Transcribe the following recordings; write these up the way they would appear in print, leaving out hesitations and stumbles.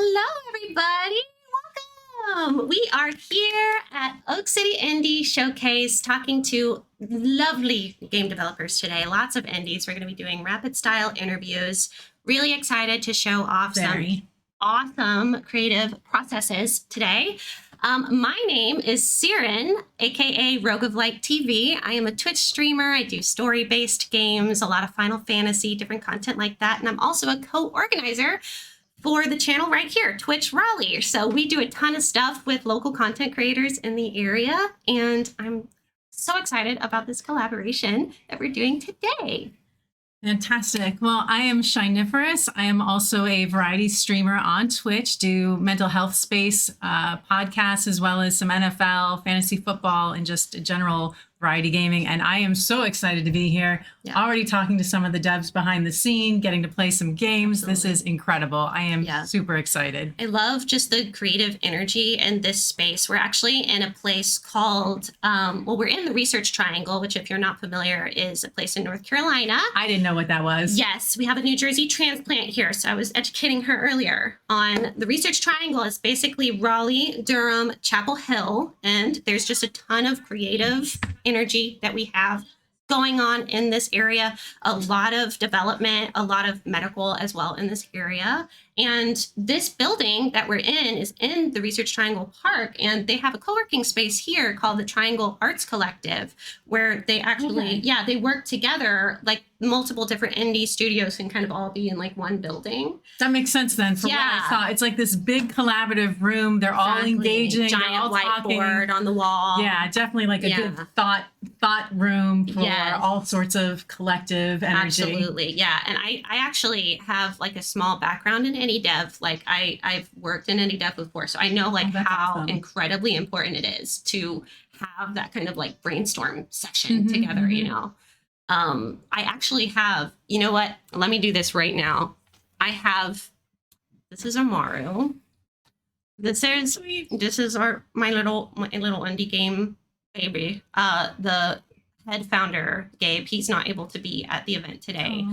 Hello, everybody. Welcome. We are here at Oak City Indie Showcase talking to lovely game developers today. Lots of indies. We're going to be doing rapid style interviews. Really excited to show off some awesome creative processes today. My name is Siren, aka Rogue of Light TV. I am a Twitch streamer. I do story-based games, a lot of Final Fantasy, different content like that. And I'm also a co-organizer for the channel right here, Twitch Raleigh. So we do a ton of stuff with local content creators in the area. And I'm so excited about this collaboration that we're doing today. Fantastic. Well, I am Shiniferous. I am also a variety streamer on Twitch, do mental health space podcasts, as well as some NFL, fantasy football, and just general variety gaming. And I am so excited to be here. Yeah. Already talking to some of the devs behind the scene, getting to play some games. Absolutely. This is incredible. I am super excited. I love just the creative energy in this space. We're actually in a place called, we're in the Research Triangle, which if you're not familiar is a place in North Carolina. I didn't know what that was. Yes, we have a New Jersey transplant here. So I was educating her earlier on the Research Triangle. Is basically Raleigh, Durham, Chapel Hill. And there's just a ton of creative energy that we have going on in this area, a lot of development, a lot of medical as well in this area. And this building that we're in is in the Research Triangle Park, and they have a co-working space here called the Triangle Arts Collective, where they actually, they work together, like multiple different indie studios can kind of all be in like one building. That makes sense then from what I saw. It's like this big collaborative room. They're all engaging. Giant all whiteboard on the wall. Yeah, definitely like a good thought room for all sorts of collective energy. Absolutely, yeah. And I actually have like a small background in indie dev. Like I've worked in indie dev before, so I know like how incredibly important it is to have that kind of like brainstorm session together, you know. I actually have, you know what? Let me do this right now. This is Amaru. This is my little indie game baby. The head founder, Gabe, he's not able to be at the event today.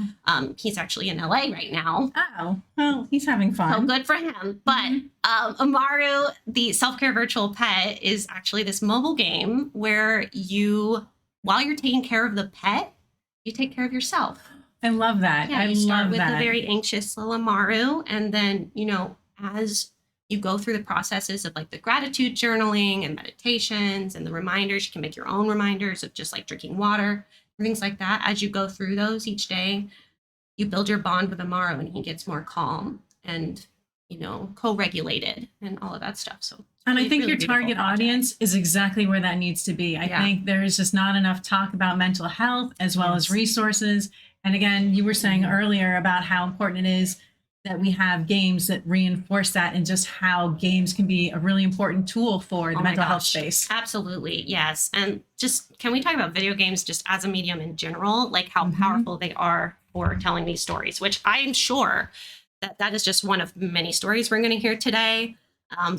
He's actually in LA right now. Oh, well, he's having fun. So good for him. But Amaru, the self-care virtual pet, is actually this mobile game where while you're taking care of the pet, you take care of yourself. I love that. Yeah, you start with a very anxious little Amaru, and then, you know, as you go through the processes of like the gratitude journaling and meditations and the reminders, you can make your own reminders of just like drinking water, things like that. As you go through those each day, you build your bond with Amaru, and he gets more calm and, you know, co-regulated and all of that stuff. So. And I think your target audience is exactly where that needs to be. I think there is just not enough talk about mental health as well as resources. And again, you were saying earlier about how important it is that we have games that reinforce that, and just how games can be a really important tool for the mental health space. Absolutely, yes. And just, can we talk about video games just as a medium in general, like how powerful they are for telling these stories, which I am sure that is just one of many stories we're going to hear today.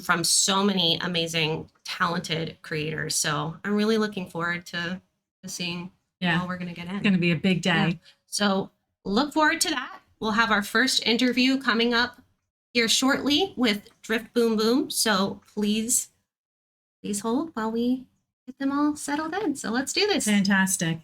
From so many amazing, talented creators. So I'm really looking forward to seeing how we're going to get in. It's going to be a big day. Yeah. So look forward to that. We'll have our first interview coming up here shortly with Drift Boom Boom. So please hold while we get them all settled in. So let's do this. Fantastic.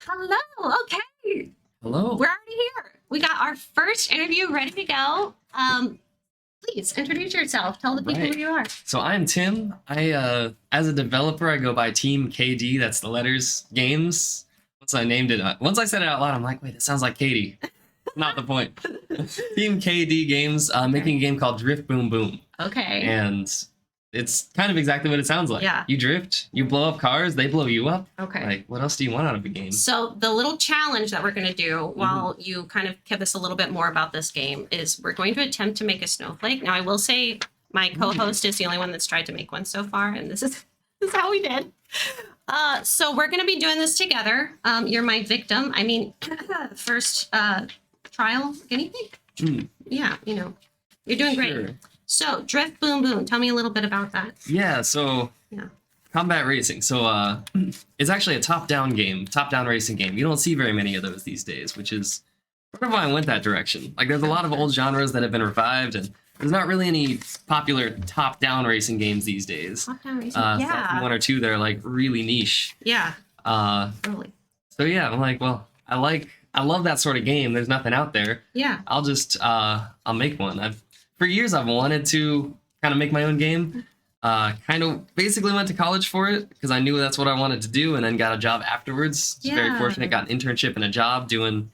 Hello. Okay. Hello. We're already here. We got our first interview ready to go. Please introduce yourself. Tell the people Right. who you are. So I'm Tim. As a developer, I go by Team KD. That's the letters games. Once I named it, once I said it out loud, I'm like, wait, that sounds like Katie. Not the point. Team KD Games, making a game called Drift Boom Boom, Okay. and it's kind of exactly what it sounds like. Yeah. You drift, you blow up cars, they blow you up. Okay. Like, what else do you want out of a game? So the little challenge that we're going to do while you kind of give us a little bit more about this game is we're going to attempt to make a snowflake. Now, I will say my co-host is the only one that's tried to make one so far, and this is how we did. So we're going to be doing this together. You're my victim. I mean, first trial guinea pig. Yeah, you're doing great. Sure. So Drift Boom Boom, tell me a little bit about that. Yeah, so combat racing. So it's actually a top-down racing game. You don't see very many of those these days, which is part of why I went that direction. Like, there's a lot of old genres that have been revived, and there's not really any popular top-down racing games these days. Top-down racing, Aside from one or two that are like really niche. Yeah. Totally. So yeah, I'm like, well, I love that sort of game. There's nothing out there. Yeah. I'll make one. For years I've wanted to kind of make my own game. Kind of basically went to college for it because I knew that's what I wanted to do, and then got a job afterwards. Just very fortunate, got an internship and a job doing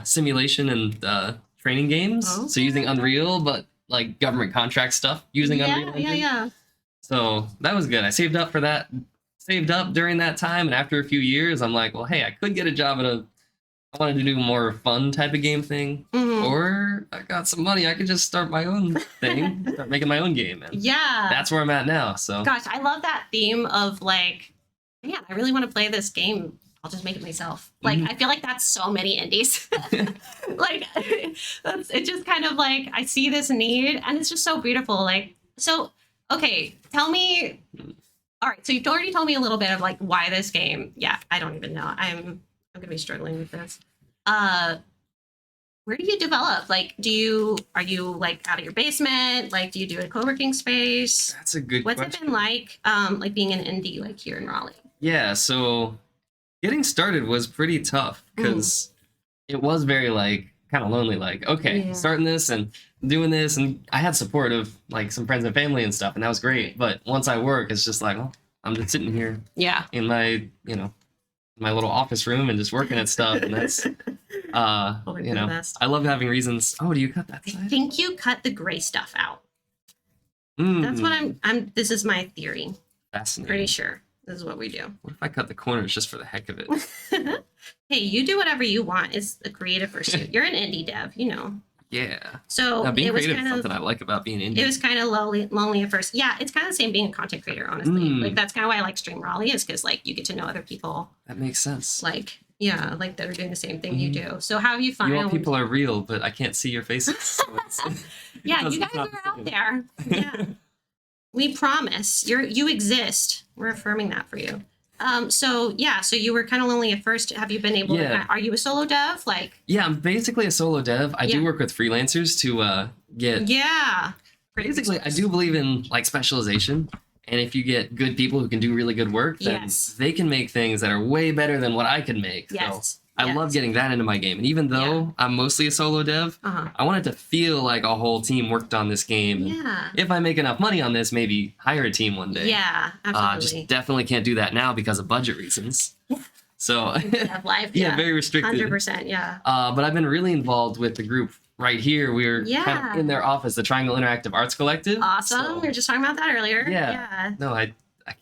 simulation and training games. Okay. So using Unreal, but like government contract stuff using Unreal Engine. Yeah. So that was good. I saved up for that. Saved up during that time, and after a few years, I'm like, well, hey, I could get a job at I wanted to do a more fun type of game thing, or I got some money, I could just start my own thing, start making my own game, and that's where I'm at now. So, gosh, I love that theme of like, man, I really want to play this game. I'll just make it myself. Like, I feel like that's so many indies. Like, it's just kind of like I see this need, and it's just so beautiful. Like, so okay, tell me. All right, so you've already told me a little bit of like why this game. Yeah, I don't even know. I'm gonna be struggling with this. Where do you develop? Like, are you like out of your basement? Like, do you do a co-working space? that's a good What's question. it been like being an indie like here in Raleigh? Yeah, so getting started was pretty tough because it was very like kind of lonely. Like, okay, starting this and doing this, and I had support of like some friends and family and stuff, and that was great. But once I work, it's just like, well, I'm just sitting here in my my little office room and just working at stuff, and that's I love having reasons. Oh, do you cut that side? I think you cut the gray stuff out. That's what I'm this is my theory. Fascinating. Pretty sure this is what we do. What if I cut the corners just for the heck of it? Hey, you do whatever you want. It's a creative pursuit. You're an indie dev, Yeah. So Now, being it was creative kind is of something I like about being indie. it was kind of lonely at first. Yeah, it's kind of the same being a content creator, honestly. Like, that's kind of why I like Stream Raleigh, is because like you get to know other people. That makes sense. Like, yeah, like that are doing the same thing you do. So how have you found? You all people are real, but I can't see your faces. So Yeah, you guys are out there. Yeah, we promise. You exist. We're affirming that for you. So you were kind of lonely at first. Have you been able to? Are you a solo dev? Like, yeah, I'm basically a solo dev. I do work with freelancers to get. Yeah. Basically, I do believe in like specialization, and if you get good people who can do really good work, then they can make things that are way better than what I can make. Yes. So I love getting that into my game, and even though I'm mostly a solo dev, I want it to feel like a whole team worked on this game. Yeah. If I make enough money on this, maybe hire a team one day. Yeah, absolutely. Just definitely can't do that now because of budget reasons. So Dev life. very restricted. 100%. Yeah. But I've been really involved with the group right here. We're kind of in their office, the Triangle Interactive Arts Collective. Awesome. So, We were just talking about that earlier. Yeah. No, I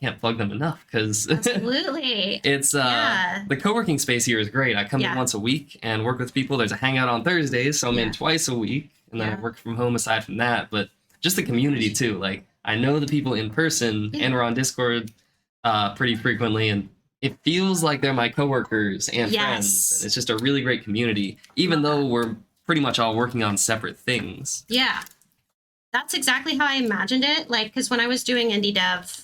can't plug them enough because Absolutely. it's the co-working space here is great. I come in once a week and work with people. There's a hangout on Thursdays, so I'm in twice a week, and then I work from home aside from that. But just the community too. Like, I know the people in person, and we're on Discord pretty frequently, and it feels like they're my coworkers and friends. And it's just a really great community, even though we're pretty much all working on separate things. Yeah. That's exactly how I imagined it. Like, because when I was doing indie dev,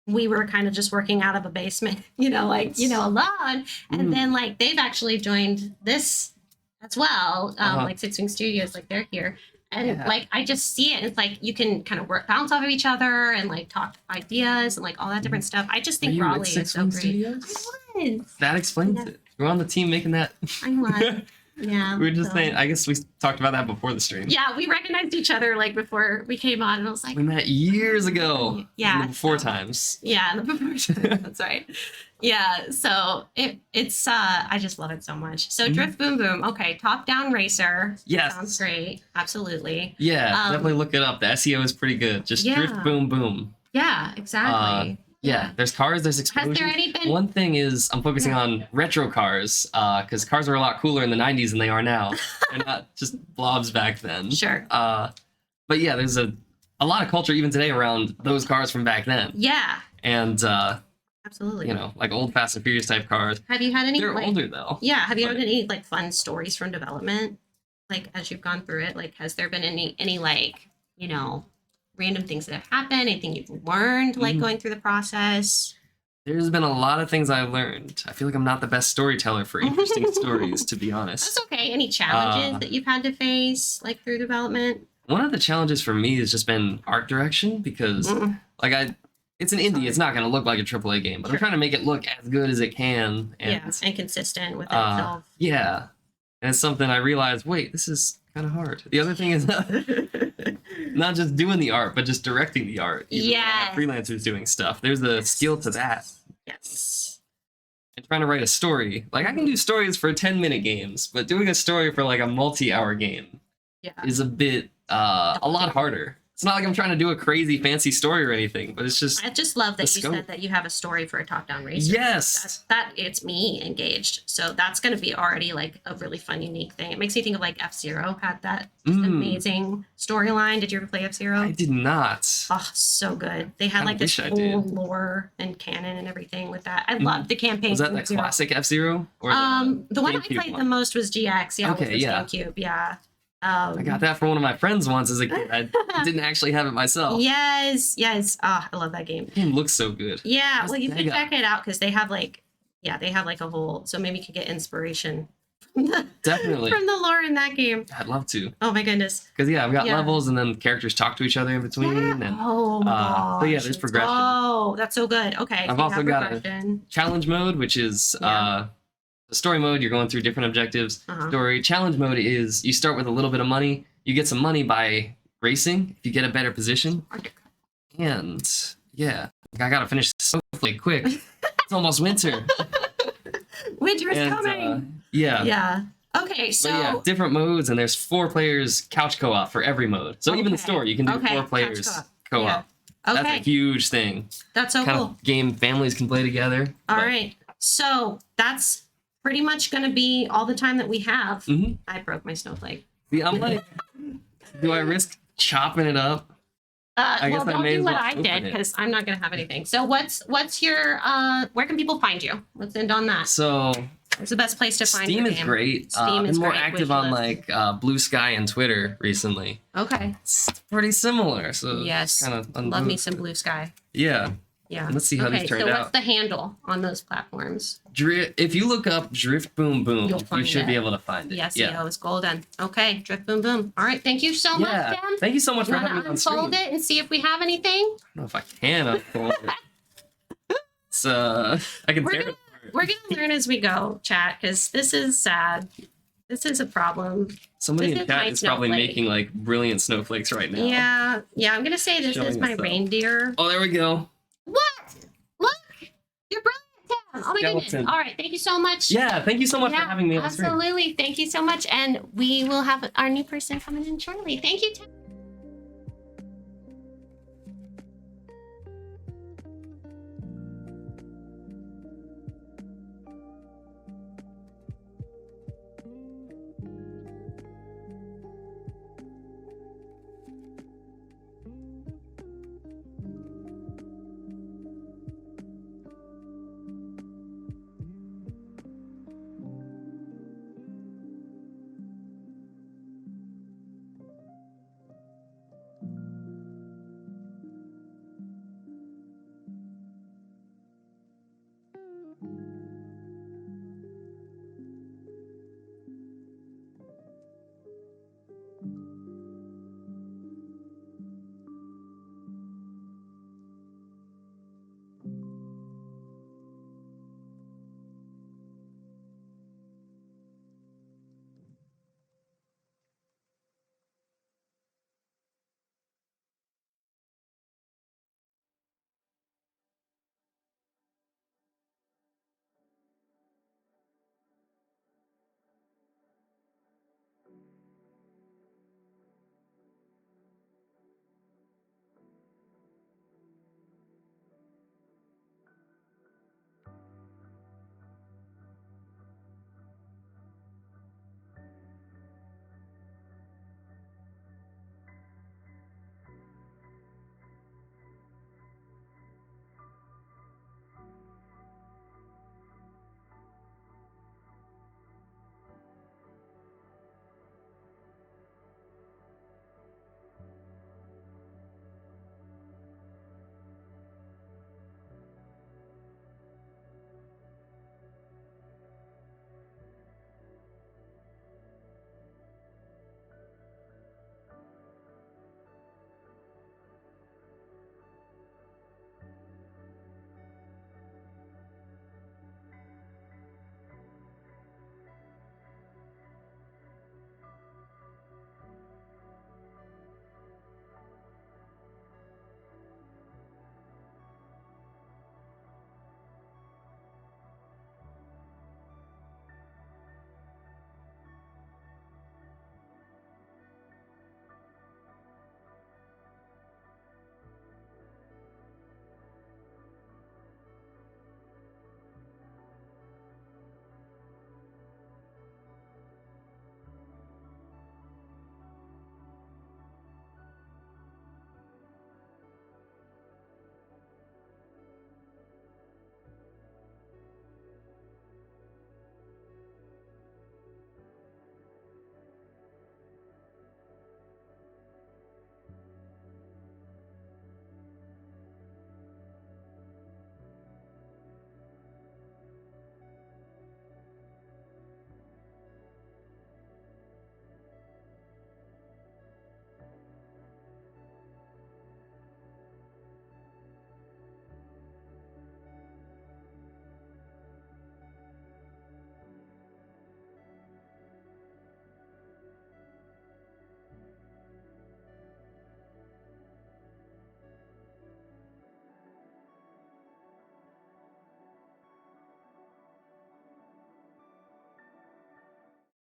we were kind of just working out of a basement, alone. And then like they've actually joined this as well, like Six Wing Studios, like they're here. And Yeah. like I just see it. It's like you can kind of bounce off of each other and like talk ideas and like all that different stuff. I just Were think you at Raleigh is Six so Wing great. Studios? I was. That explains Yeah. it. We're on the team making that. I was. Yeah. We were just so- saying. I guess we talked about that before the stream. Yeah, we recognized each other like before we came on, and I was like, We met years ago. Yeah, in the before so- times. yeah, the before. That's right. Yeah, so it's I just love it so much. So Mhm. Drift Boom Boom, okay, top down racer. Yes. Sounds great. Absolutely. Yeah, Um, definitely look it up. The SEO is pretty good. Just Yeah. drift, boom, boom. Yeah, exactly. Yeah, there's cars, there's Has explosions. there any been One thing is I'm focusing Yeah. on retro cars because cars were a lot cooler in the 90s than they are now. They're not just blobs back then. Sure. But yeah, there's a lot of culture even today around those cars from back then. Yeah, And, absolutely. you know, like old Fast and Furious type cars. Have you had any They're like, older though. Yeah, have you had but- any like fun stories from development? Like as you've gone through it, like has there been any like, you know, random things that have happened, anything you've learned like Mhm. going through the process? There's been a lot of things I've learned. I feel like I'm not the best storyteller for interesting stories, to be honest. That's okay. Any challenges that you've had to face like through development? One of the challenges for me has just been art direction because Mm. like it's an indie, it's not going to look like a AAA game, but I'm Sure. trying to make it look as good as it can. And Yeah, and consistent with uh, itself. yeah. And it's something I realized, wait, this is kind of hard. The other thing is not just doing the art, but just directing the art. Even when I have Yes. freelancers doing stuff. There's a skill to that. Yes. And trying to write a story. Like I can do stories for 10-minute games, but doing a story for like a multi-hour game Yeah. is a bit a lot harder. It's not like I'm trying to do a crazy fancy story or anything, but it's just I just love that the you scope. said that you have a story for a top-down racer. yes. That it's me engaged. So that's going to be already like a really fun, unique thing. It makes me think of like F-Zero had that just Mm. amazing storyline. Did you ever play F-Zero? I did not. Oh, so good. They had I like this wish I whole did. lore and canon and everything with that. I Mhm. loved the campaign. Was that from the F-Zero. classic F-Zero? Or The one I GameCube played one? the most was GX. Yeah, Okay, which was yeah. GameCube. Yeah. I got that from one of my friends once as a kid. I didn't actually have it myself. Yes, yes. Oh, I love that game. The game looks so good. Yeah, That's well, you can Sega. check it out because they have like, they have like a whole. So maybe you could get inspiration from the Definitely. from the lore in that game. I'd love to. Oh my goodness. Because, yeah, I've got Yeah. levels and then characters talk to each other in between. Yeah. And Oh my gosh. so yeah, there's progression. Oh, that's so good. Okay. I've so you also have got a- progression. challenge mode, which is Yeah. the story mode. You're going through different objectives. Uh-huh. Story challenge mode is you start with a little bit of money. You get some money by racing if you get a better position. And yeah, I gotta finish this snowflake quick. It's almost winter. Winter is And, coming. yeah. Yeah. Okay, so But yeah, different modes, and there's 4 players couch co-op for every mode. So even the Okay. story, you can do Okay, 4 couch players co-op. co-op. okay, That's a huge thing. that's so Kind cool. of game families can play together. All right, so that's pretty much going to be all the time that we have. Mm-hmm. I broke my snowflake. See, I'm like, do I risk chopping it up? I guess Well, I don't may do as what well I open did it. because I'm not going to have anything. So what's your where can people find you? Let's end on that. So It's the best place to find Steam your is game. great. Steam is been more great. active Wish on list. like Blue Sky and Twitter recently. Okay. It's pretty similar. So Yes. kind of Love me some Blue Sky. Yeah. Yeah. Let's see how okay, these turned so what's out. the handle on those platforms? If you look up Drift Boom Boom, You'll you find should it. be able to find it. The SEO Yeah. is golden. Okay, Drift Boom Boom. All right, thank you so much, Yeah. Dan. Thank you so much You for want having to me on stream. unfold it and see if we have anything? I don't know if I can unfold it. It's, I can We're tear gonna- it apart. We're gonna learn as we go, chat, because this is sad. This is a problem. Somebody this in is my chat is probably snowflake. making like brilliant snowflakes right now. Yeah. I'm gonna say this Showing is my us, though. reindeer. Oh, there we go. What? Look, you're brilliant, Tim. Oh my goodness. Skeleton. All right, thank you so much. Yeah, thank you so much for having me on stream. absolutely. Thank you so much, and we will have our new person coming in shortly. Thank you, Tim.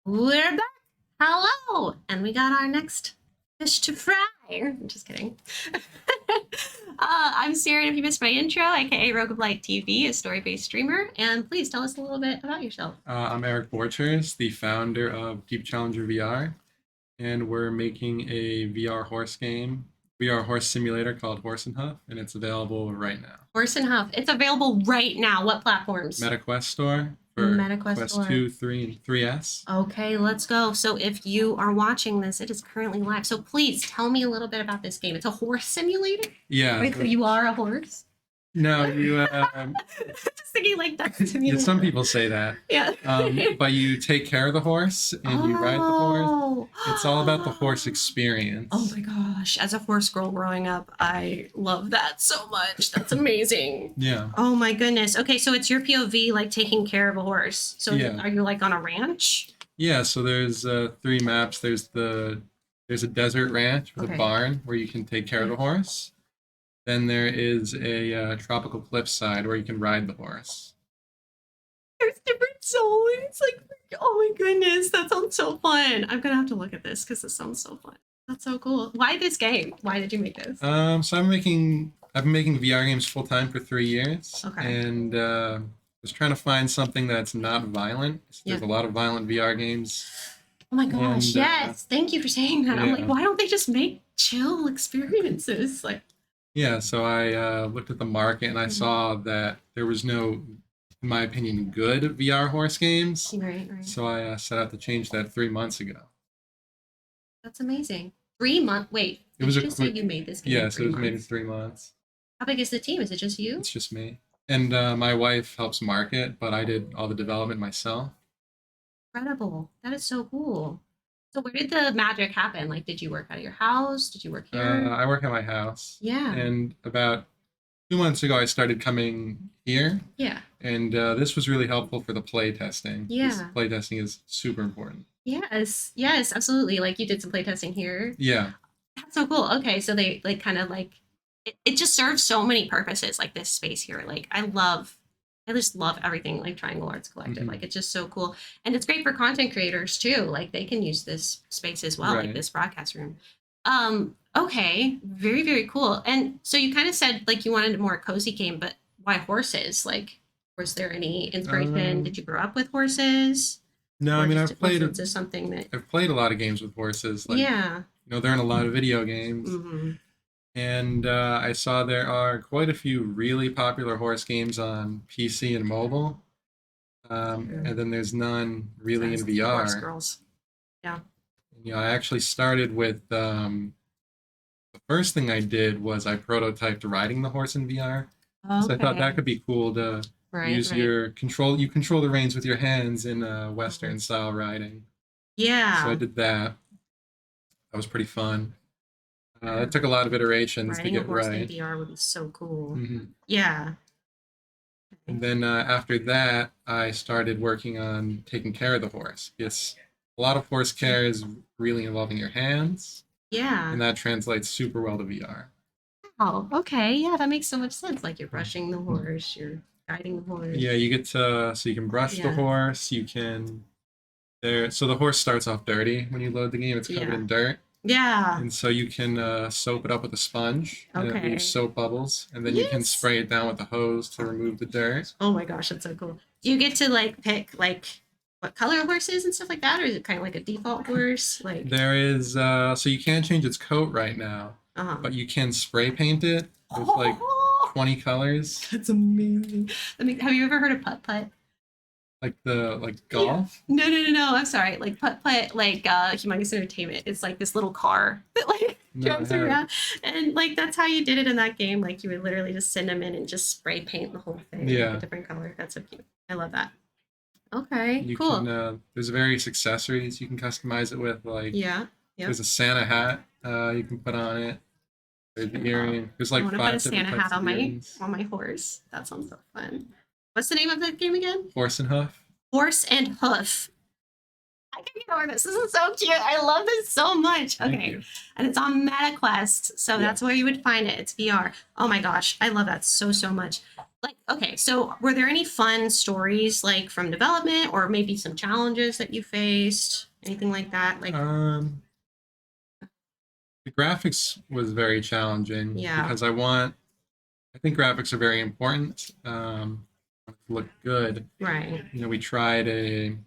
We're back. Hello. And we got our next fish to fry. I'm just kidding. I'm Sarah, if you missed my intro, aka Roguelike TV, a story-based streamer. And please tell us a little bit about yourself. I'm Eric Borchers, the founder of Deep Challenger VR, and we're making a VR horse game, VR horse simulator called Horse and Huff, and it's available right now. Horse and Huff. It's available right now. What platforms? MetaQuest Store for MetaQuest Quest Store. 2, 3, and 3S. Okay, let's go. So if you are watching this, it is currently live. So please tell me a little bit about this game. It's a horse simulator? Yeah. Wait, so you are a horse? No, you. Just thinking like that to me. Yeah, some people say that. Yeah. But you take care of the horse and you ride the horse. Oh. It's all about the horse experience. Oh my gosh. As a horse girl growing up, I love that so much. That's amazing. Yeah. Oh my goodness. Okay, so it's your POV like taking care of a horse. So Yeah. are you like on a ranch? Yeah. So there's 3 maps. There's a desert ranch with Okay. a barn where you can take care of the horse. Then there is a tropical cliffside where you can ride the horse. There's different zones. Like, oh my goodness, that sounds so fun. I'm gonna have to look at this because this sounds so fun. That's so cool. Why this game? Why did you make this? So I've been making VR games full time for 3 years, Okay. and was trying to find something that's not violent. There's Yeah. a lot of violent VR games. Oh my gosh, and, yes. Thank you for saying that. I'm like, yeah. why don't they just make chill experiences? Like, Yeah, so I looked at the market and I saw that there was no, in my opinion, good VR horse games. right. So I set out to change that 3 months ago. That's amazing. 3 months. Wait, It was did a you say quick- you made this game? Yes, in it 3 was made in months? 3 months. How big is the team? Is it just you? It's just me. And my wife helps market, but I did all the development myself. Incredible. That is so cool. So where did the magic happen? Like, did you work out of your house? Did you work here? I work at my house. Yeah. And about 2 months ago, I started coming here. Yeah. And this was really helpful for the play testing. 'Cause Yeah. Play testing is super important. Yes. Yes, absolutely. Like you did some playtesting here. Yeah. That's so cool. Okay, so they like kind of like it just serves so many purposes, like this space here. Like I just love everything like Triangle Arts Collective. Mhm. Like it's just so cool. And it's great for content creators too. Like they can use this space as well, like Right. this broadcast room. Okay, very, very cool. And so you kind of said like you wanted a more cozy game, but why horses? Like, was there any inspiration? Did you grow up with horses? No, I Or mean, just I've played was this something that a lot of games with horses. Like, yeah. they're in a lot of video games. Hmm. And I saw there are quite a few really popular horse games on PC and mobile. And then there's none really in Horse VR. girls. I actually started with the first thing I did was I prototyped riding the horse in VR. So I thought that could be cool to use your control. You control the reins with your hands in Western style riding. Yeah. So I did that. That was pretty fun. It took a lot of iterations Riding to a get horse right. in VR would be so cool. Mhm. Yeah. And then after that, I started working on taking care of the horse. Yes, a lot of horse care is really involving your hands, Yeah. and that translates super well to VR. Oh, okay. Yeah, that makes so much sense. Like you're brushing the horse, you're guiding the horse. Yeah, you get to so you can brush the Yeah. horse. You can so the horse starts off dirty when you load the game. It's covered Yeah. in dirt, Yeah. and so you can soap it up with a sponge, and it Okay. leaves soap bubbles, and then you can Yes. spray it down with a hose to remove the dirt. Oh my gosh, that's so cool. Do you get to like pick like what color horse is and stuff like that, or is it kind of like a default horse? Like, There is so you can't change its coat right now, uh-huh. but you can spray paint it with like 20 colors, That's amazing. Have you ever heard of putt putt? like golf. No. I'm sorry. Like putt putt, like Humongous Entertainment. It's like this little car that like No, I drives haven't. around, and like that's how you did it in that game. Like you would literally just send them in and just spray paint the whole thing. Yeah. Like a different color. That's so cute. I love that. Okay. You cool. can there's various accessories you can customize it with. Like Yeah. Yep. there's a Santa hat you can put on it. There's the earring. There's like I want to 5 put a different Santa types hat of earrings. on my horse. That sounds so fun. What's the name of the game again? Horse and Huff. Horse and Hoof. I can get over this. This is so cute. I love this so much. Thank Okay. you. And it's on MetaQuest. So that's where you would find it. It's VR. Oh my gosh. I love that so, so much. Like, okay. So were there any fun stories like from development or maybe some challenges that you faced? Anything like that? Like, The graphics was very challenging Yeah. because I think graphics are very important. To look good. right. You know, we tried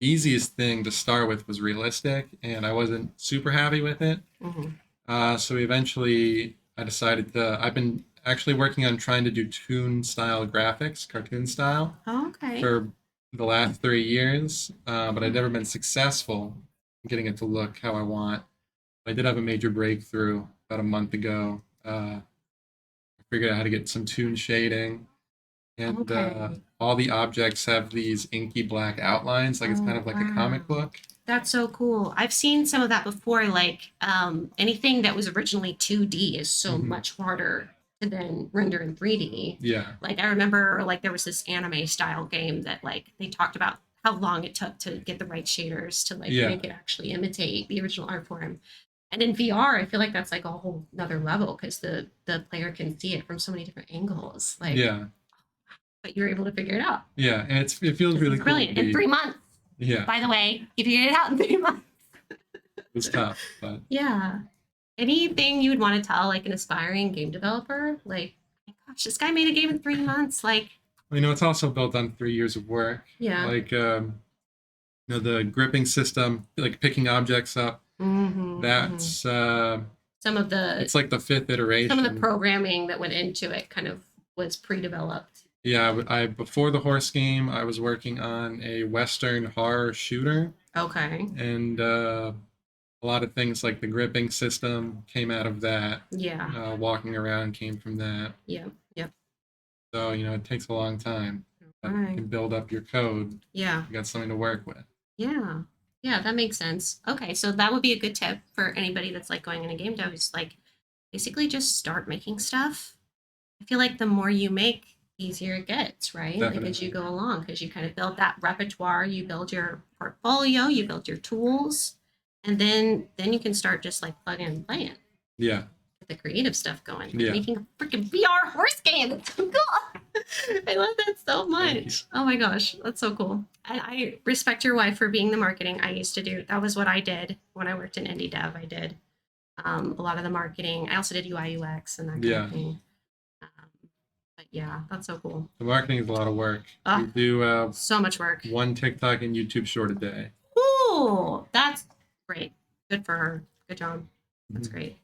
easiest thing to start with was realistic, and I wasn't super happy with it. hmm So eventually, I've been actually working on trying to do toon style graphics, cartoon style, Okay. for the last 3 years, but I've never been successful in getting it to look how I want. I did have a major breakthrough about a month ago. I figured out how to get some toon shading, and Okay. all the objects have these inky black outlines, like it's kind of like a comic wow. book. That's so cool. I've seen some of that before. Like anything that was originally 2D is so Mhm. much harder to then render in 3D. Yeah, Like I remember like there was this anime style game that like they talked about how long it took to get the right shaders to like yeah, make it actually imitate the original art form. And in VR, I feel like that's like a whole another level because the player can see it from so many different angles. Like, yeah, but you're able to figure it out. yeah, and it feels This really is cool to brilliant. In be. 3 months, Yeah, by the way, you figured it out in 3 months. it was tough, but Yeah. Anything you would want to tell like an aspiring game developer? Like, gosh, this guy made a game in 3 months. Like, you know, it's also built on 3 years of work. yeah. Like, you know, the gripping system, like picking objects up. Mm-hmm, That's some of the it's like the fifth iteration. some of the programming that went into it kind of was pre-developed. Yeah, I before the horse game, I was working on a Western horror shooter, Okay. and a lot of things like the gripping system came out of that. Yeah. Walking around came from that. Yep. Yep. So, you know, it takes a long time. All But you right. can build up your code. Yeah. You got something to work with. Yeah. Yeah, that makes sense. Okay, so that would be a good tip for anybody that's like going into game dev is like basically just start making stuff. I feel like the more you make, the easier it gets, right? Like as you Definitely. go along, because you kind of build that repertoire, you build your portfolio, you build your tools, and then you can start just like plugging and playing, Yeah. get the creative stuff going, like Yeah. making a freaking VR horse game. That's so cool. I love that so Thank you. much. Oh my gosh, that's so cool. I respect your wife for being the marketing. I used to do that was what I did when I worked in indie dev. I did a lot of the marketing. I also did UI UX and that kind Yeah. of thing. Um, but yeah, that's so cool. The marketing is a lot of work. Ah. We do So much work. one TikTok and YouTube short a day. Ooh, that's great. Good for her. Good job. That's Mhm. great.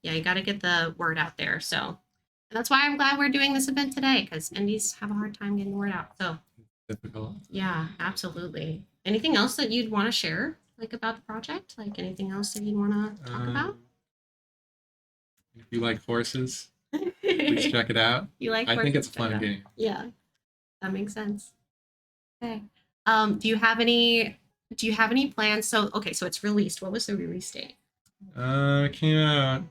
Yeah, you got to get the word out there. So and that's why I'm glad we're doing this event today because indies have a hard time getting the word out. So Difficult. yeah, absolutely. Anything else that you'd want to share, like about the project? Like anything else that you'd want to talk about? If you like horses, please check it out. You like? I think it's a horses, check it fun out. game. Yeah, that makes sense. Okay. Do you have any? Do you have any plans? So okay, so it's released. What was the release date? It came out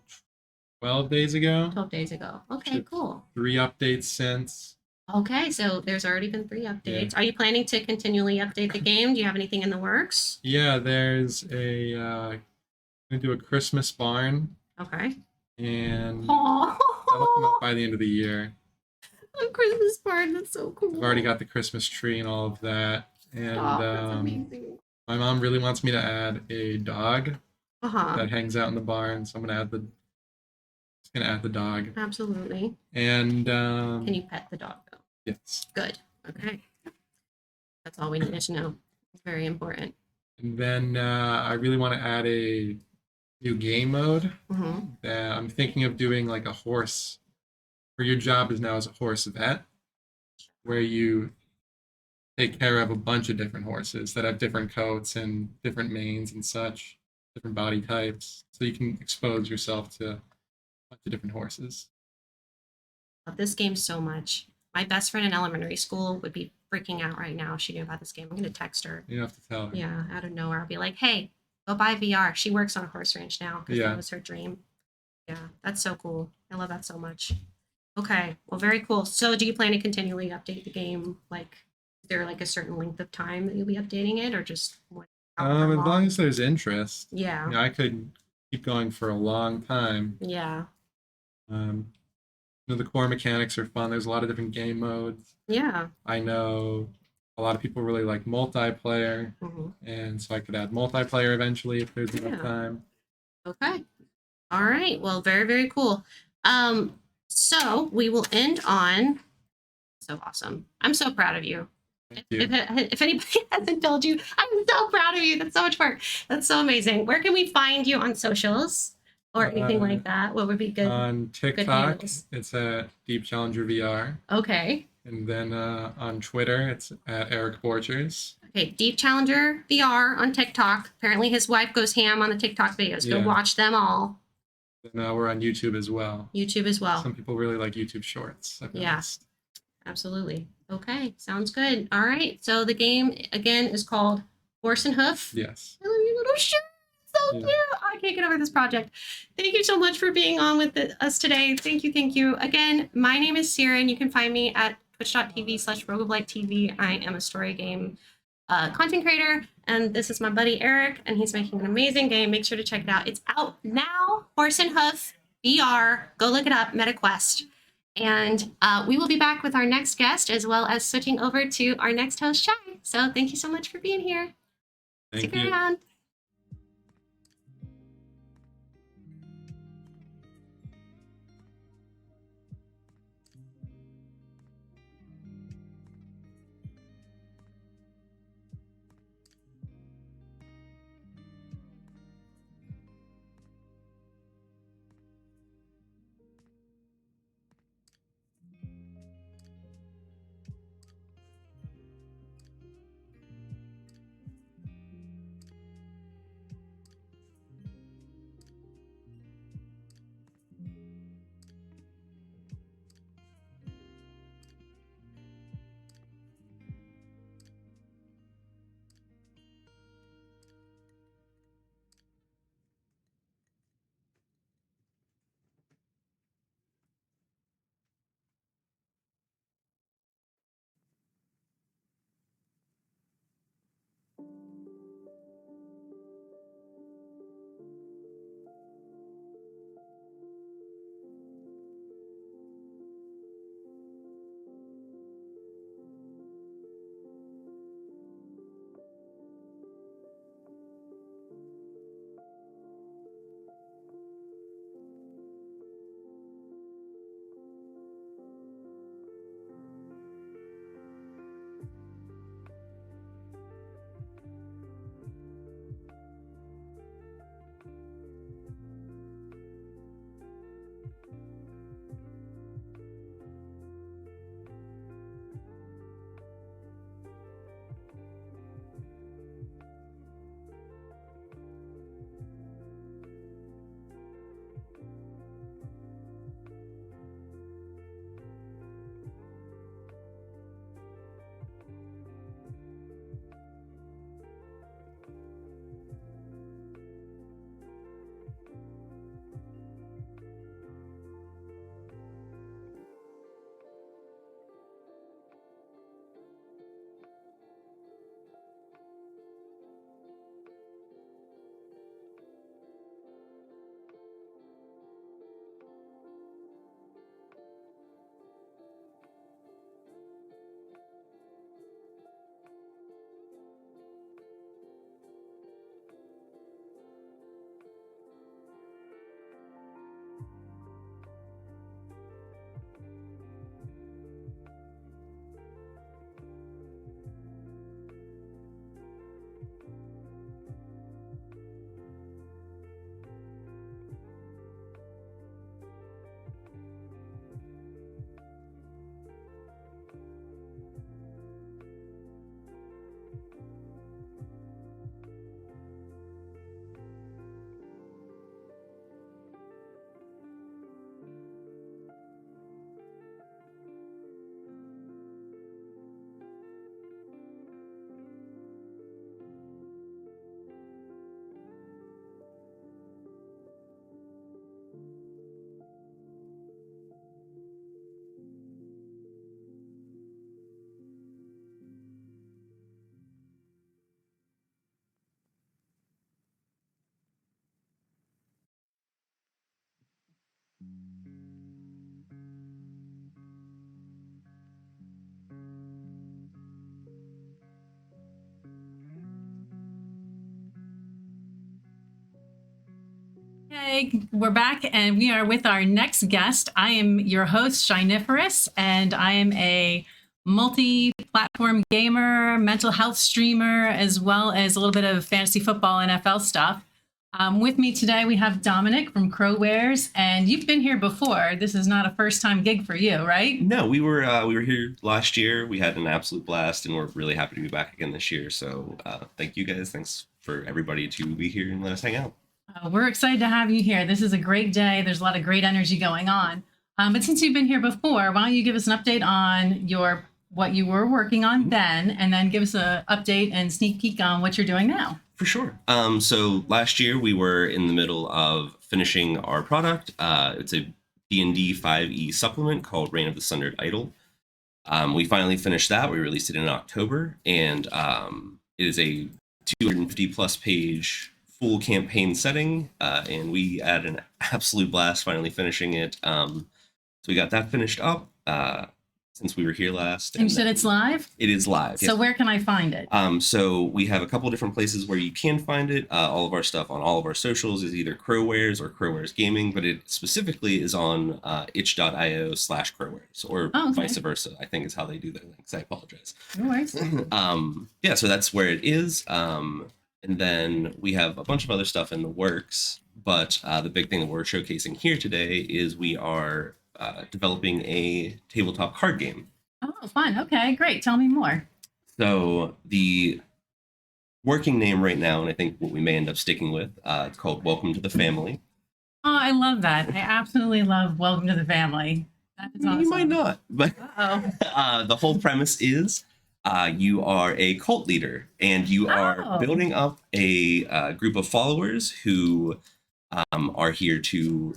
12 days ago. 12 days ago. Okay, Should- cool. 3 updates since. Okay, so there's already been 3 updates. Are you planning to continually update the game? Do you have anything in the works? Yeah, there's I'm gonna do a Christmas barn, Okay. and that'll come out Oh, by the end of the year. a Christmas party. That's so cool. I've already got the Christmas tree and all of that, and Stop, that's amazing. my mom really wants me to add a dog Uh-huh. that hangs out in the barn, so I'm gonna add the dog, Absolutely. and Can you pet the dog though? yes, Good. Okay. That's all we needed to know. It's very important. and then I really want to add a new game mode hmm that I'm thinking of doing like a horse, where your job is now as a horse vet, where you take care of a bunch of different horses that have different coats and different manes and such, different body types, so you can expose yourself to a bunch of different horses. Love this game so much. My best friend in elementary school would be freaking out right now if she knew about this game. I'm gonna text her. You don't have to tell her. Yeah, out of nowhere. I'll be like, hey, go buy VR. She works on a horse ranch now because Yeah. that was her dream. Yeah, that's so cool. I love that so much. Okay, well, very cool. So, do you plan to continually update the game? Like, is there like a certain length of time that you'll be updating it, or just one? however As long long. as there's interest, Yeah. I could keep going for a long time. Yeah. Um, the core mechanics are fun. There's a lot of different game modes. Yeah. I know a lot of people really like multiplayer, and so I could add multiplayer eventually if there's enough time. Okay. All right. Well, very, very cool. So we will end on so awesome. I'm so proud of you. Thank you. If anybody hasn't told you, I'm so proud of you. That's so much work. That's so amazing. Where can we find you on socials or anything like that? What would be good? On TikTok, it's at Deep Challenger VR. Okay. And then on Twitter, it's at Eric Borchers. Okay, Deep Challenger VR on TikTok. Apparently his wife goes ham on the TikTok videos. Go watch them all. And we're on YouTube as well. YouTube as well. Some people really like YouTube Shorts. Yeah, absolutely. Okay, sounds good. All right, so the game, again, is called Horse and Hoof. Yes. I love your little shirt. So cute. I can't get over this project. Thank you so much for being on with us today. Thank you, thank you. Again, my name is Sierra, and you can find me at twitch.tv/rogueoflight.tv. I am a story game content creator, and this is my buddy Eric, and he's making an amazing game. Make sure to check it out. It's out now. Horse and Hoof VR. Go look it up. MetaQuest. And we will be back with our next guest, as well as switching over to our next host, Shai. So thank you so much for being here. Thank Stick you. around. Hey, we're back and we are with our next guest. I am your host, Shiniferous, and I am a multi-platform gamer, mental health streamer, as well as a little bit of fantasy football, NFL stuff. With me today, we have Dominic from Crowwares, and you've been here before. This is not a first-time gig for you, right? No, we were here last year. We had an absolute blast, and we're really happy to be back again this year. So thank you guys. Thanks for everybody to be here and let us hang out. We're excited to have you here. This is a great day. There's a lot of great energy going on. But since you've been here before, why don't you give us an update on what you were working on then, and then give us an update and sneak peek on what you're doing now. For sure. So last year we were in the middle of finishing our product. It's a D&D 5e supplement called Reign of the Sundered Idol. We finally finished that. We released it in October, and it is a 250 plus page full campaign setting, and we had an absolute blast finally finishing it. So we got that finished up since we were here last. And you said it's live? It is live. So where can I find it? So we have a couple different places where you can find it. All of our stuff on all of our socials is either Crowwares or Crowwares Gaming, but it specifically is on itch.io/Crowwares, or vice versa, I think is how they do their links. I apologize. No worries. Yeah, so that's where it is. And then we have a bunch of other stuff in the works, but the big thing that we're showcasing here today is we are developing a tabletop card game. Oh, fun. Okay, great. Tell me more. So the working name right now, and I think what we may end up sticking with, it's called Welcome to the Family. Oh, I love that. I absolutely love Welcome to the Family. That is awesome. You might not, but Uh-oh. the whole premise is you are a cult leader, and you are building up a group of followers who are here to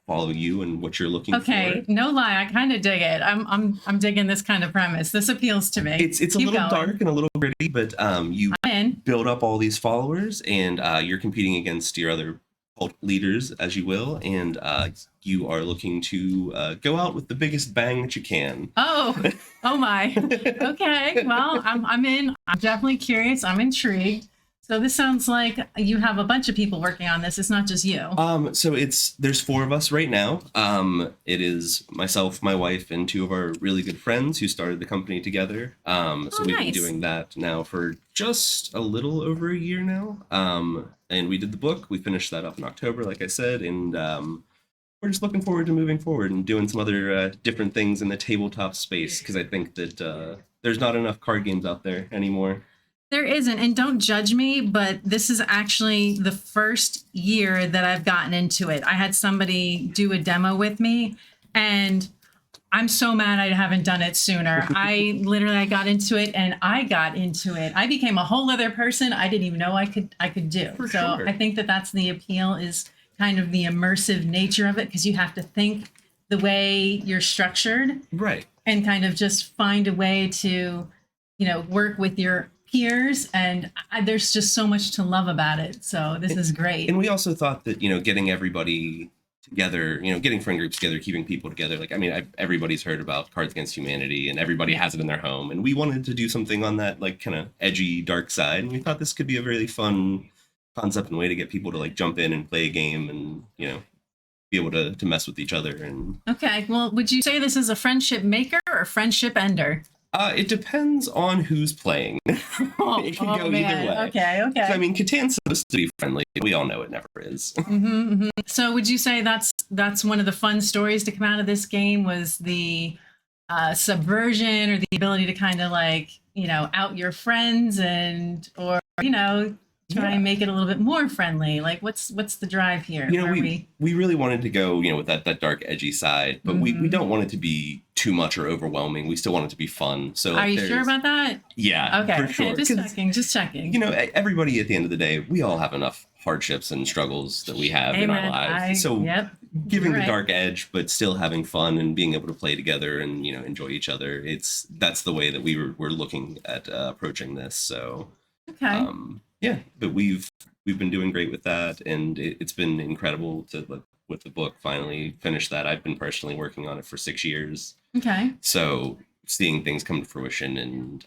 follow you and what you're looking for. Okay, no lie, I kind of dig it. I'm digging this kind of premise. This appeals to me. It's a little dark and a little gritty, but you build up all these followers, and you're competing against your other cult leaders, as you will, and you are looking to go out with the biggest bang that you can. Oh my. Okay, well, I'm in. I'm definitely curious. I'm intrigued. So this sounds like you have a bunch of people working on this. It's not just you. So there's 4 of us right now. It is myself, my wife, and 2 of our really good friends who started the company together. So we've been doing that now for just a little over a year now. And we did the book. We finished that up in October, like I said, and we're just looking forward to moving forward and doing some other different things in the tabletop space, because I think that there's not enough card games out there anymore. There isn't, and don't judge me, but this is actually the first year that I've gotten into it. I had somebody do a demo with me, and I'm so mad I haven't done it sooner. I got into it, and I got into it. I became a whole other person I didn't even know I could do. For so sure. I think that's the appeal, is kind of the immersive nature of it, because you have to think the way you're structured, right, and kind of just find a way to, work with your peers, and there's just so much to love about it. So this is great. And we also thought that getting everybody together, getting friend groups together, keeping people together, everybody's heard about Cards Against Humanity, and everybody has it in their home, and we wanted to do something on that kind of edgy, dark side, and we thought this could be a really fun concept and way to get people to jump in and play a game and be able to mess with each other. And okay, well, would you say this is a friendship maker or a friendship ender? It depends on who's playing. It can go either way. Okay. So, Catan's supposed to be friendly. We all know it never is. So would you say that's one of the fun stories to come out of this game, was the subversion, or the ability to kind of out your friends or try and make it a little bit more friendly? What's the drive here? We really wanted to go with that dark, edgy side, but we don't want it to be too much or overwhelming. We still want it to be fun. So are you sure about that? Yeah, okay, for sure. Just checking. Everybody at the end of the day, we all have enough hardships and struggles that we have in our lives. Giving the dark edge, but still having fun and being able to play together and enjoy each other. That's the way that we're looking at approaching this. So yeah, but we've been doing great with that, and it's been incredible to with the book, finally finished that. I've been personally working on it for 6 years. Okay. So seeing things come to fruition and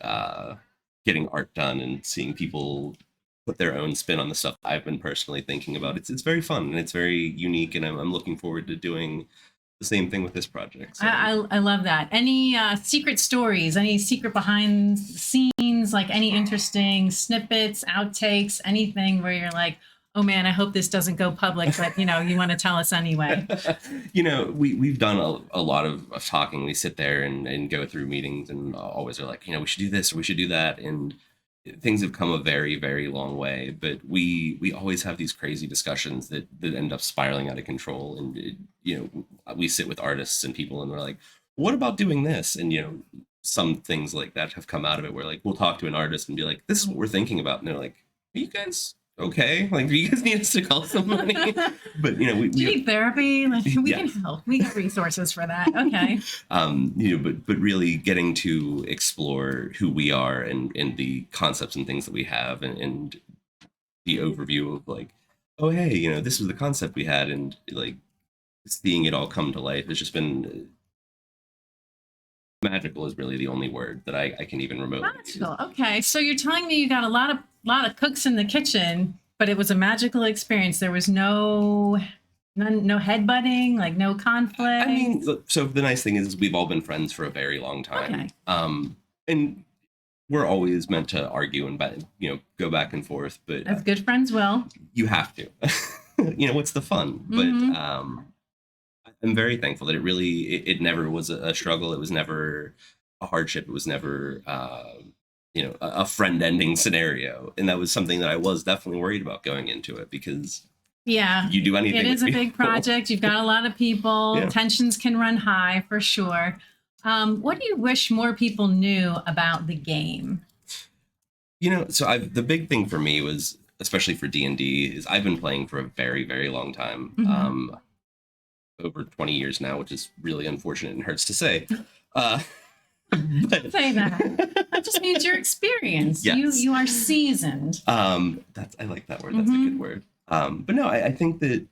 getting art done and seeing people put their own spin on the stuff I've been personally thinking about, it's very fun and it's very unique, and I'm looking forward to doing the same thing with this project. So. I love that. Any secret stories, any secret behind the scenes, like any interesting snippets, outtakes, anything where you're like, oh man, I hope this doesn't go public, but you want to tell us anyway. We've done a lot of talking. We sit there and go through meetings and always are like, we should do this or we should do that. And things have come a very, very long way, but we always have these crazy discussions that end up spiraling out of control. And we sit with artists and people and we're like, what about doing this? And some things like that have come out of it where like we'll talk to an artist and be like, this is what we're thinking about, and they're like, are you guys okay? Like, do you guys need us to call somebody? But do you need therapy? Like, we can help. We have resources for that. Okay. But really getting to explore who we are and the concepts and things that we have, and the overview of like, oh hey, this was the concept we had, and like seeing it all come to life has just been magical. Is really the only word that I can even remotely use. Magical. Okay, so you're telling me you got a lot of cooks in the kitchen, but it was a magical experience. There was no headbutting, like no conflict. I mean, so the nice thing is we've all been friends for a very long time. Okay. And we're always meant to argue and go back and forth, but as good friends will. You have to. What's the fun? Mm-hmm. But I'm very thankful that it never was a struggle. It was never a hardship. It was never a friend ending scenario. And that was something that I was definitely worried about going into it, because you do anything. It is a big project. You've got a lot of people. Yeah. Tensions can run high for sure. What do you wish more people knew about the game? So the big thing for me was, especially for D&D, is I've been playing for a very, very long time. Mm-hmm. Over 20 years now, which is really unfortunate and hurts to say. But say that. That just means your experience. Yes. You are seasoned. I like that word. That's a good word. But no, I think that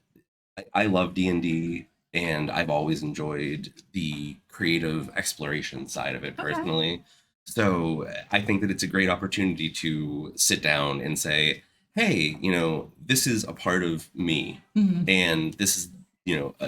I love D&D, and I've always enjoyed the creative exploration side of it personally. Okay. So I think that it's a great opportunity to sit down and say, hey, this is a part of me, and this is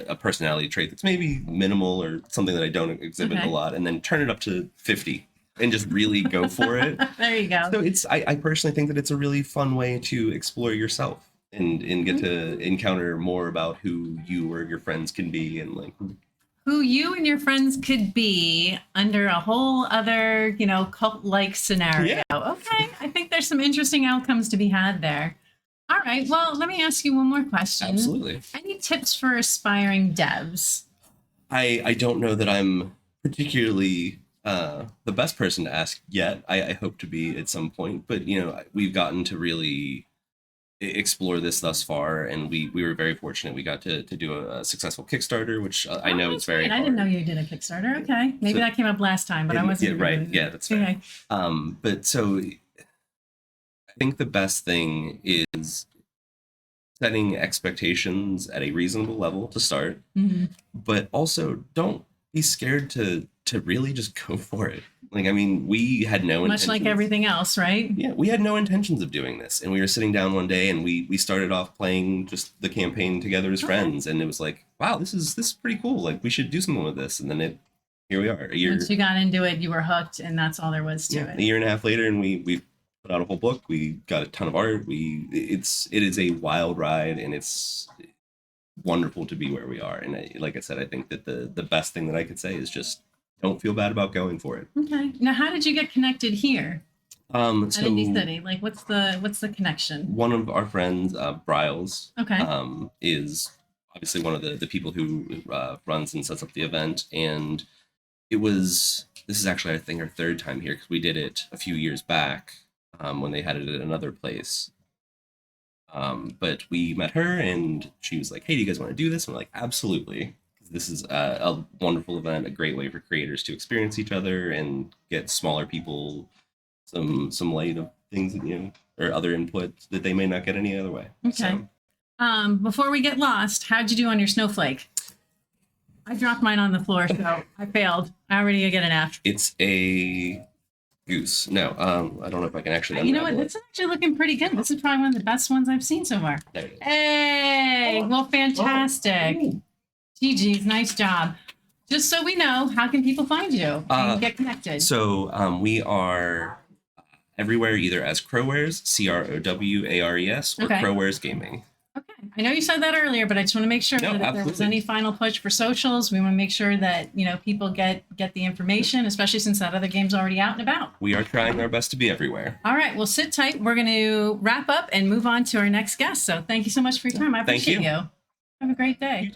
a personality trait that's maybe minimal or something that I don't exhibit a lot, and then turn it up to 50 and just really go for it. There you go. So I personally think that it's a really fun way to explore yourself and get to encounter more about who you or your friends can be, and like who you and your friends could be under a whole other, cult-like scenario. Yeah. Okay, I think there's some interesting outcomes to be had there. All right, well, let me ask you one more question. Absolutely. Any tips for aspiring devs? I don't know that I'm particularly the best person to ask yet. I hope to be at some point, but we've gotten to really explore this thus far, and we were very fortunate. We got to do a successful Kickstarter, which I know it's very hard. I didn't know you did a Kickstarter. Okay, maybe that came up last time, but I wasn't. Yeah, right. Yeah, that's fair. Okay. But so I think the best thing is setting expectations at a reasonable level to start, but also don't be scared to really just go for it. Like, I mean, we had no intentions. Much like everything else, right? Yeah, we had no intentions of doing this, and we were sitting down one day, and we started off playing just the campaign together as friends, and it was like, wow, this is pretty cool. Like, we should do something with this, and then here we are. Once you got into it, you were hooked, and that's all there was to it. A year and a half later, and we put out a whole book. We got a ton of art. It is a wild ride, and it's wonderful to be where we are. And like I said, I think that the best thing that I could say is just don't feel bad about going for it. Okay. Now, how did you get connected here? So at Indy City, like what's the connection? One of our friends, Bryles, okay, is obviously one of the people who runs and sets up the event, and this is actually I think our third time here, because we did it a few years back when they had it at another place. But we met her, and she was like, "Hey, do you guys want to do this?" And we're like, "Absolutely." This is a wonderful event, a great way for creators to experience each other and get smaller people some light of things, or other input that they may not get any other way. Okay. So, Before we get lost, how'd you do on your snowflake? I dropped mine on the floor, so I failed. I already get an F. It's a goose. No, I don't know if I can actually. You know what? unravel This is actually looking pretty good. This is probably one of the best ones I've seen so far. There it is. Hey, well, fantastic. GG's, nice job. Just so we know, how can people find you and get connected? So we are everywhere, either as Crowwares, Crowares, or Okay. Crowwares Gaming. Okay. I know you said that earlier, but I just want to make sure No, that if there was absolutely. any final push for socials, we want to make sure that, you know, people get the information, especially since that other game's already out and about. We are trying our best to be everywhere. All right. Well, sit tight. We're going to wrap up and move on to our next guest. So thank you so much for your time. I Thank appreciate you. you. Have a great day.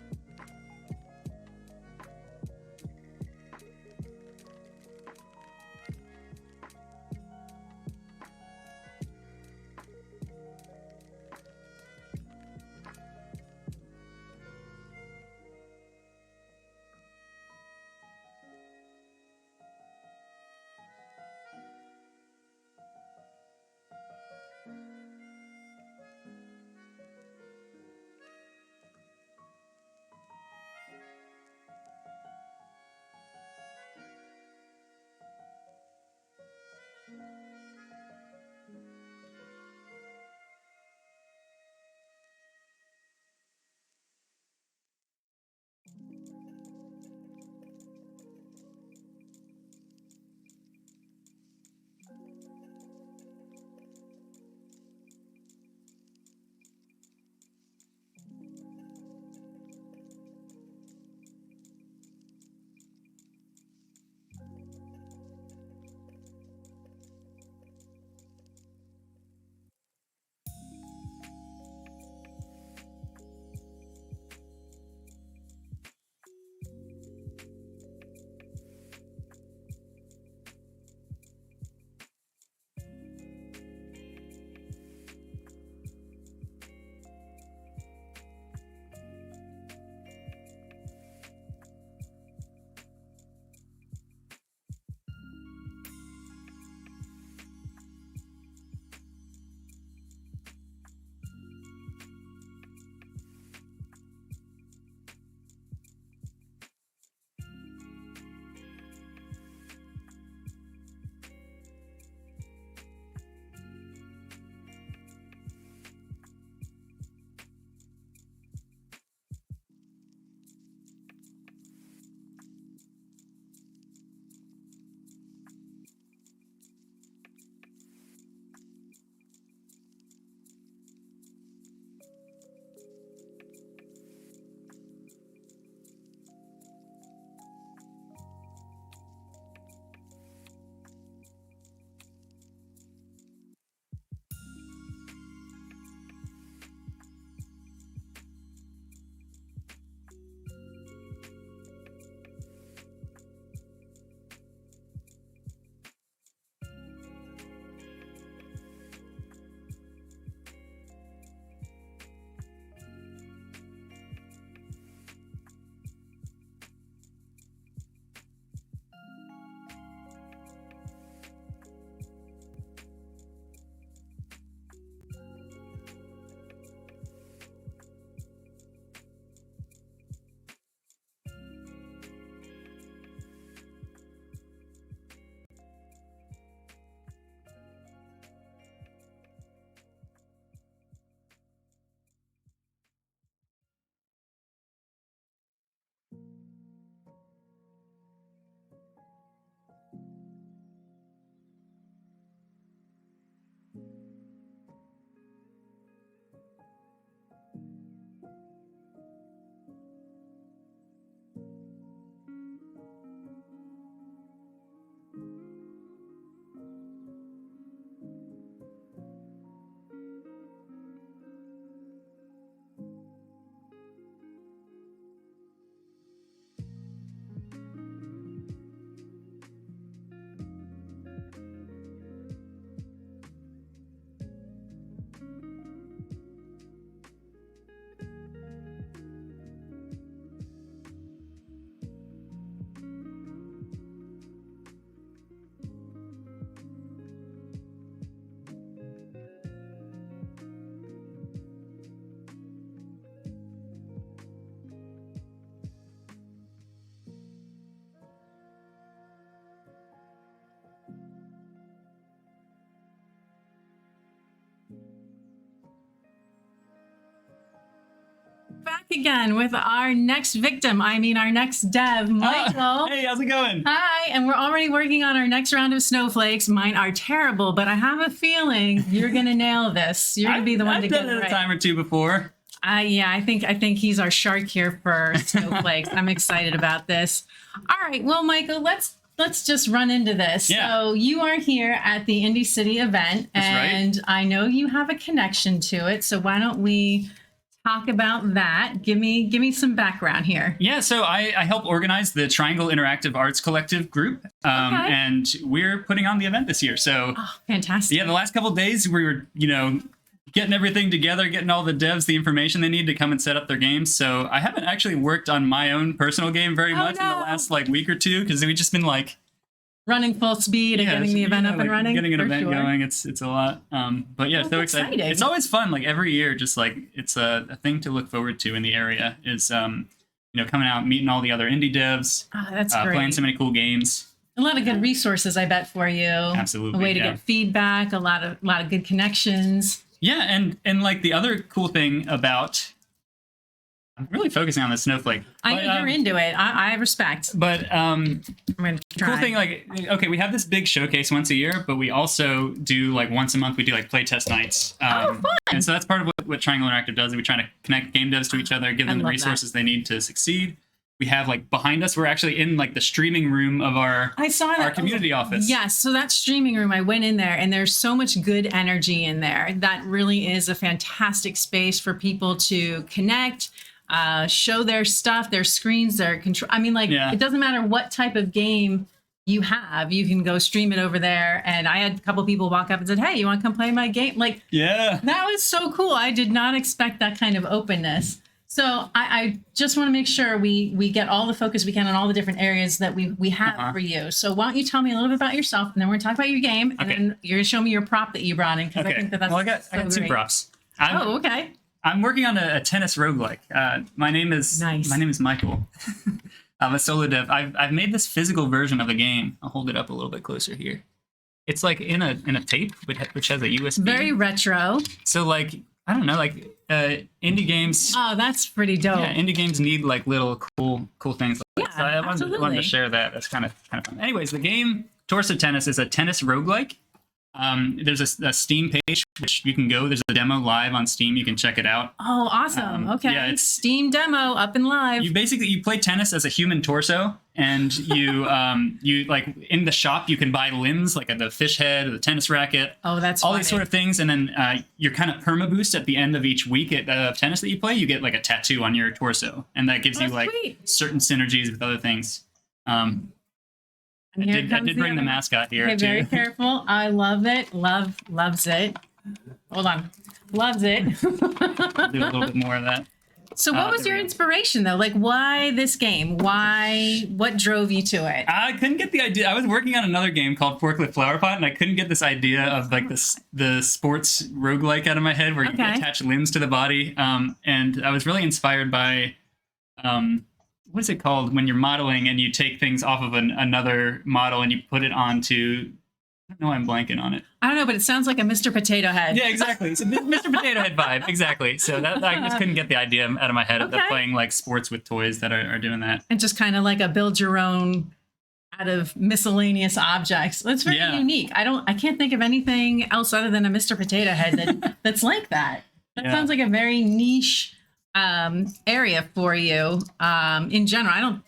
again with our next victim. I mean, our next dev, Michael. Hey, how's it going? Hi, and we're already working on our next round of snowflakes. Mine are terrible, but I have a feeling you're gonna nail this. You're gonna be the one I've to done get it it right. a time or two before. Yeah, I think he's our shark here for snowflakes. I'm excited about this. All right, well, Michael, let's just run into this. Yeah. So you are here at the Indy City event, That's right. and I know you have a connection to it. So why don't we talk about that? Give me some background here. Yeah, so I help organize the Triangle Interactive Arts Collective group, and we're putting on the event this year. So Oh, fantastic. yeah, the last couple of days we were, getting everything together, getting all the devs the information they need to come and set up their games. So I haven't actually worked on my own personal game very much in the last week or two because we've just been Running full speed and getting the event up and running. getting an for event sure. going. It's a lot. But yeah, Well, so that's excited. exciting. It's always fun. Like every year, just like it's a thing to look forward to in the area is coming out, meeting all the other indie devs, Oh, that's great. playing so many cool games. A lot of good resources, I bet, for you. Absolutely, A way to yeah. get feedback. A lot of good connections. Yeah, and like the other cool thing about, I'm really focusing on the snowflake. I know you're into it. I respect. But I'm gonna try. cool thing, like, okay, we have this big showcase once a year, but we also do like once a month. We do like playtest nights. Fun. And so that's part of what Triangle Interactive does. We try to connect game devs to each other, give I them the love resources they need to succeed. We have like behind us, we're actually in like the streaming room of our I saw that. community office. Yes, so that streaming room, I went in there, and there's so much good energy in there. That really is a fantastic space for people to connect, show their stuff, their screens, their control. I mean, Yeah. It doesn't matter what type of game you have, you can go stream it over there. And I had a couple people walk up and said, "Hey, you want to come play my game?" Like, Yeah. that was so cool. I did not expect that kind of openness. So I just want to make sure we get all the focus we can on all the different areas that we have for you. So why don't you tell me a little bit about yourself, and then we're going to talk about your game, and Okay. then you're going to show me your prop that you brought in, because I think that's well, I got so two great. props. Oh, okay. I'm working on a tennis roguelike. My name is Nice. Michael. I'm a solo dev. I've made this physical version of the game. I'll hold it up a little bit closer here. It's like in a tape, which has a USB. Very retro. So like I don't know, like indie games. Oh, that's pretty dope. Yeah, indie games need like little cool things. Like that. So I wanted absolutely. to share that. That's kind of fun. Anyways, the game Torso Tennis is a tennis roguelike. There's a Steam page which you can go. There's a demo live on Steam. You can check it out. Oh, awesome. Okay. yeah, it's- Steam demo up and live. You play tennis as a human torso, and you you like in the shop you can buy limbs like the fish head or the tennis racket. Oh, that's all funny. these sort of things, and then you're kind of perma boost at the end of each week of tennis that you play. You get like a tattoo on your torso, and that gives you Oh, like sweet. certain synergies with other things. And I here did comes bring the other- mascot here Okay, too. very careful. I love it. Loves it. Hold on. Loves it. Do a little bit more of that. So what was there your we go. inspiration though? Like, why this game? What drove you to it? I couldn't get the idea. I was working on another game called Forklift Flower Pot, and I couldn't get this idea of like the sports roguelike out of my head where you Okay. attach limbs to the body. And I was really inspired by what is it called when you're modeling and you take things off of another model and you put it onto. I don't know. I'm blanking on it. I don't know, but it sounds like a Mr. Potato Head. Yeah, exactly. It's a Mr. Potato Head vibe. Exactly. So that I just couldn't get the idea out of my head of Okay. playing like sports with toys that are doing that. And just kind of like a build your own out of miscellaneous objects. That's very Yeah. unique. I can't think of anything else other than a Mr. Potato Head that's like that. That Yeah. sounds like a very niche area for you. In general,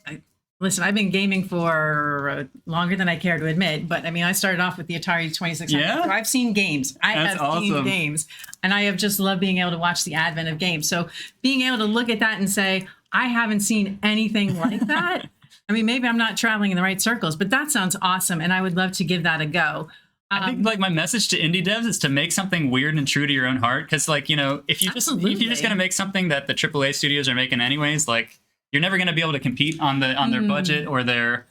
listen, I've been gaming for longer than I care to admit, but I mean, I started off with the Atari 2600. Yeah? So I've seen games. I That's have seen awesome. games. And I have just loved being able to watch the advent of games. So being able to look at that and say, I haven't seen anything like that. I mean, maybe I'm not traveling in the right circles, but that sounds awesome. And I would love to give that a go. I think like my message to indie devs is to make something weird and true to your own heart. Because like, if you're just Absolutely. gonna make something that the AAA studios are making anyways, like you're never gonna be able to compete on their budget or their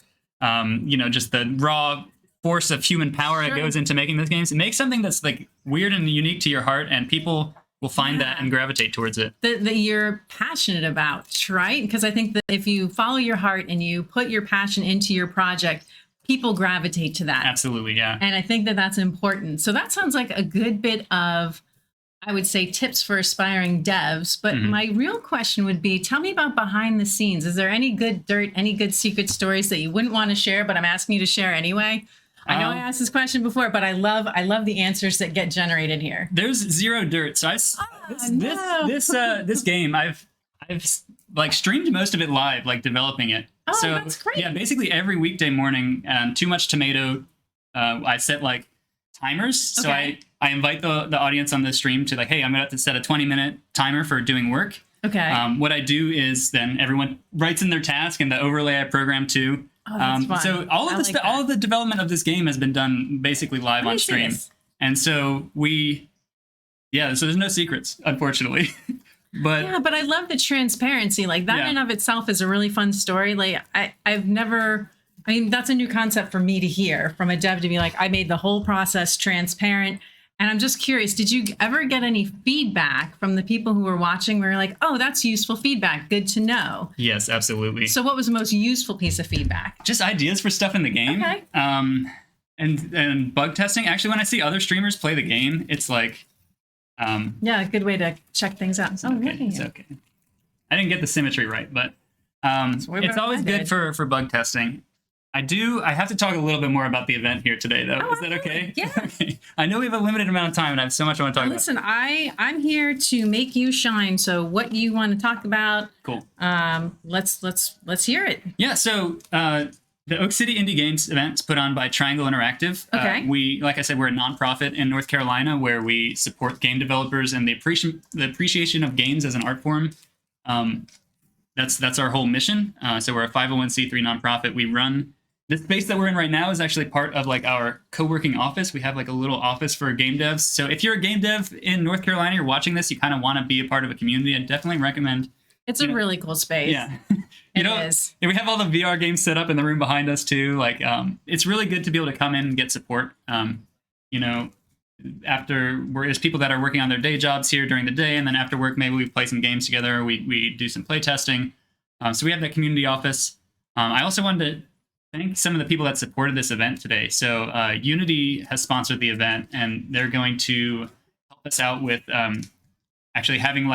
just the raw force of human power Sure. that goes into making those games. Make something that's like weird and unique to your heart, and people will find that and gravitate towards it. That you're passionate about, right? Because I think that if you follow your heart and you put your passion into your project, people gravitate to that. Absolutely, yeah. And I think that that's important. So that sounds like a good bit of I would say tips for aspiring devs, but my real question would be, tell me about behind the scenes. Is there any good dirt, any good secret stories that you wouldn't want to share, but I'm asking you to share anyway? I know I asked this question before, but I love the answers that get generated here. There's zero dirt. So this game, I've like streamed most of it live, like developing it. Oh, so that's great. yeah, basically every weekday morning, Too Much Tomato, I set like timers. So Okay. I invite the audience on the stream to like, hey, I'm about to set a 20-minute timer for doing work. Okay. What I do is then everyone writes in their task, and the overlay I program too. Oh, that's fun. So all of I like all of the development of this game has been done basically live on stream, Nice. and so so there's no secrets, unfortunately. But Yeah, but I love the transparency. Like that Yeah. in of itself is a really fun story. Like I've never, I mean, that's a new concept for me to hear from a dev to be like, I made the whole process transparent. And I'm just curious, did you ever get any feedback from the people who were watching where you're like, oh, that's useful feedback. Good to know. yes, absolutely. So what was the most useful piece of feedback? Just ideas for stuff in the game. Okay. And bug testing. Actually, when I see other streamers play the game, it's like, Yeah, a good way to check things out. Oh, okay, look at it's you. okay. I didn't get the symmetry right, but we're it's always blended. good for bug testing. I have to talk a little bit more about the event here today, though. Oh, Is that okay? yeah. Okay. I know we have a limited amount of time, and I have so much I want to talk Listen, I'm here to make you shine. So what you want to talk about? about. Cool. Let's hear it. Yeah, so the Oak City Indie Games event is put on by Triangle Interactive. Okay. Like I said, we're a nonprofit in North Carolina where we support game developers and the appreciation of games as an art form. That's our whole mission. So we're a 501c3 nonprofit. We run the space that we're in right now is actually part of like our co-working office. We have like a little office for game devs. So if you're a game dev in North Carolina, you're watching this, you kind of want to be a part of a community, I definitely recommend. It's a really cool space. Yeah. It is. We have all the VR games set up in the room behind us too. Like, it's really good to be able to come in and get support. There's people that are working on their day jobs here during the day, and then after work, maybe we play some games together. We do some play testing. So we have that community office. I also wanted to thank some of the people that supported this event today. So Unity has sponsored the event, and they're going to help us out with actually having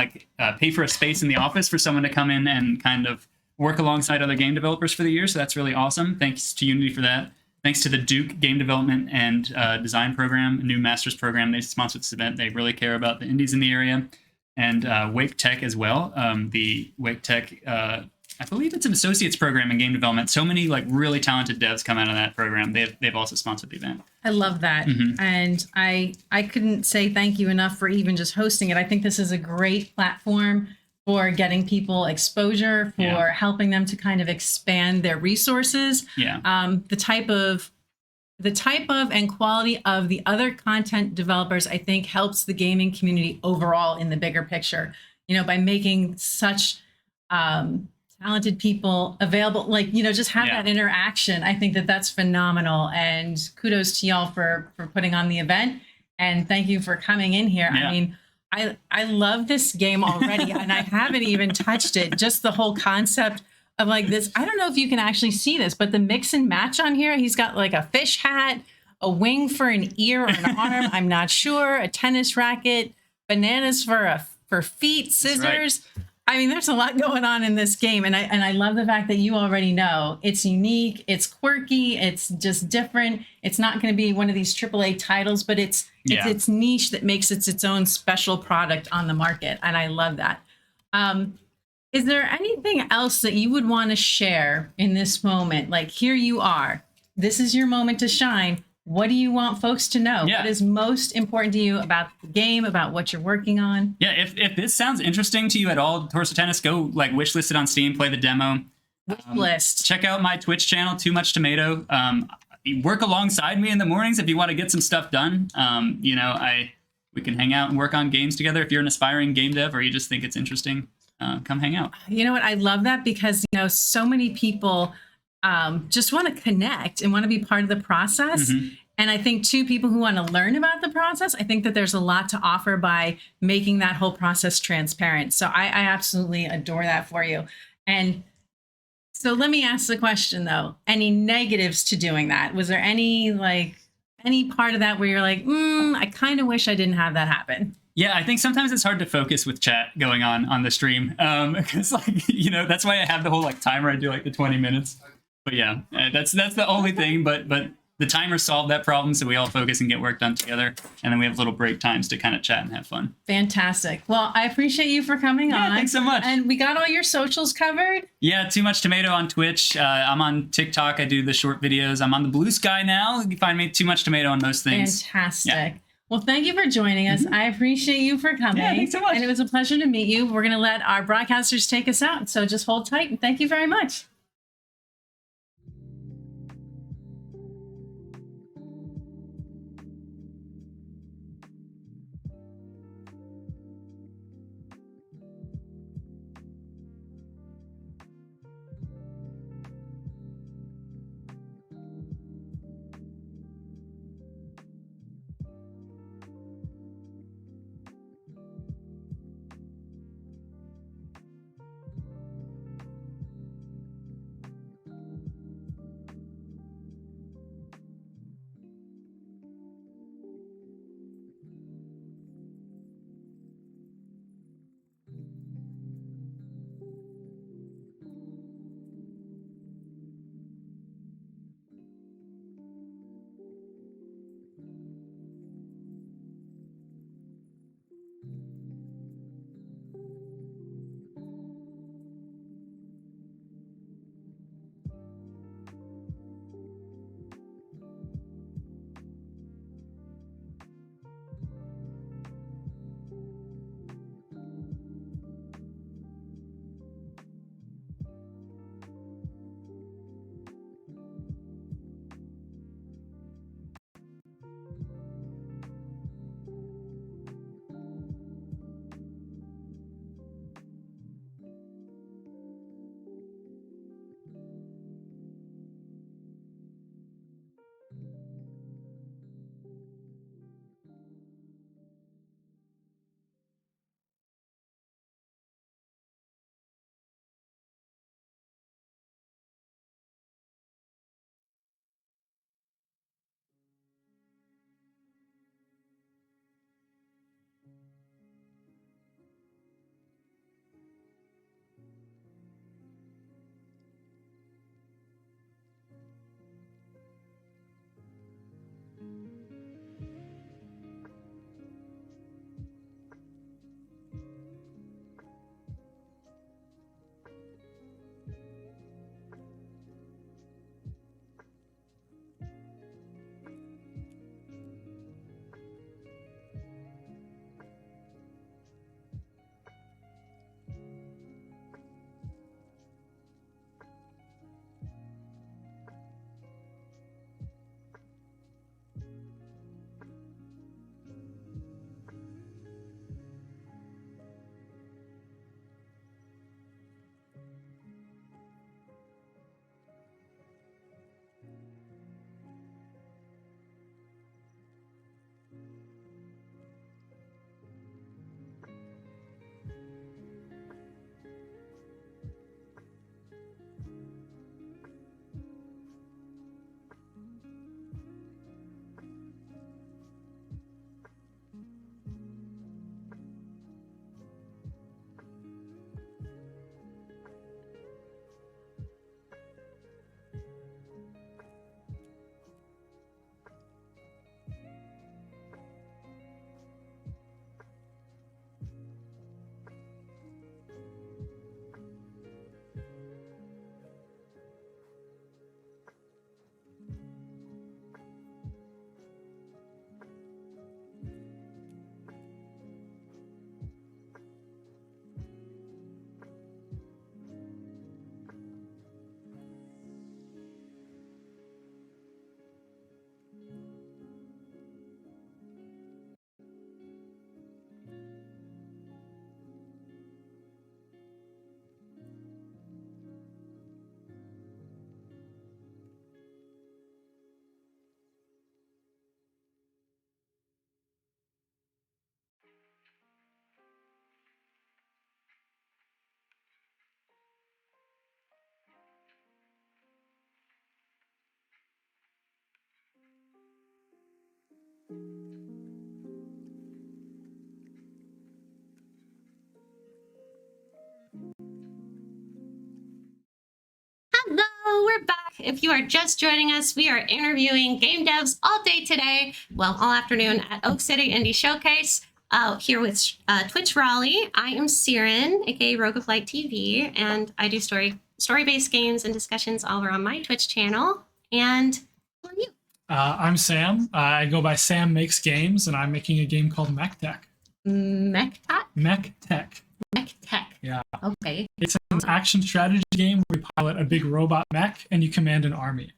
pay for a space in the office for someone to come in and kind of work alongside other game developers for the year. So that's really awesome. Thanks to Unity for that. Thanks to the Duke Game Development and Design Program, a new master's program. They sponsored this event. They really care about the indies in the area. And Wake Tech as well. The Wake Tech, I believe it's an associate's program in game development. So many really talented devs come out of that program. They've also sponsored the event. I love that. Mhm. And I couldn't say thank you enough for even just hosting it. I think this is a great platform for getting people exposure, for Yeah. helping them to kind of expand their resources. Yeah. The type of and quality of the other content developers, I think, helps the gaming community overall in the bigger picture. By making such talented people available, just have Yeah. that interaction. I think that's phenomenal. And kudos to y'all for putting on the event. And thank you for coming in here. Yeah. I mean, I love this game already, and I haven't even touched it. Just the whole concept of this. I don't know if you can actually see this, but the mix and match on here, he's got a fish hat, a wing for an ear or an arm. I'm not sure. A tennis racket, bananas for feet, scissors. right. I mean, there's a lot going on in this game, and I love the fact that you already know it's unique, it's quirky, it's just different. It's not going to be one of these AAA titles, but it's its niche that makes it its own special product on the market, and I love that. Is there anything else that you would want to share in this moment? Here you are. This is your moment to shine. What do you want folks to know? Yeah. What is most important to you about the game, about what you're working on? Yeah, if this sounds interesting to you at all, Horse of Tennis, go wishlist it on Steam, play the demo. List. Check out my Twitch channel, Too Much Tomato. You work alongside me in the mornings if you want to get some stuff done. We can hang out and work on games together. If you're an aspiring game dev or you just think it's interesting, come hang out. You know what? I love that because, so many people just want to connect and want to be part of the process. Mhm. And I think too, people who want to learn about the process, I think that there's a lot to offer by making that whole process transparent. So I absolutely adore that for you. And so let me ask the question though, any negatives to doing that? Was there any part of that where you're like, I kind of wish I didn't have that happen? Yeah, I think sometimes it's hard to focus with chat going on the stream, because that's why I have the whole timer. I do the 20 minutes, but yeah, that's the only thing. But the timer solved that problem, so we all focus and get work done together, and then we have little break times to kind of chat and have fun. Fantastic. Well, I appreciate you for coming on. Thanks so much. And we got all your socials covered. Yeah, Too Much Tomato on Twitch. I'm on TikTok. I do the short videos. I'm on the Blue Sky now. You can find me Too Much Tomato on most things. Fantastic. Yeah. Well, thank you for joining us. I appreciate you for coming. Yeah, thanks so much. And it was a pleasure to meet you. We're going to let our broadcasters take us out. So just hold tight. And thank you very much. If you are just joining us, we are interviewing game devs all day today, well, all afternoon at Oak City Indie Showcase. Here with Twitch Raleigh. I am Siren, aka Rogue of Light TV, and I do story-based games and discussions all over on my Twitch channel. And who are you? I'm Sam. I go by Sam Makes Games, and I'm making a game called Mech Tech. Mech Tech? Mech Tech. Mech Tech. Yeah. Okay. It's an action strategy game where you pilot a big robot mech and you command an army.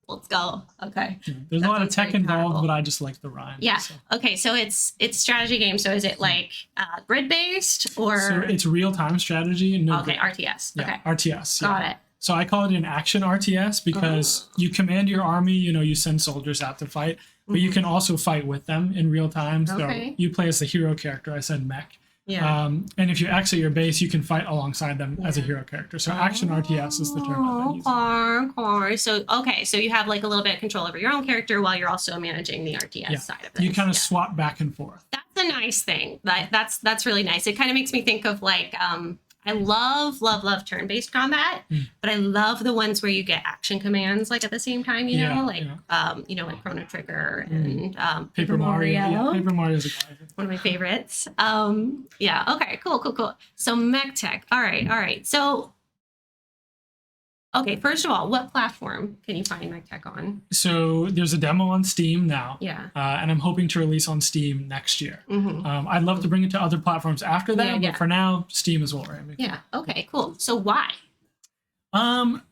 Let's go. Okay. There's a lot of tech very involved, powerful. but I just like the rhyme. Yeah. So. Okay. So it's strategy game. So is it like grid-based or? So it's real-time strategy. No Okay. grid. RTS. Yeah, Okay. RTS. Got Yeah. it. So I call it an action RTS because you command your army, you send soldiers out to fight, but you can also fight with them in real time. So Okay. you play as the hero character, I said mech. Yeah. And if you exit your base, you can fight alongside them as a hero character. So action RTS is the term I've been using. Okay. So you have like a little bit of control over your own character while you're also managing the RTS side of it. You kind of swap back and forth. That's a nice thing. That's really nice. It kind of makes me think of like I love turn-based combat, but I love the ones where you get action commands like at the same time, like Chrono Trigger and Paper Mario. Yeah, Paper Mario is a classic. one of my favorites. Okay, cool. So Mech Tech. All right. So okay, first of all, what platform can you find Mech Tech on? So there's a demo on Steam now. Yeah. And I'm hoping to release on Steam next year. Mm-hmm. I'd love to bring it to other platforms after that, Yeah. but for now, Steam is what we're aiming for. Yeah. Okay, cool. So why?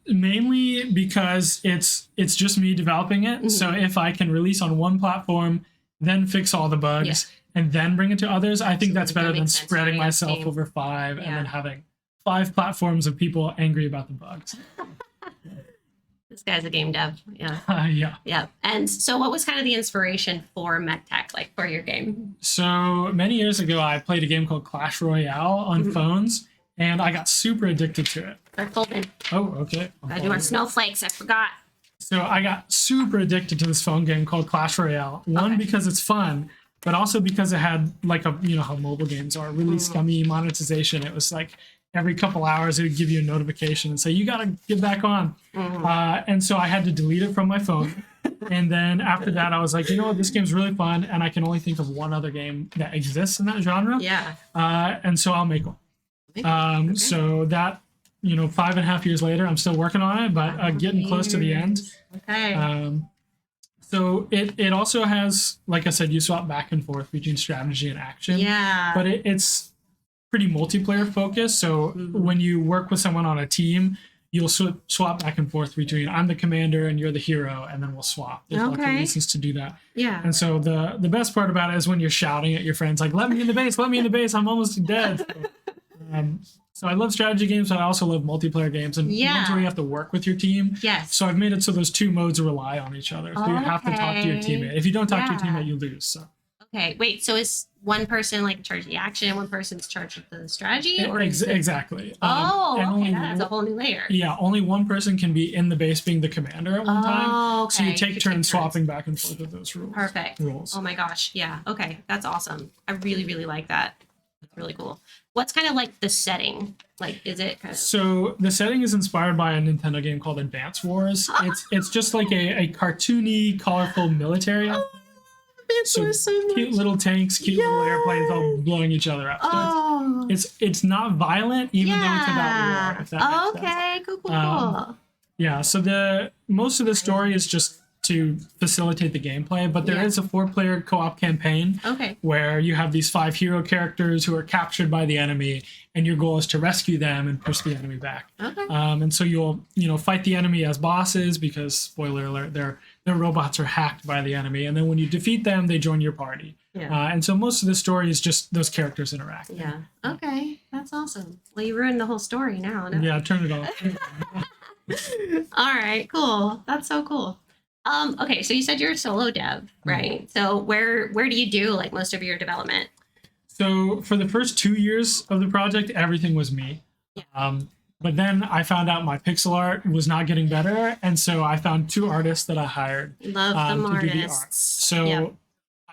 Mainly because it's just me developing it. So if I can release on one platform, then fix all the bugs, and then bring it to others, I think that's better than makes sense. spreading Yeah, myself same. over 5 and Yeah. then having 5 platforms of people angry about the bugs. This guy's a game dev. Yeah. Yeah. Yeah. And so what was kind of the inspiration for Mech Tech, like for your game? So many years ago, I played a game called Clash Royale on phones, and I got super addicted to it. Start folding. Oh, okay. I do our snowflakes. I forgot. So I got super addicted to this phone game called Clash Royale. One, Okay. because it's fun, but also because it had like how mobile games are, really scummy monetization. It was like every couple hours it would give you a notification and say, you got to get back on. And so I had to delete it from my phone. And then after that, I was like, this game's really fun. And I can only think of one other game that exists in that genre. Yeah. And so I'll make one. So that, 5.5 years later, I'm still working on it, but getting close to the end. Okay. So it also has, like I said, you swap back and forth between strategy and action. Yeah. But it's pretty multiplayer focused. So when you work with someone on a team, you'll swap back and forth between I'm the commander and you're the hero, and then we'll swap. There's lots of reasons to do that. Yeah. And so the best part about it is when you're shouting at your friends, like, let me in the base, I'm almost dead. So I love strategy games, but I also love multiplayer games and ones where you have to work with your team. Yes. So I've made it so those two modes rely on each other. So you have to talk to your teammate. If you don't talk to your teammate, you lose. So. Okay. Wait. So is one person like in charge of the action, one person's charged of the strategy, or is it... Exactly. Okay, that's a whole new layer. Yeah, only one person can be in the base being the commander at one time. Okay. So you take turns swapping back and forth with those rules. Perfect. Oh my gosh. Yeah. Okay. That's awesome. I really, really like that. That's really cool. What's kind of like the setting? Like, is it kind of... So the setting is inspired by a Nintendo game called Advance Wars. It's just like a cartoony, colorful military. So cute little tanks, cute little airplanes all blowing each other up. So it's not violent, even though it's about war. If that makes sense. Cool. Yeah, so most of the story is just to facilitate the gameplay, but there is a 4-player co-op campaign where you have these 5 hero characters who are captured by the enemy, and your goal is to rescue them and push the enemy back. And so you'll fight the enemy as bosses because, spoiler alert, their robots are hacked by the enemy, and then when you defeat them, they join your party. And so most of the story is just those characters interacting. Yeah. Okay, that's awesome. Well, you ruined the whole story now. No? Yeah, turn it off. All right, cool. That's so cool. Okay, so you said you're a solo dev, right? So where do you do like most of your development? So for the first 2 years of the project, everything was me. But then I found out my pixel art was not getting better, and so I found 2 artists that I hired Love them to do the art. artists. So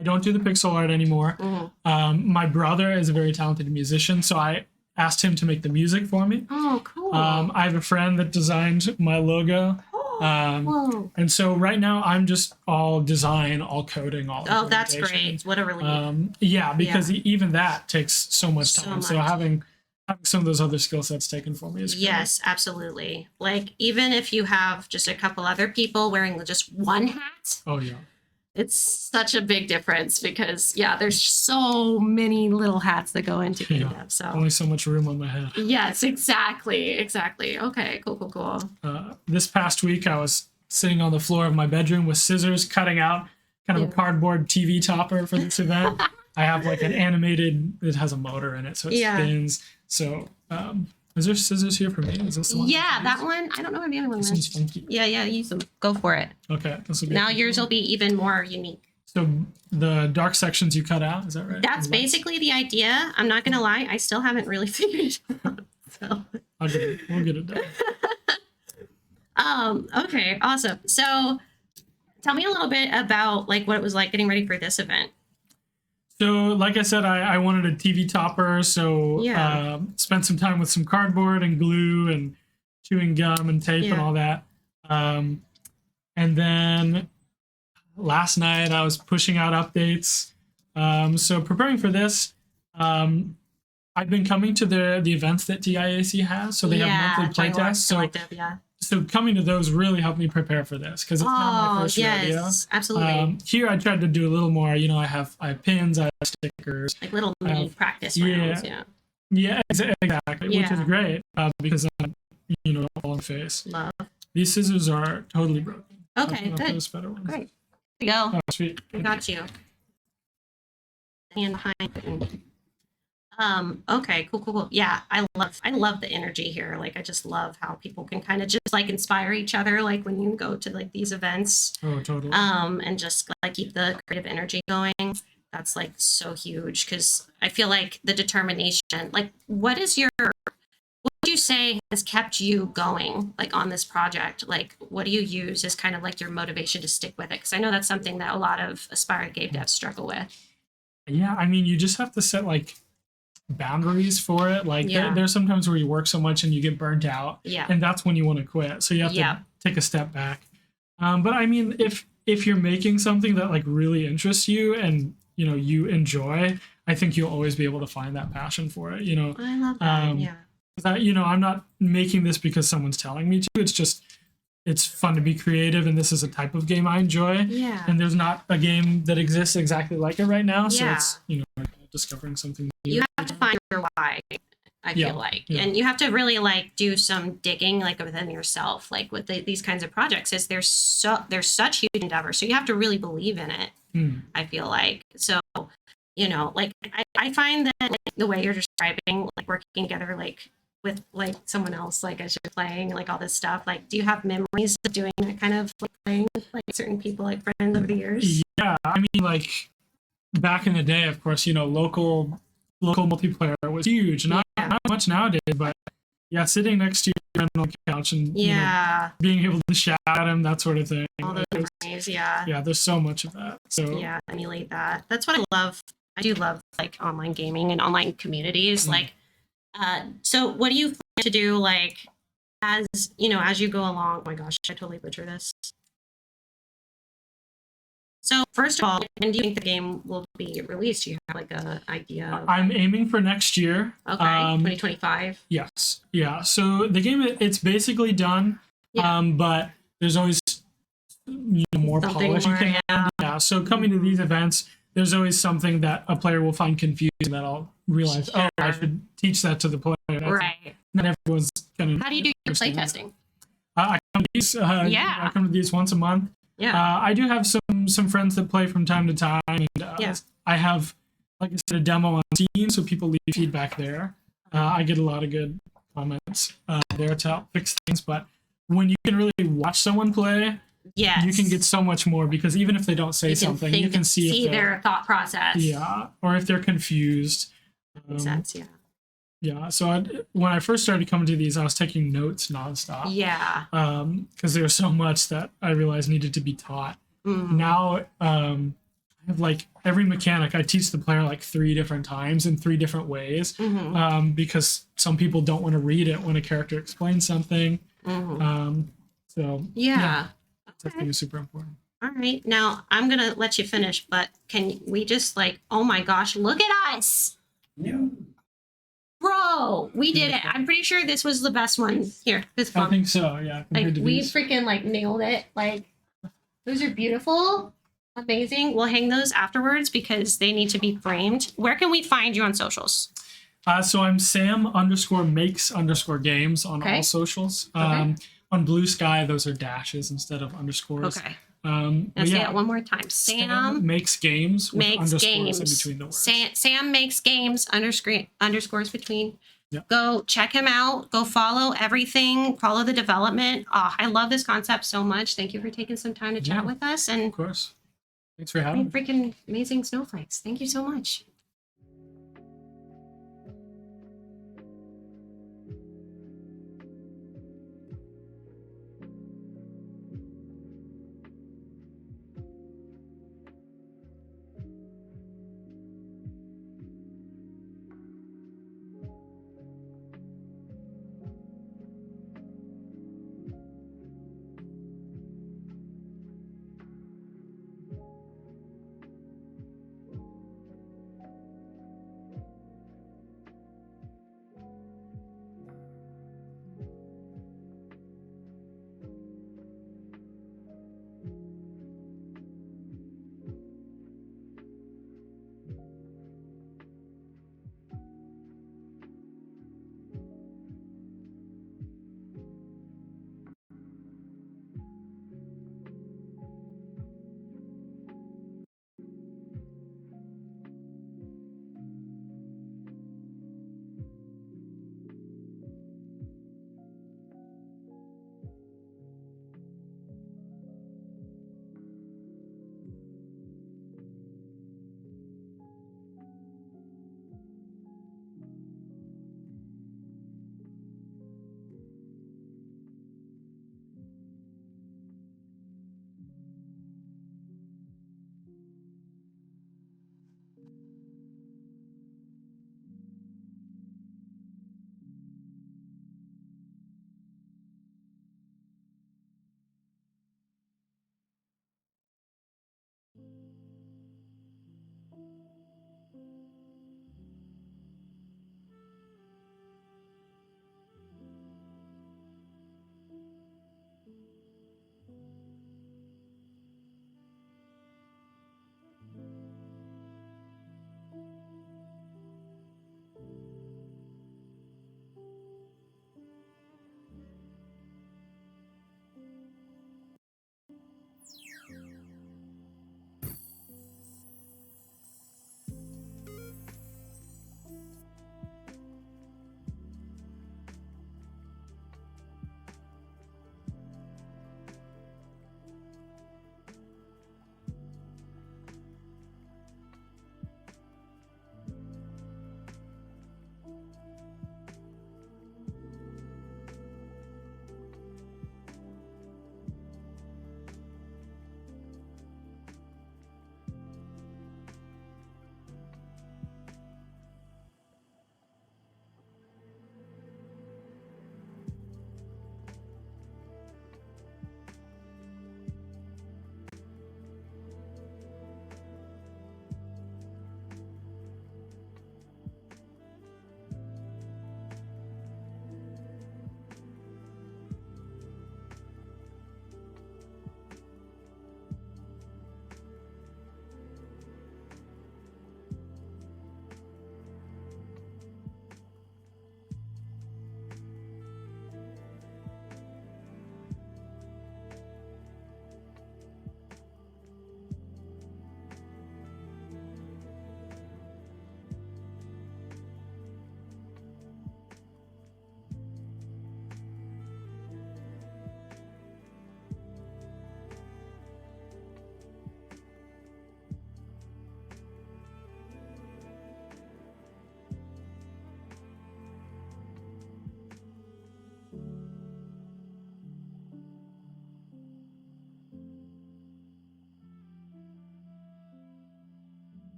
I don't do the pixel art anymore. My brother is a very talented musician, so asked him to make the music for me. Oh, cool. I have a friend that designed my logo. And so right now I'm just all design, all coding, all. Oh, that's great. What a relief. Yeah, because even that takes so much time. So having some of those other skill sets taken for me is great. Yes, absolutely. Like even if you have just a couple other people wearing just one hat. Oh yeah. It's such a big difference because there's so many little hats that go into game dev. So only so much room on my head. Yes, exactly. Okay, cool. This past week I was sitting on the floor of my bedroom with scissors cutting out kind of a cardboard TV topper for this event. I have like an animated, it has a motor in it, so it spins. So is there scissors here for me? Is this the one? Yeah, that one. I don't know where the other one is. Yeah, use them. Go for it. Okay. Now yours will be even more unique. So the dark sections you cut out, is that right? That's basically the idea. I'm not going to lie. I still haven't really figured it out. So. We'll get it done. Okay, awesome. So tell me a little bit about like what it was like getting ready for this event. So, like I said, I wanted a TV topper, so spent some time with some cardboard and glue and chewing gum and tape and all that. And then last night I was pushing out updates. So preparing for this, I've been coming to the events that TIAC has, so they have monthly playtests. So coming to those really helped me prepare for this because it's not my first rodeo. Absolutely. Here I tried to do a little more. I have pins, I have stickers, like little mini practice rounds. Yeah, exactly, which is great because I'm all in face. Love. These scissors are totally broken. Okay, good. Great. Here we go. Oh, sweet. I got you. Hand behind. Okay, cool. Yeah, I love the energy here. Like I just love how people can kind of just like inspire each other like when you go to like these events. Oh, totally. And just like keep the creative energy going. That's like so huge because I feel like the determination, like what would you say has kept you going like on this project? Like what do you use as kind of like your motivation to stick with it? Because I know that's something that a lot of aspiring game devs struggle with. Yeah, I mean, you just have to set like boundaries for it. Like there's sometimes where you work so much and you get burnt out. Yeah. And that's when you want to quit. So you have to take a step back. But I mean, if you're making something that like really interests you and you enjoy, I think you'll always be able to find that passion for it. I love that. I'm not making this because someone's telling me to. It's just it's fun to be creative, and this is a type of game I enjoy. Yeah. And there's not a game that exists exactly like it right now. So it's discovering something new. You have to find your why, I feel like. And you have to really like do some digging like within yourself, like with these kinds of projects is there's such huge endeavor. So you have to really believe in it. I feel like. So, like I find that like, the way you're describing like working together like with like someone else, like as you're playing, like all this stuff, like do you have memories of doing that kind of like playing with like certain people, like friends over the years? Yeah, I mean like back in the day, of course, local multiplayer was huge. Not much nowadays, but sitting next to your friend on the couch and being able to shout at him, that sort of thing. All those memories, there's so much of that. So emulate that. That's what I love. I do love like online gaming and online communities. Like, so what do you plan to do like as you go along? Oh my gosh, I totally butchered this. So first of all, when do you think the game will be released? Do you have like an idea? I'm aiming for next year. Okay, 2025. Yes. Yeah. So the game, it's basically done, but there's always more polish you can add. Yeah. So coming to these events, there's always something that a player will find confusing that I'll realize, I should teach that to the player. Right. Not everyone's gonna. How do you do your play testing? I come to these once a month. Yeah. I do have some friends that play from time to time, and I have, like I said, a demo on Steam, so people leave feedback there. I get a lot of good comments there to help fix things. But when you can really watch someone play, you can get so much more because even if they don't say something, you can see their thought process. Yeah, or if they're confused. Makes sense. Yeah. Yeah, so when I first started coming to these, I was taking notes nonstop. Yeah. Because there was so much that I realized needed to be taught. Now, I have like every mechanic. I teach the player like 3 different times in 3 different ways, because some people don't want to read it when a character explains something. So yeah. testing is super important. All right, now I'm gonna let you finish, but can we just like, oh my gosh, look at us, bro, we did it. I'm pretty sure this was the best one here. This I one, think so. Yeah. like we these. freaking like nailed it. Like those are beautiful, amazing. We'll hang those afterwards because they need to be framed. Where can we find you on socials? So I'm Sam_makes_games on all socials. On Blue Sky, those are dashes instead of underscores. Okay. Now say it one more time. Sam makes games with makes underscores games in between the words. Sam makes games underscores between. Yep. Go check him out. Go follow everything. Follow the development. Oh, I love this concept so much. Thank you for taking some time to chat with us. And of course, thanks for having me. Freaking amazing snowflakes. Thank you so much.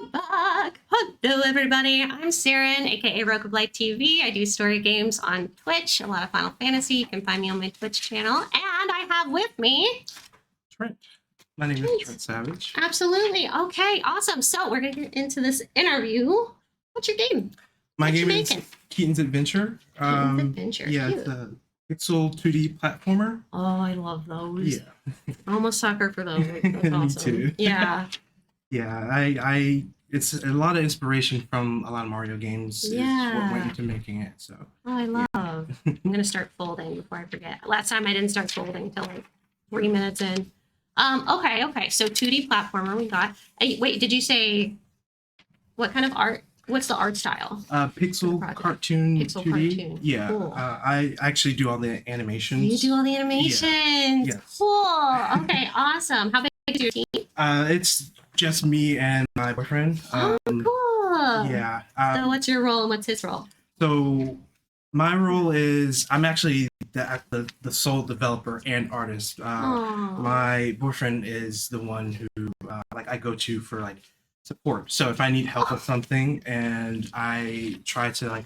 we're back. Hello, everybody. I'm Saren, aka Rogue of Life TV. I do story games on Twitch, a lot of Final Fantasy. You can find me on my Twitch channel. And I have with me Trent. My name is Trent Savage. Absolutely. Okay, awesome. So we're going to get into this interview. What's your game? My What you game is making? Keaton's Adventure. Keaton's Adventure. Yeah, Cute. it's a pixel 2D platformer. Oh, I love those. Yeah. I'm almost sucker for those. That's Me awesome. too. Yeah. Yeah, I it's a lot of inspiration from a lot of Mario games. Is Yeah. what went into making it. So Oh, I love. I'm gonna start folding before I forget. Last time I didn't start folding until like 3 minutes in. Okay. So 2D platformer we got. Wait, did you say what kind of art? What's the art style? pixel Project. cartoon Pixel 2D. cartoon. Yeah. Cool. I actually do all the animations. You do all the animations. Yes. Cool. Okay, awesome. How big is your team? It's just me and my boyfriend. Oh, cool. Yeah. So what's your role and what's his role? So my role is I'm actually the sole developer and artist. Aw. My boyfriend is the one who I go to for like support. So if I need help with something and I try to like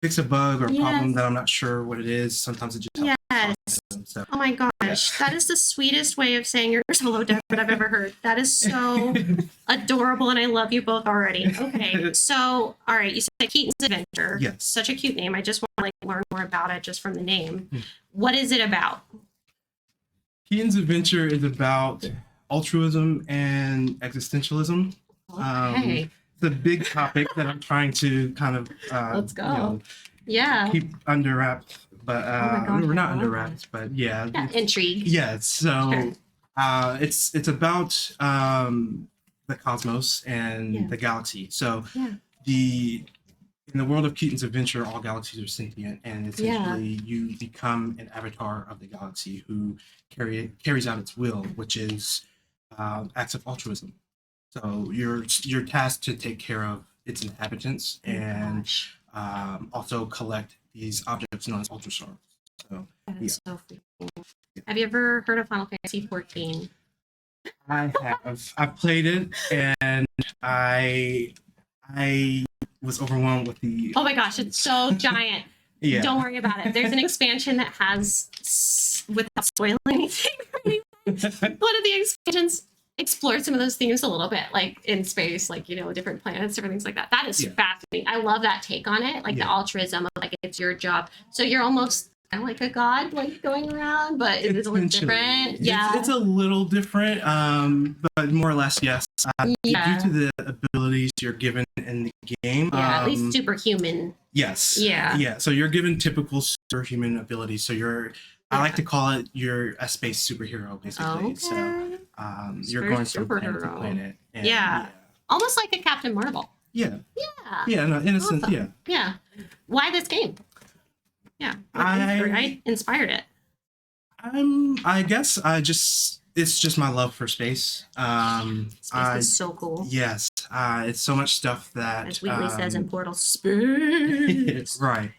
fix a bug or problem Yes. that I'm not sure what it is, sometimes it just helps. Yes. So Oh my gosh, that is the sweetest way of saying you're solo dad I've ever heard. That is so adorable, and I love you both already. Okay, so all right, you said Keaton's Adventure. Yes. Such a cute name. I just want to like learn more about it just from the name. Hmm. What is it about? Keaton's Adventure is about altruism and existentialism. Okay, It's a big topic that I'm trying to kind of let's go. Yeah. keep under wraps, but my gosh, we're I not love under that. wraps, but yeah, Yeah, intrigue. yeah. So Sure. it's about the cosmos and Yeah. the galaxy. So Yeah. in the world of Keaton's Adventure, all galaxies are sentient, and essentially you become an avatar of the galaxy who carries out its will, which is acts of altruism. So you're tasked to take care of its inhabitants Oh my and gosh, also collect these objects known as ultrastars. So that is so freaking cool. Have you ever heard of Final Fantasy 14? I've played it, and I was overwhelmed with the Oh my gosh, it's so giant. yeah. Don't worry about it. There's an expansion that has, without spoiling anything, one of the expansions explored some of those themes a little bit, like in space, like, different planets, different things like that. That is Yeah. fascinating. I love that take on it, like the Yeah. altruism of like it's your job. So you're almost kind of like a god, like going around, but it is a little Essentially. different. It's- Yeah. it's a little different, but more or less, yes. Yeah. Due to the abilities you're given in the game. Yeah, at least superhuman. Yes. Yeah. Yeah. So you're given typical superhuman abilities. So I like to call it you're a space superhero, basically. Okay. So you're Very going from planet to superhero. planet. And, Yeah. Almost like a Captain Marvel. Yeah. Yeah. Yeah. No, in a sense, Awesome. yeah. Yeah. Why this game? Yeah. What I- inspired it. I guess it's just my love for space. Space is so cool. Yes. It's so much stuff that As Wheatley says in Portal, space. right.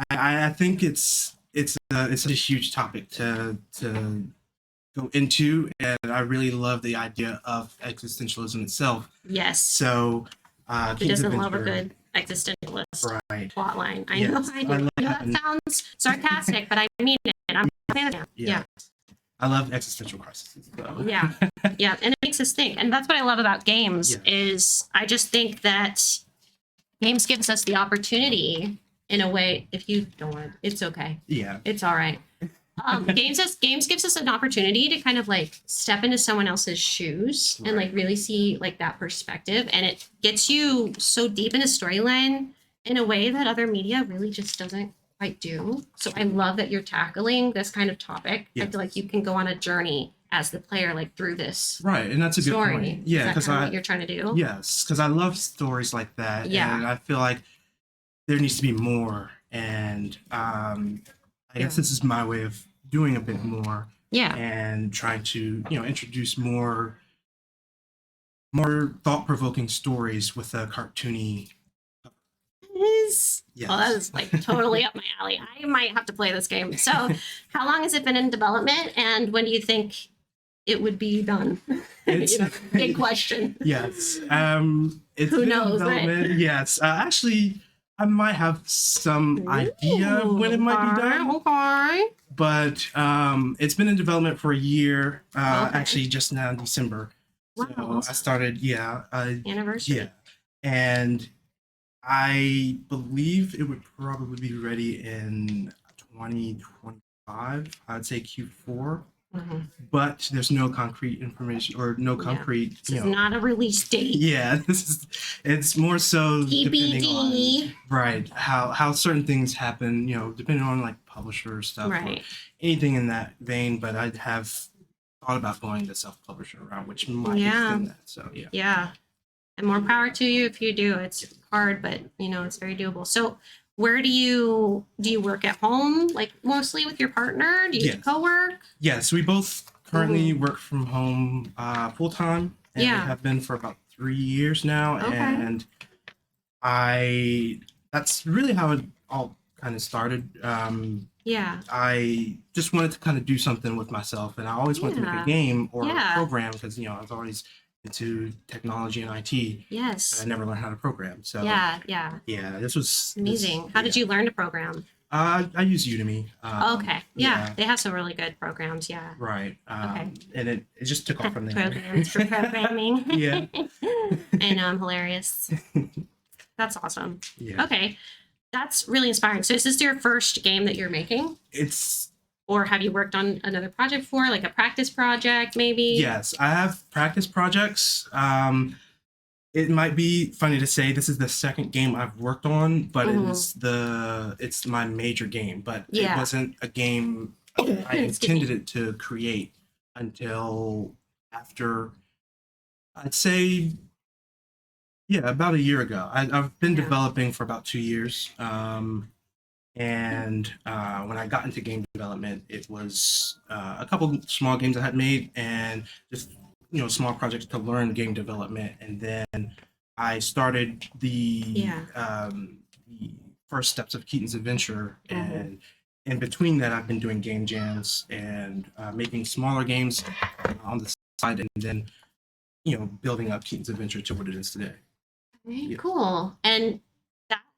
I think it's such a huge topic to go into, and I really love the idea of existentialism itself. Yes. So Who Keaton's doesn't love a Adventure- good existentialist right? plot line? I Yes, know I do. I like I know that that. sounds sarcastic, but I mean it. I'm a fan of that. Yeah. I love existential crises. So. Yeah. Yeah. And it makes us think. And that's what I love about games Yeah. is I just think that games gives us the opportunity in a way. If you don't want it, it's okay. Yeah. It's all right. Games gives us an opportunity to kind of like step into someone else's shoes and like really see like that perspective, and it gets you so deep in a storyline in a way that other media really just doesn't quite do. So I love that you're tackling this kind of topic. I Yes. feel like you can go on a journey as the player, like through this Right, and that's a good story. point. Yeah, Is that because kind of what you're trying to do? yes, because I love stories like that. Yeah. And I feel like there needs to be more. And I guess this is my way of doing a bit more Yeah. and trying to, introduce more thought-provoking stories with a cartoony. Yes. Yes. Oh, that is like totally up my alley. I might have to play this game. So, how long has it been in development, and when do you think it would be done? It's Big question. Yes. It's Who been knows, in development. Right? Yes. Actually, I might have some idea of when it might be done. Okay. But it's been in development for a year. Actually, just now in December. Wow. So I started. Anniversary. Yeah, and I believe it would probably be ready in 2025. I'd say Q4. Mm-hmm. But there's no concrete information or no concrete. This is not a release date. Yeah, it's more so depending TBD. on right how certain things happen. Depending on like publisher stuff or anything in that vein. But I'd have thought about going the self-publisher route, which might extend that. So yeah. Yeah, and more power to you if you do. It's hard, but it's very doable. So. Where do you work at home, like mostly with your partner? Do you co-work? Yes, we both currently work from home full time, and we have been for about 3 years now. Okay. And that's really how it all kind of started. I just wanted to kind of do something with myself, and I always wanted to make a game or a program because I was always into technology and IT. Yes. But I never learned how to program. So yeah. This was amazing. How did you learn to program? I use Udemy. Okay. Yeah, they have some really good programs. Yeah. Right. And it just took off from there. Programs for programming. Yeah. I know, I'm hilarious. That's awesome. Yeah. Okay. That's really inspiring. So is this your first game that you're making? Or have you worked on another project before, like a practice project, maybe? Yes, I have practice projects. It might be funny to say this is the second game I've worked on, but it's my major game. But it wasn't a game I intended it to create until after, I'd say, about a year ago. I've been developing for about 2 years. And when I got into game development, it was a couple small games I had made and just small projects to learn game development. And then I started the first steps of Keaton's Adventure. And in between that, I've been doing game jams and making smaller games on the side, and then building up Keaton's Adventure to what it is today. Very cool. And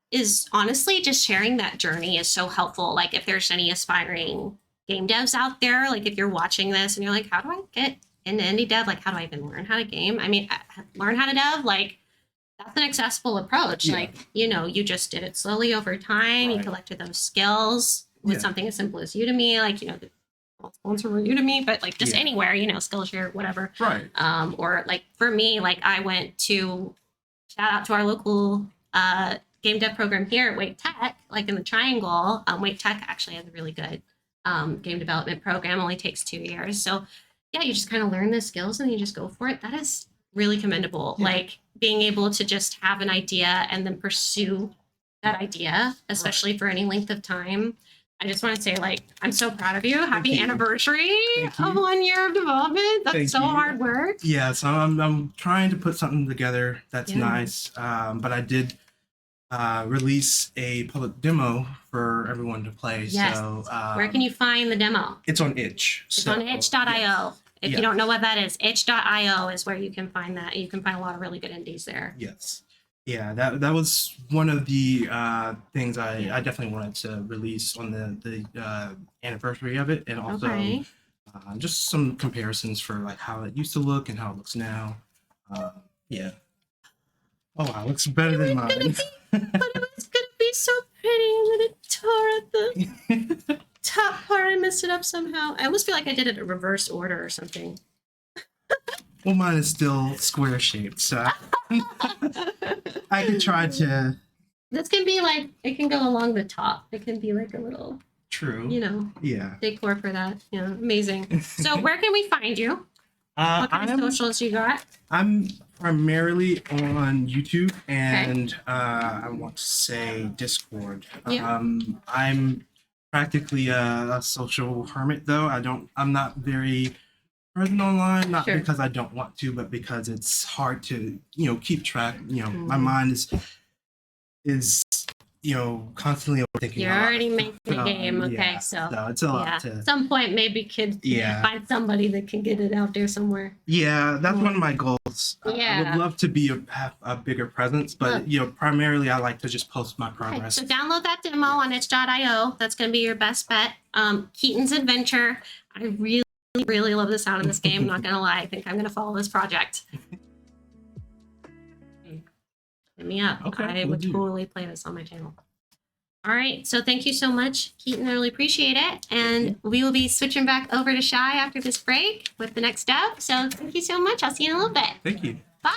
is honestly just sharing that journey is so helpful. Like if there's any aspiring game devs out there, like if you're watching this and you're like, how do I get into indie dev? Like, how do I even learn how to game? I mean, learn how to dev, like that's an accessible approach. Like, you just did it slowly over time. You collected those skills with something as simple as Udemy, like, the sponsor Udemy, but like just anywhere, Skillshare, whatever. Right. Or like for me, like I went to shout out to our local, game dev program here at Wake Tech, like in the Triangle. Wake Tech actually has a really good game development program, only takes 2 years. So you just kind of learn the skills and you just go for it. That is really commendable. Like being able to just have an idea and then pursue that idea, especially for any length of time. I just want to say, like, I'm so proud of you. Happy anniversary of 1 year of development. That's hard work. Yeah, so I'm trying to put something together that's nice. But I did release a public demo for everyone to play. Yes. So where can you find the demo? It's on itch. It's on itch.io. If you don't know what that is, itch.io is where you can find that. You can find a lot of really good indies there. Yes. Yeah, that was one of the things I definitely wanted to release on the anniversary of it, and also just some comparisons for like how it used to look and how it looks now. Yeah. Oh wow, it looks better than mine. But it was gonna be so pretty, and then it tore at the top part. I messed it up somehow. I almost feel like I did it in reverse order or something. Well, mine is still square shaped, so I could try to. This can be like, it can go along the top. It can be like a little, true. Yeah. Decor for that. Yeah, amazing. So where can we find you? What kind of socials you got? I'm primarily on YouTube and I want to say Discord. I'm practically a social hermit, though. I'm not very present online, not because I don't want to, but because it's hard to keep track. My mind is constantly overthinking. You're already making a game, okay? Yeah, So it's a lot yeah, to. at some point maybe could find somebody that can get it out there somewhere. Yeah, that's one of my goals. I would love to have a bigger presence, but primarily I like to just post my progress. Okay, so download that demo on itch.io. That's going to be your best bet. Keaton's Adventure. I really, really love the sound of this game. Not going to lie. I think I'm going to follow this project. Hit me up. Okay, I would totally play this on my channel. All right. So thank you so much, Keaton. I really appreciate it. And we will be switching back over to Shy after this break with the next step. So thank you so much. I'll see you in a little bit. Thank you. Bye.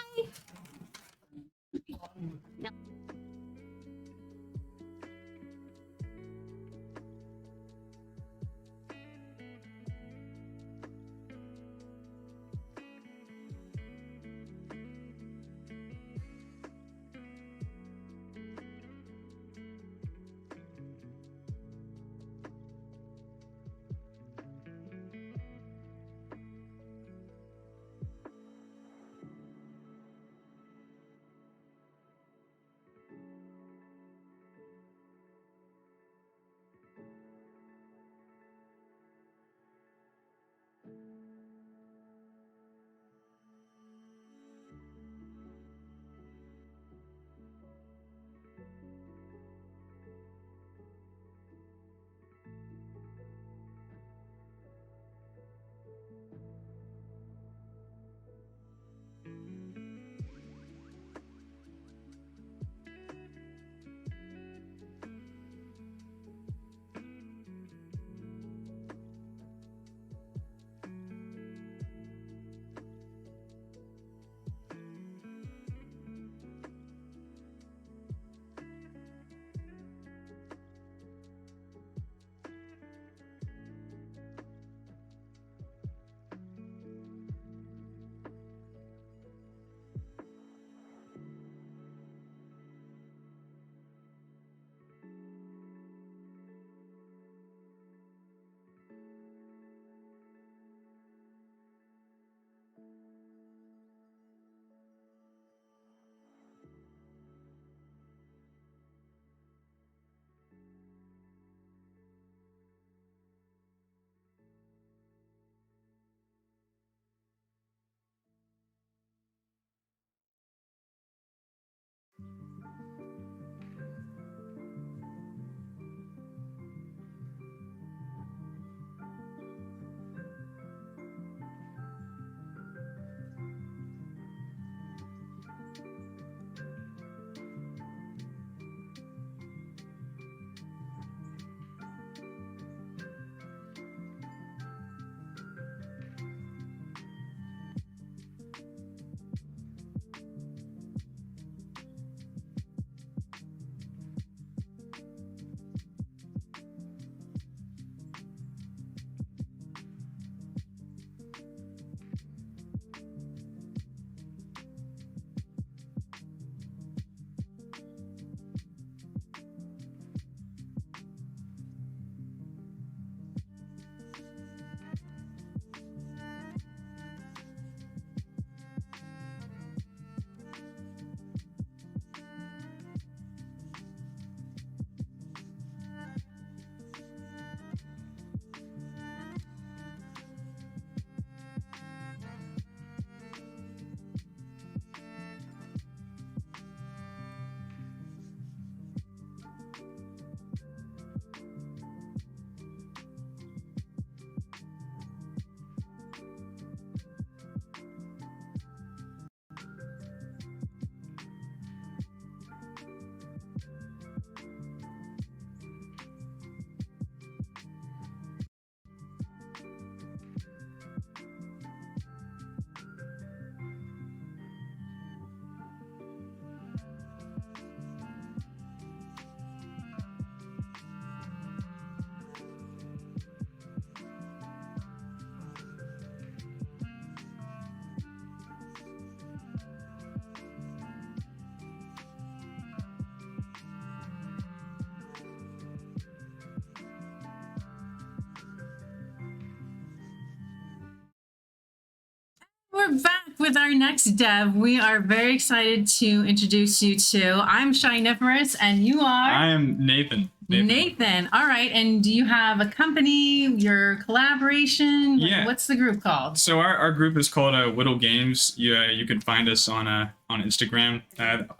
we're back with our next dev. We are very excited to introduce you to. I'm Shiniferous, and you are? I am Nathan. Nathan. All right. And do you have a company, your collaboration? Yeah. What's the group called? So our group is called Whittle Games. You can find us on Instagram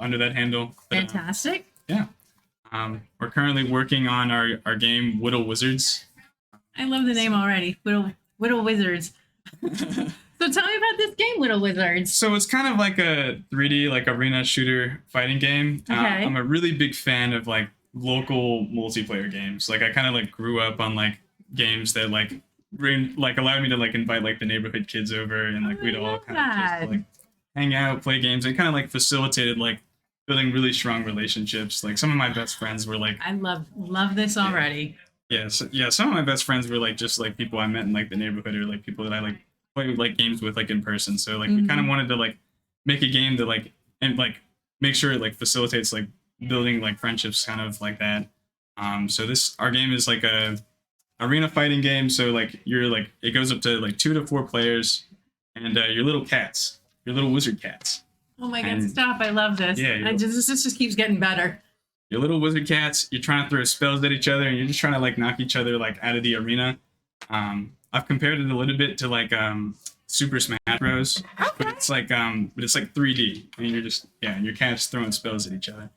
under that handle. Fantastic. Yeah. We're currently working on our game Whittle Wizards. I love the name already. Whittle Wizards. So tell me about this game, Whittle Wizards. So it's kind of like a 3D like arena shooter fighting game. Okay. I'm a really big fan of like local multiplayer games. Like I kind of like grew up on like games that like allowed me to like invite like the neighborhood kids over and like we'd all kind of just like hang out, play games, and kind of like facilitated like building really strong relationships. Like some of my best friends were like, I love this already. Yeah, some of my best friends were like just like people I met in like the neighborhood or like people that I like play like games with like in person. So like we kind of wanted to like make a game that like and like make sure it like facilitates like building like friendships kind of like that. So our game is like a arena fighting game. So like you're like it goes up to like 2 to 4 players, and your little cats, your little wizard cats. Oh my God! Stop! I love this. Yeah, this just keeps getting better. Your little wizard cats, you're trying to throw spells at each other, and you're just trying to like knock each other like out of the arena. I've compared it a little bit to like Super Smash Bros. Okay. But it's like 3D, and you're just your cat's throwing spells at each other.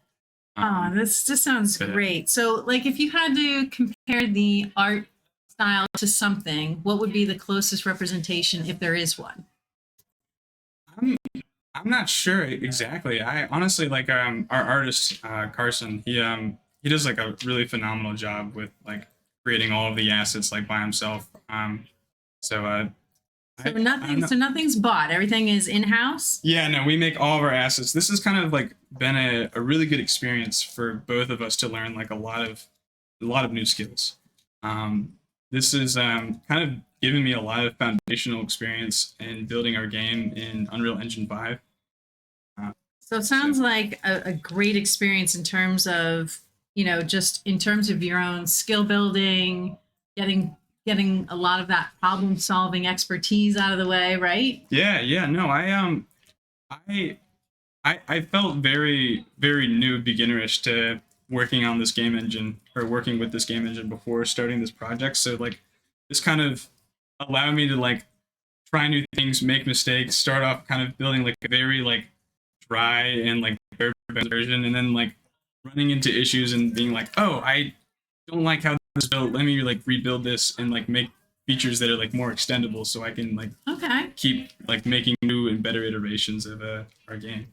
This just sounds great. So like if you had to compare the art style to something, what would be the closest representation if there is one? I'm not sure exactly. I honestly like our artist Carson. He does like a really phenomenal job with like creating all of the assets like by himself. So nothing's bought. Everything is in house. Yeah, no, we make all of our assets. This has kind of like been a really good experience for both of us to learn like a lot of new skills. This is kind of given me a lot of foundational experience in building our game in Unreal Engine 5. So it sounds like a great experience in terms of, just in terms of your own skill building, getting a lot of that problem solving expertise out of the way, right? Yeah. No, I felt very, very new, beginnerish to working on this game engine or working with this game engine before starting this project. So like this kind of allowed me to like try new things, make mistakes, start off kind of building like a very like dry and like bare bones version, and then like running into issues and being like, oh, I don't like how this is built. Let me like rebuild this and like make features that are like more extendable so I can like keep like making new and better iterations of our game.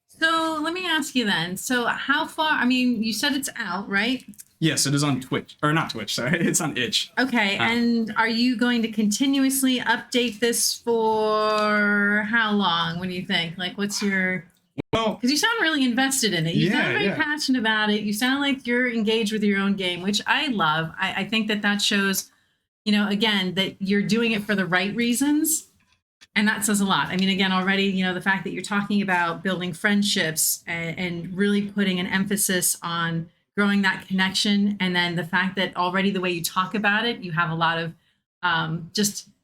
So let me ask you then. So how far, I mean, you said it's out, right? Yes, it is on Twitch. Or not Twitch, sorry. It's on itch. Okay, and are you going to continuously update this for how long? What do you think? Like, what's your... Well, because you sound really invested in it. You sound very passionate about it. You sound like you're engaged with your own game, which I love. I think that shows, again, that you're doing it for the right reasons. And that says a lot. I mean, again, already, the fact that you're talking about building friendships and really putting an emphasis on growing that connection. And then the fact that already the way you talk about it, you have a lot of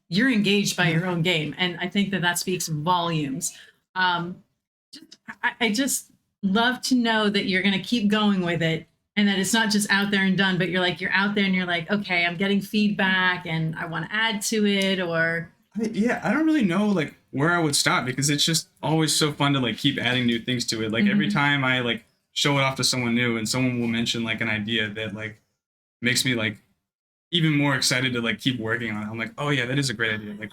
you're engaged by your own game. And I think that speaks volumes. I just love to know that you're going to keep going with it and that it's not just out there and done, but you're out there and you're like, okay, I'm getting feedback and I want to add to it or... Yeah, I don't really know like where I would stop because it's just always so fun to like keep adding new things to it. Like every time I like show it off to someone new and someone will mention like an idea that like makes me like even more excited to like keep working on it. I'm like, oh yeah, that is a great idea. Like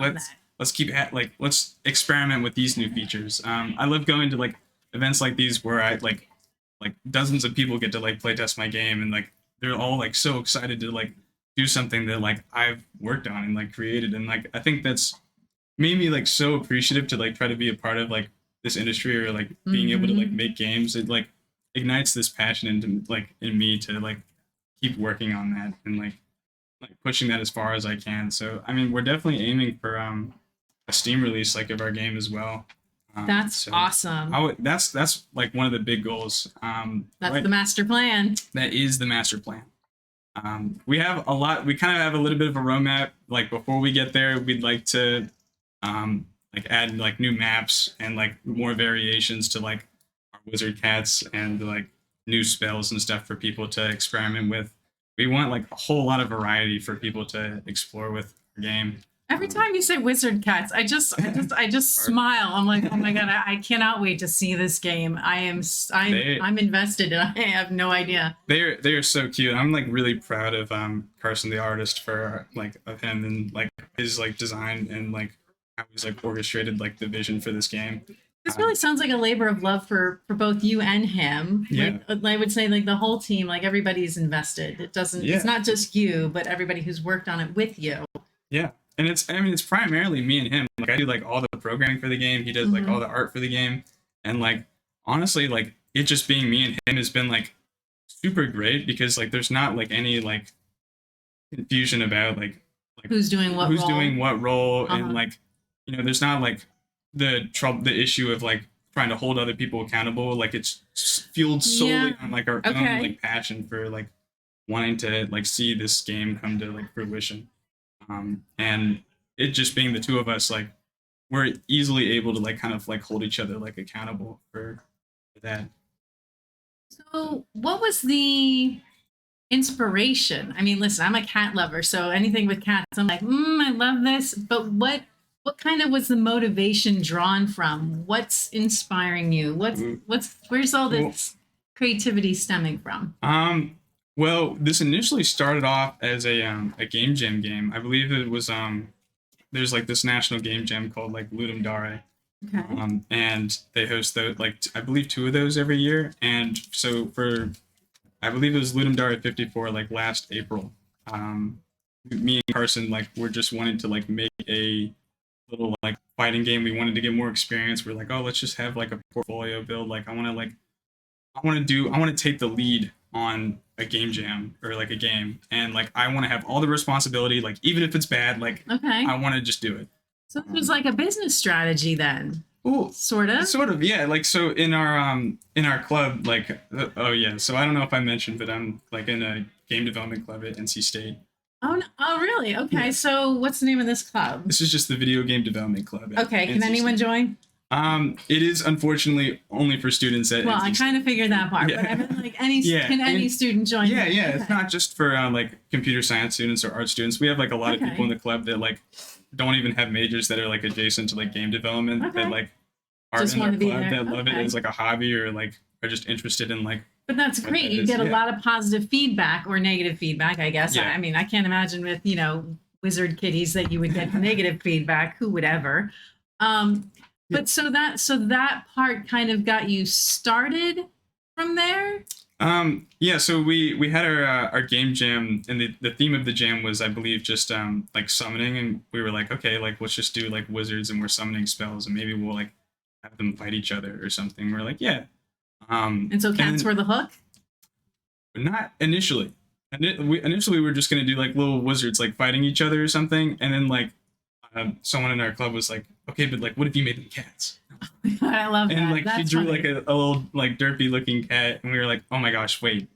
let's keep let's experiment with these new features. I love going to like events like these where I like dozens of people get to like play test my game and like they're all like so excited to like do something that like I've worked on and like created, and like I think that's made me like so appreciative to like try to be a part of like this industry or like being able to like make games. It like ignites this passion into like in me to like keep working on that and like pushing that as far as I can. So I mean, we're definitely aiming for a Steam release like of our game as well. That's awesome. That's like one of the big goals. That's the master plan. That is the master plan. We have a lot. We kind of have a little bit of a roadmap. Like before we get there, we'd like to like add like new maps and like more variations to like our wizard cats and like new spells and stuff for people to experiment with. We want like a whole lot of variety for people to explore with our game. Every time you say wizard cats, I just smile. I'm like, oh my god, I cannot wait to see this game. I'm invested, and I have no idea. They are so cute. I'm like really proud of Carson the artist for like of him and like his like design and like how he's like orchestrated like the vision for this game. This really sounds like a labor of love for both you and him. Yeah. Like, I would say like the whole team, like everybody's invested. It doesn't. Yeah. It's not just you, but everybody who's worked on it with you. Yeah. And it's primarily me and him. Like I do like all the programming for the game. He does like all the art for the game. And like honestly, like it just being me and him has been like super great because like there's not like any like confusion about like who's doing what role and like there's not like the issue of like trying to hold other people accountable. Like it's fueled solely on like our own like passion for like wanting to like see this game come to like fruition. And it just being the two of us, like we're easily able to like kind of like hold each other like accountable for that. So what was the inspiration? I mean, listen, I'm a cat lover, so anything with cats, I'm like, I love this. But what kind of was the motivation drawn from? What's inspiring you? Where's all this creativity stemming from? Well, this initially started off as a game jam game. I believe it was there's like this national game jam called like Ludum Dare. Okay. And they host I believe 2 of those every year. And so I believe it was Ludum Dare 54 like last April. Me and Carson like we're just wanting to like make a little like fighting game. We wanted to get more experience. We're like, oh, let's just have like a portfolio build. Like I want to take the lead on a game jam or like a game, and like I want to have all the responsibility, like even if it's bad, like I want to just do it. So it was like a business strategy then. Ooh, sort of, yeah. Like so in our club, like so I don't know if I mentioned, but I'm like in a game development club at NC State. Oh, really? Okay. Yeah. So what's the name of this club? This is just the video game development club. Okay. Can anyone join? It is unfortunately only for students at. Well, I kind of figured that part, but I mean, like any student join? Yeah, yeah. Okay. It's not just for like computer science students or art students. We have like a lot of people in the club that like don't even have majors that are like adjacent to like game development that like are just in our club that love it as like a hobby or like are just interested in like. But that's great. You get a lot of positive feedback or negative feedback, I guess. Yeah. I mean, I can't imagine with wizard kitties that you would get negative feedback. Who would ever? But so that part kind of got you started from there? So we had our game jam, and the theme of the jam was, I believe, just like summoning, and we were like, okay, like let's just do like wizards and we're summoning spells and maybe we'll like have them fight each other or something. We're like, yeah. And so cats were the hook? Not initially. Initially we were just gonna do like little wizards like fighting each other or something, and then like someone in our club was like, okay, but like what if you made them cats? I love that. And like That's she drew funny. like a little like derpy looking cat, and we were like, oh my gosh, wait,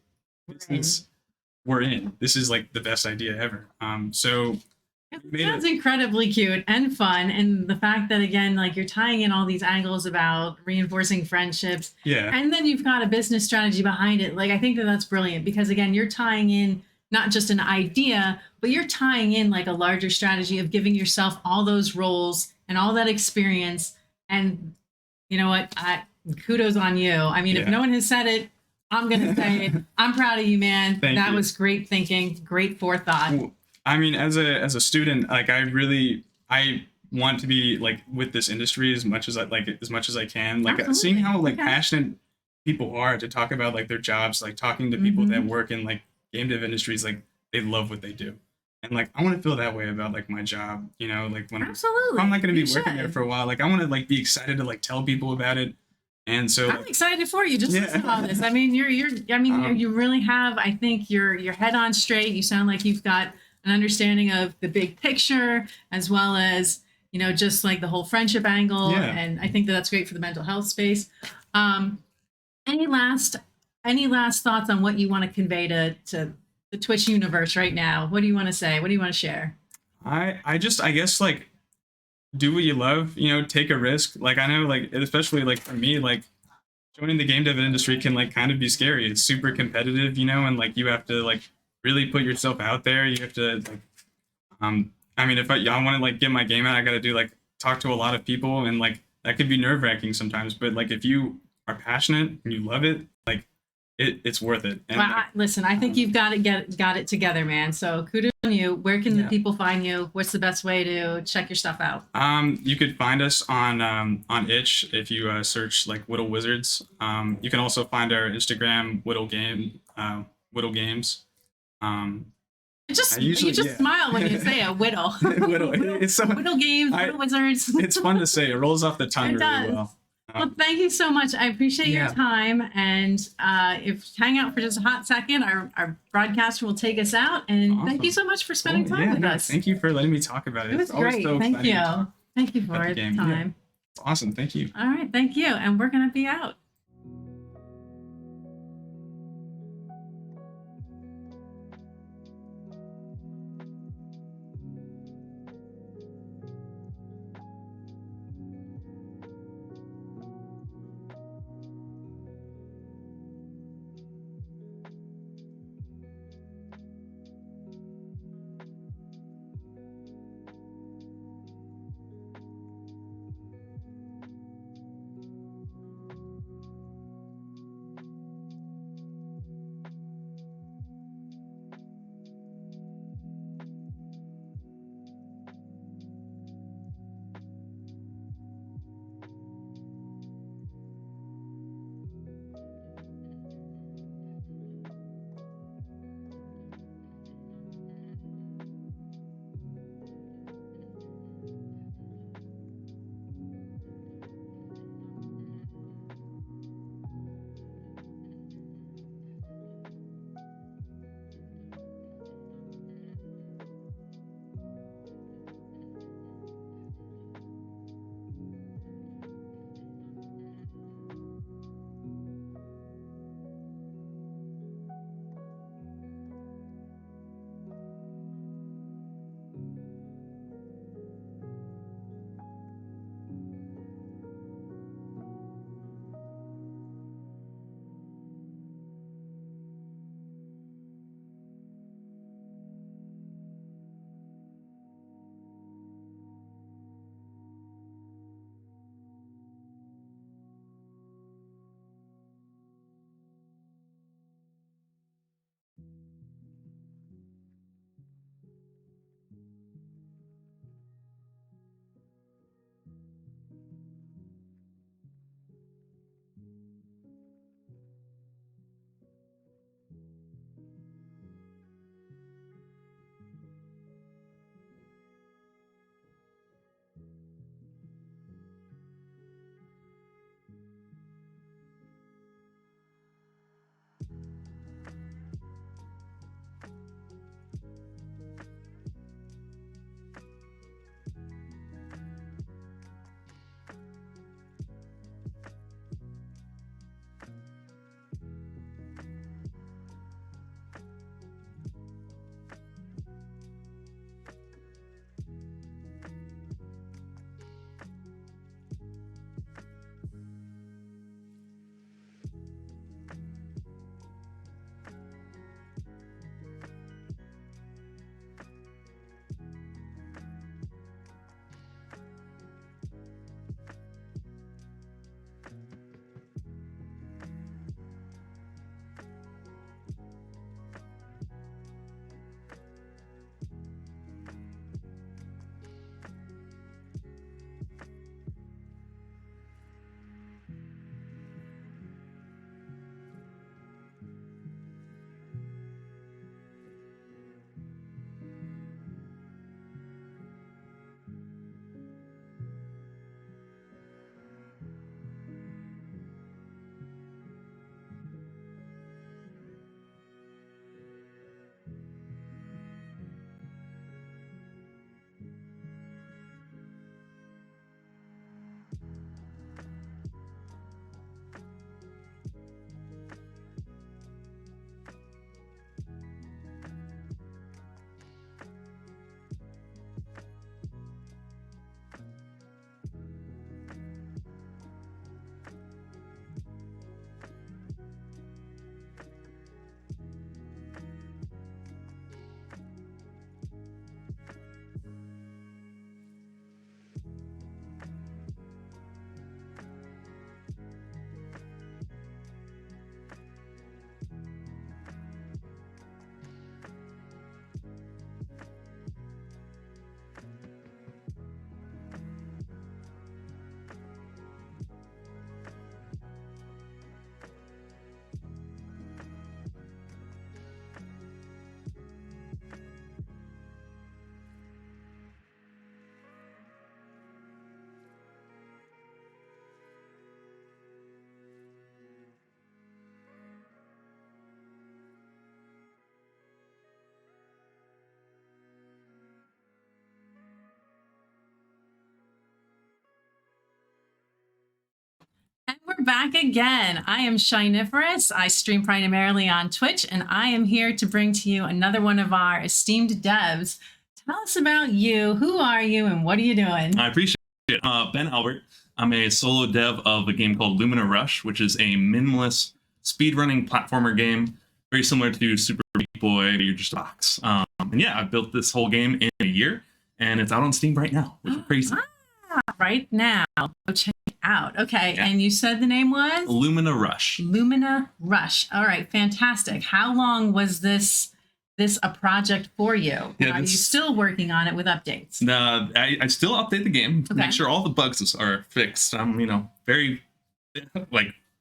we're in. This is like the best idea ever. So it sounds incredibly cute and fun, and the fact that again, like you're tying in all these angles about reinforcing friendships, and then you've got a business strategy behind it. Like I think that's brilliant because again, you're tying in not just an idea, but you're tying in like a larger strategy of giving yourself all those roles and all that experience. And you know what? Kudos on you. I mean, if no one has said it, I'm gonna say it. I'm proud of you, man. That was great thinking, great forethought. Well, I mean, as a student, like I want to be like with this industry as much as I can. Like Absolutely. seeing how like passionate people are to talk about like their jobs, like talking to people that work in like game dev industries, like they love what they do. And like I want to feel that way about like my job, like when I'm not going to be working there for a while, like I want to like be excited to like tell people about it. And so I'm excited for you. Just listen to all this. I mean, you really have, I think your head on straight. You sound like you've got an understanding of the big picture as well as, just like the whole friendship angle. Yeah. And I think that's great for the mental health space. Any last thoughts on what you want to convey to the Twitch universe right now? What do you want to say? What do you want to share? I guess like do what you love, you know, take a risk. Like I know, like especially like for me, like joining the game dev industry can like kind of be scary. It's super competitive, you know, and like you have to like really put yourself out there. You have to like, I mean, if I want to like get my game out, I got to do like talk to a lot of people, and like that could be nerve wracking sometimes. But like if you are passionate and you love it, like it's worth it. And Well, like, listen, I think you've got it together, man. So kudos on you. Where can the people find you? What's the best way to check your stuff out? You could find us on itch if you search like Whittle Wizards. You can also find our Instagram Whittle Games. You just smile when you say a whittle. Whittle. It's so, Whittle Games, Whittle Wizards. It's fun to say. It rolls off the tongue really well. Well, thank you so much. I appreciate your time. And if hang out for just a hot second, our broadcaster will take us out. And thank you so much for spending time with us. Thank you for letting me talk about it. It was great. Thank you. Thank you for the time. Yeah. Awesome. Thank you. All right. Thank you. And we're going to be out. back again. I am Shiniferous. I stream primarily on Twitch, and I am here to bring to you another one of our esteemed devs. Tell us about you. Who are you, and what are you doing? I appreciate it. Ben Albert. I'm a solo dev of a game called Lumina Rush, which is a minimalist speedrunning platformer game, very similar to Super Meat Boy. You're just a box. And yeah, I built this whole game in a year, and it's out on Steam right now, which is crazy. Right now. Go check it out. Okay, Yeah. and you said the name was? Lumina Rush. Lumina Rush. All right, fantastic. How long was this a project for you? Yeah, Are you still working on it with updates? I still update the game to Okay. make sure all the bugs are fixed. I'm very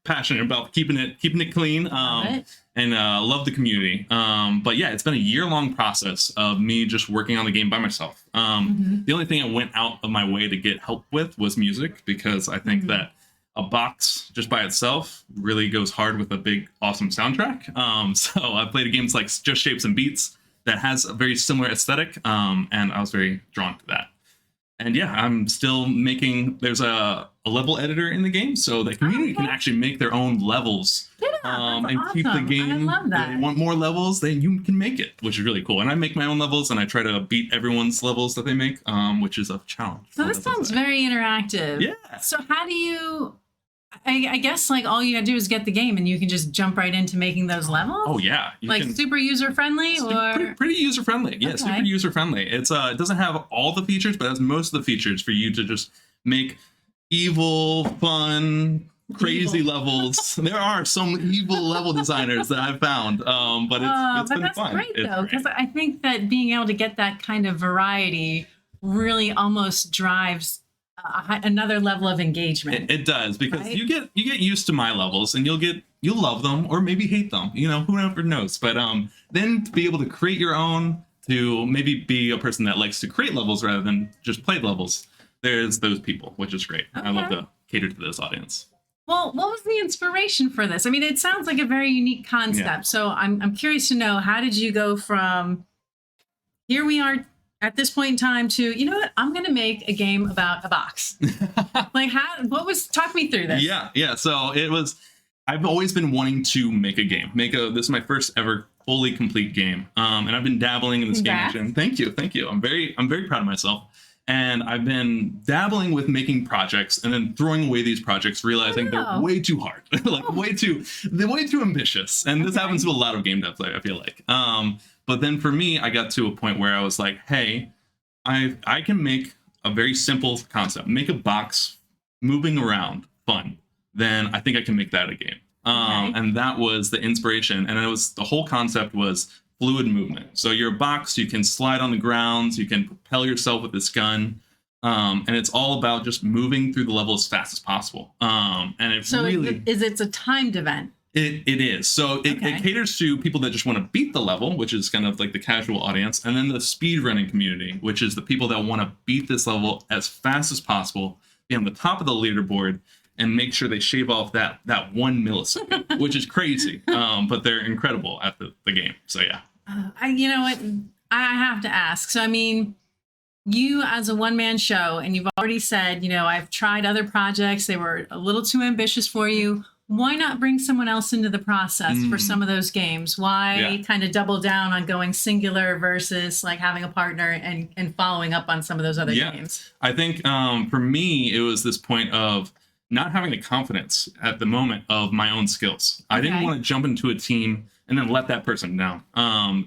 passionate about keeping it clean. Love it. And love the community. But yeah, it's been a year-long process of me just working on the game by myself. The only thing I went out of my way to get help with was music, because I think that a box just by itself really goes hard with a big, awesome soundtrack. So I played games like Just Shapes and Beats that has a very similar aesthetic, and I was very drawn to that. And yeah, I'm still making, there's a level editor in the game, so the community can actually make their own levels and keep the game. I love that. If they want more levels, then you can make it, which is really cool. And I make my own levels, and I try to beat everyone's levels that they make, which is a challenge. So this sounds very interactive. Yeah. So how do you, I guess like all you gotta do is get the game and you can just jump right into making those levels? Oh yeah. You Like can, super user friendly or? pretty user friendly. Yeah, Okay. super user friendly. It's it doesn't have all the features, but it has most of the features for you to just make evil, fun, crazy levels. There are some evil level designers that I've found, but it's but been that's fun. great It's though, great. because I think that being able to get that kind of variety really almost drives another level of engagement. It does, because Right? you get used to my levels, and you'll love them or maybe hate them. Who never knows. But then to be able to create your own, to maybe be a person that likes to create levels rather than just play levels, there's those people, which is great. I love Okay. to cater to this audience. Well, what was the inspiration for this? I mean, it sounds like a very unique concept. Yeah. So I'm curious to know, how did you go from here we are at this point in time to, you know what, I'm going to make a game about a box. Like talk me through this. Yeah. So I've always been wanting to make a game. This is my first ever fully complete game. And I've been dabbling in this Congrats. game engine. Thank you. I'm very proud of myself. And I've been dabbling with making projects and then throwing away these projects, realizing they're way too hard, they're way too ambitious. And this happens to a lot of game devs, I feel like. But then for me, I got to a point where I was like, hey, I can make a very simple concept, make a box moving around fun. Then I think I can make that a game. And that was the inspiration. And the whole concept was fluid movement. So you're a box, you can slide on the grounds, you can propel yourself with this gun. And it's all about just moving through the level as fast as possible. And it's it's a timed event. It is. So it caters to people that just want to beat the level, which is kind of like the casual audience, and then the speedrunning community, which is the people that want to beat this level as fast as possible, be on the top of the leaderboard, and make sure they shave off that 1 millisecond, which is crazy. But they're incredible at the game. So yeah. You know what? I have to ask. So I mean, you as a one-man show, and you've already said, I've tried other projects. They were a little too ambitious for you. Why not bring someone else into the process for some of those games? Why kind of double down on going singular versus like having a partner and following up on some of those other games? I think for me, it was this point of not having the confidence at the moment of my own skills. I didn't want to jump into a team and then let that person down.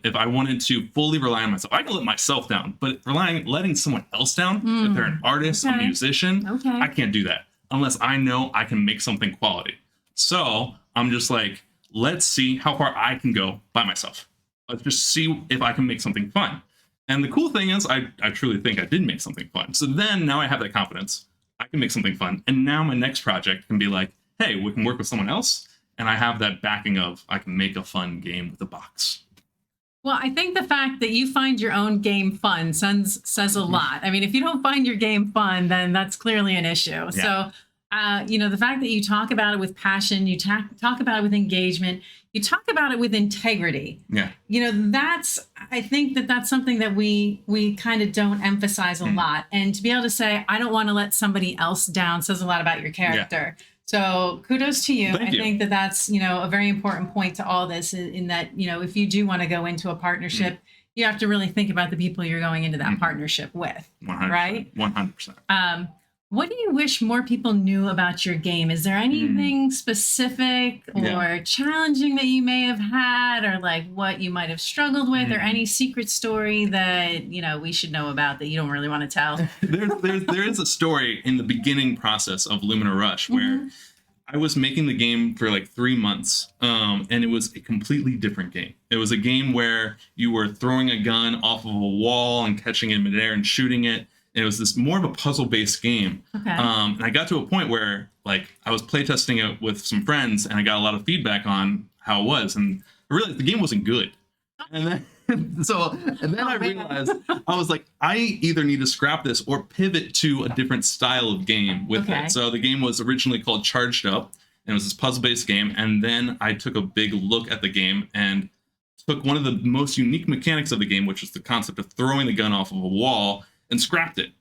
If I wanted to fully rely on myself, I can let myself down, but letting someone else down, if they're an artist, a musician, I can't do that unless I know I can make something quality. So I'm just like, let's see how far I can go by myself. Let's just see if I can make something fun. And the cool thing is, I truly think I did make something fun. So then now I have that confidence. I can make something fun. And now my next project can be like, hey, we can work with someone else. And I have that backing of, I can make a fun game with a box. Well, I think the fact that you find your own game fun says a lot. I mean, if you don't find your game fun, then that's clearly an issue. Yeah. So, the fact that you talk about it with passion, you talk about it with engagement, you talk about it with integrity. Yeah. I think that's something that we kind of don't emphasize a lot. And to be able to say, I don't want to let somebody else down says a lot about your character. Yeah. So kudos to you. Thank you. I think that that's, a very important point to all this in that, if you do want to go into a partnership, you have to really think about the people you're going into that partnership with, 100%, right? 100%. What do you wish more people knew about your game? Is there anything specific or challenging that you may have had, or like what you might have struggled with, or any secret story that we should know about that you don't really want to tell? There is a story in the beginning process of Lumina Rush where I was making the game for like 3 months, and it was a completely different game. It was a game where you were throwing a gun off of a wall and catching it in midair and shooting it. It was this more of a puzzle-based game. Okay. And I got to a point where like I was playtesting it with some friends and I got a lot of feedback on how it was. And I realized the game wasn't good. And then I realized, I was like, I either need to scrap this or pivot to a different style of game with it. So the game was originally called Charged Up, and it was this puzzle-based game. And then I took a big look at the game and took one of the most unique mechanics of the game, which is the concept of throwing the gun off of a wall, and scrapped it,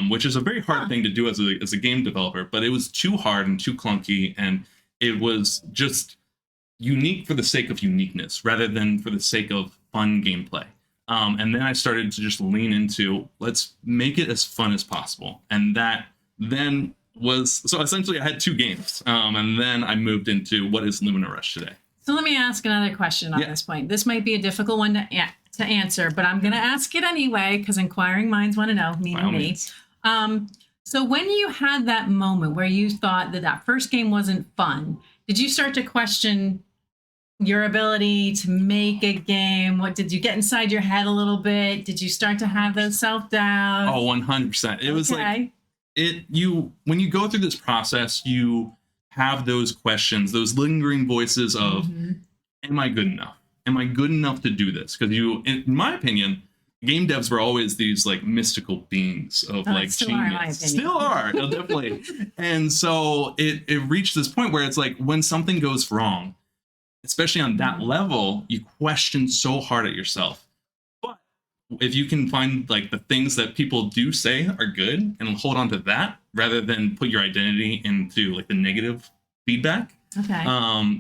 which is a very hard thing to do as a game developer, but it was too hard and too clunky, and it was just unique for the sake of uniqueness rather than for the sake of fun gameplay. And then I started to just lean into, let's make it as fun as possible. And that then was, so essentially I had 2 games, and then I moved into what is Lumina Rush today. So let me ask another question on this point. This might be a difficult one to answer, but I'm going to ask it anyway because inquiring minds want to know, meaning me. So when you had that moment where you thought that first game wasn't fun, did you start to question your ability to make a game? What did you get inside your head a little bit? Did you start to have those self-doubts? Oh, 100%. It was like when you go through this process, you have those questions, those lingering voices of, am I good enough? Am I good enough to do this? Because in my opinion, game devs were always these like mystical beings of like genius. Still are, definitely. And so it reached this point where it's like when something goes wrong, especially on that level, you question so hard at yourself. But if you can find like the things that people do say are good and hold on to that rather than put your identity into like the negative feedback,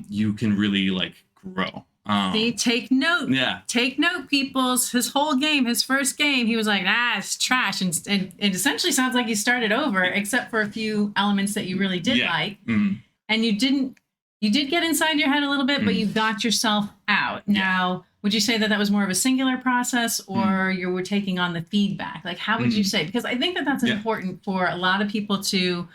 you can really like grow. See, take note. Yeah. Take note, peoples. His whole game, his first game, he was like, it's trash. And it essentially sounds like you started over, except for a few elements that you really did like. And you did get inside your head a little bit, but you got yourself out. Now, would you say that was more of a singular process, or you were taking on the feedback? Like, how would you say? Because I think that that's important for a lot of people to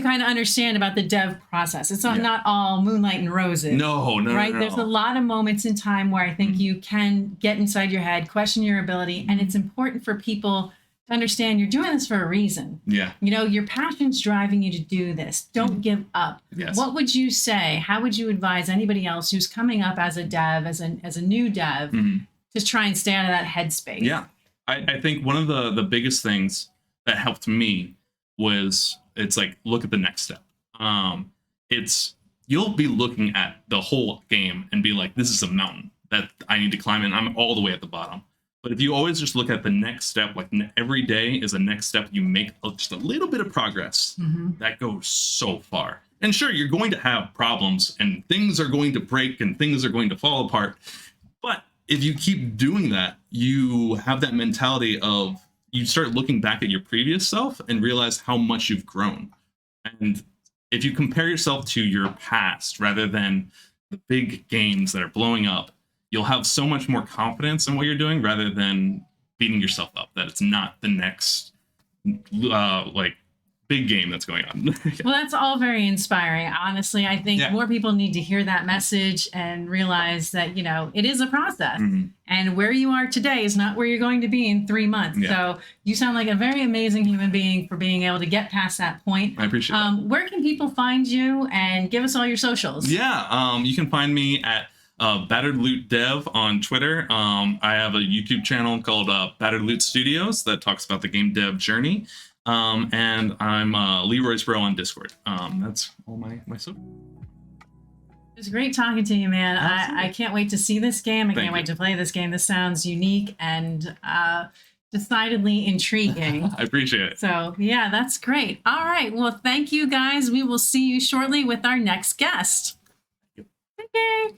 kind of understand about the dev process. It's not all moonlight and roses. No. Right? There's a lot of moments in time where I think you can get inside your head, question your ability, and it's important for people to understand you're doing this for a reason. Yeah. Your passion's driving you to do this. Don't give up. Yes. What would you say? How would you advise anybody else who's coming up as a dev, as a new dev, to try and stay out of that headspace? Yeah. I think one of the biggest things that helped me was, it's like, look at the next step. You'll be looking at the whole game and be like, this is a mountain that I need to climb and I'm all the way at the bottom. But if you always just look at the next step, like every day is a next step, you make just a little bit of progress, that goes so far. And sure, you're going to have problems and things are going to break and things are going to fall apart. But if you keep doing that, you have that mentality of, you start looking back at your previous self and realize how much you've grown. And if you compare yourself to your past rather than the big games that are blowing up, you'll have so much more confidence in what you're doing rather than beating yourself up that it's not the next big game that's going on. Well, that's all very inspiring. Honestly, I think more people need to hear that message and realize that, it is a process. And where you are today is not where you're going to be in 3 months. So you sound like a very amazing human being for being able to get past that point. I appreciate that. Where can people find you, and give us all your socials? Yeah, you can find me at Battered Loot Dev on Twitter. I have a YouTube channel called Battered Loot Studios that talks about the game dev journey. And I'm Leroy's Bro on Discord. That's all my social. It was great talking to you, man. I can't wait to see this game. I can't wait to play this game. This sounds unique, and decidedly intriguing. I appreciate it. So yeah, that's great. All right. Well, thank you guys. We will see you shortly with our next guest. Okay.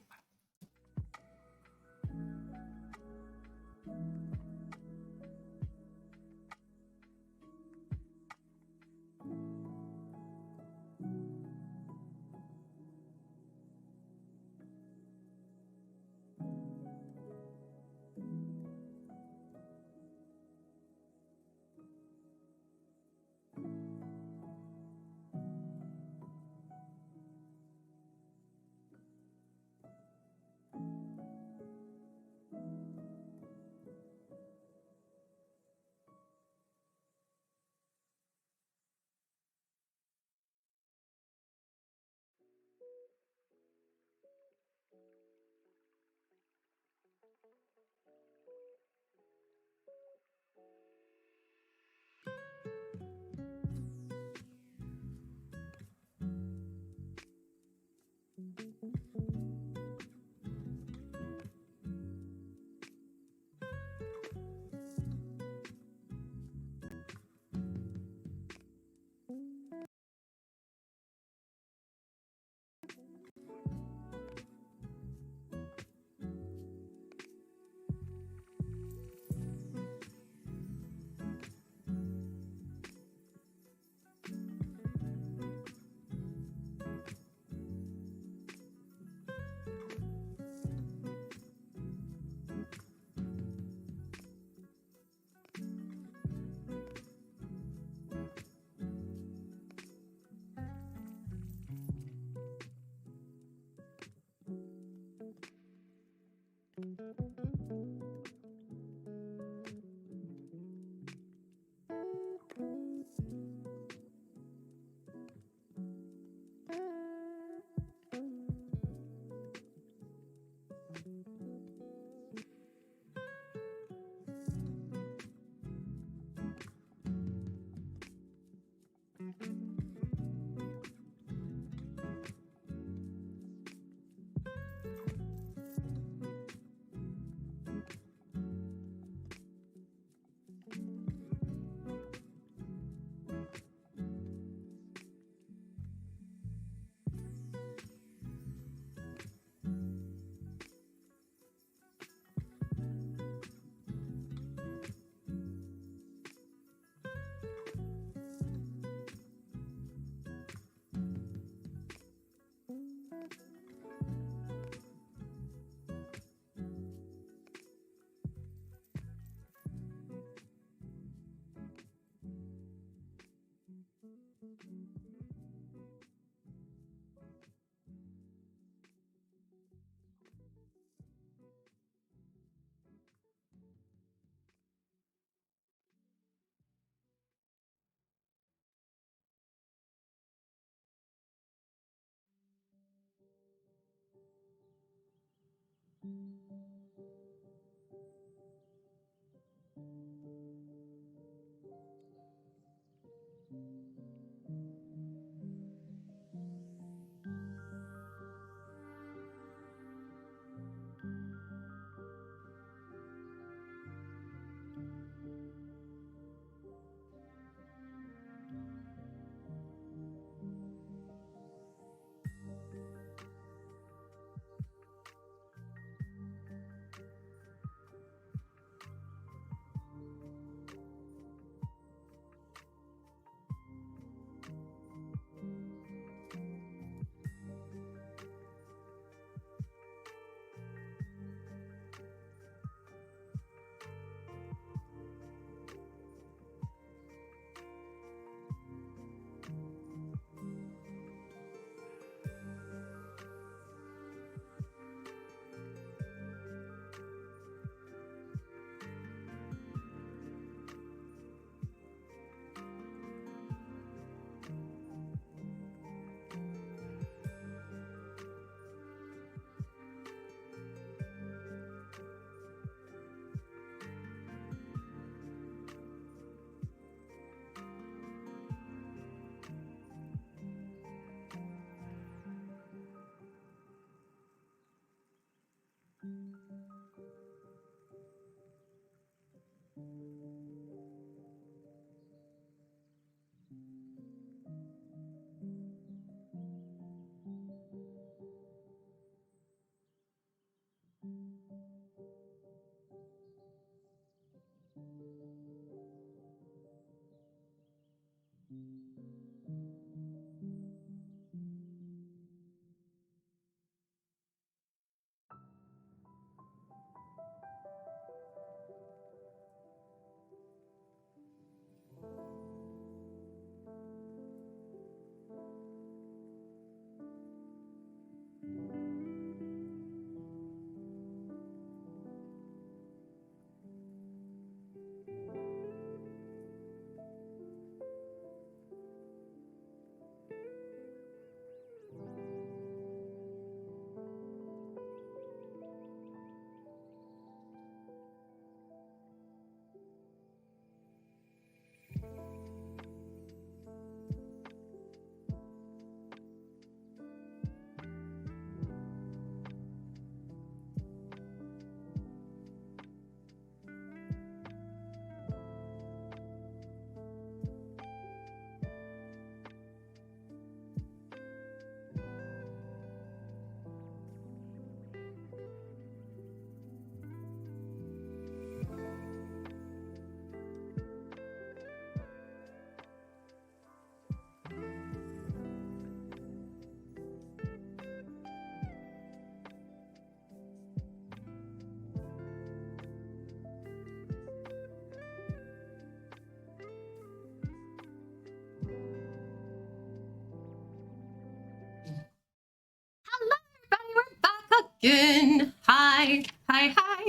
Again. Hi.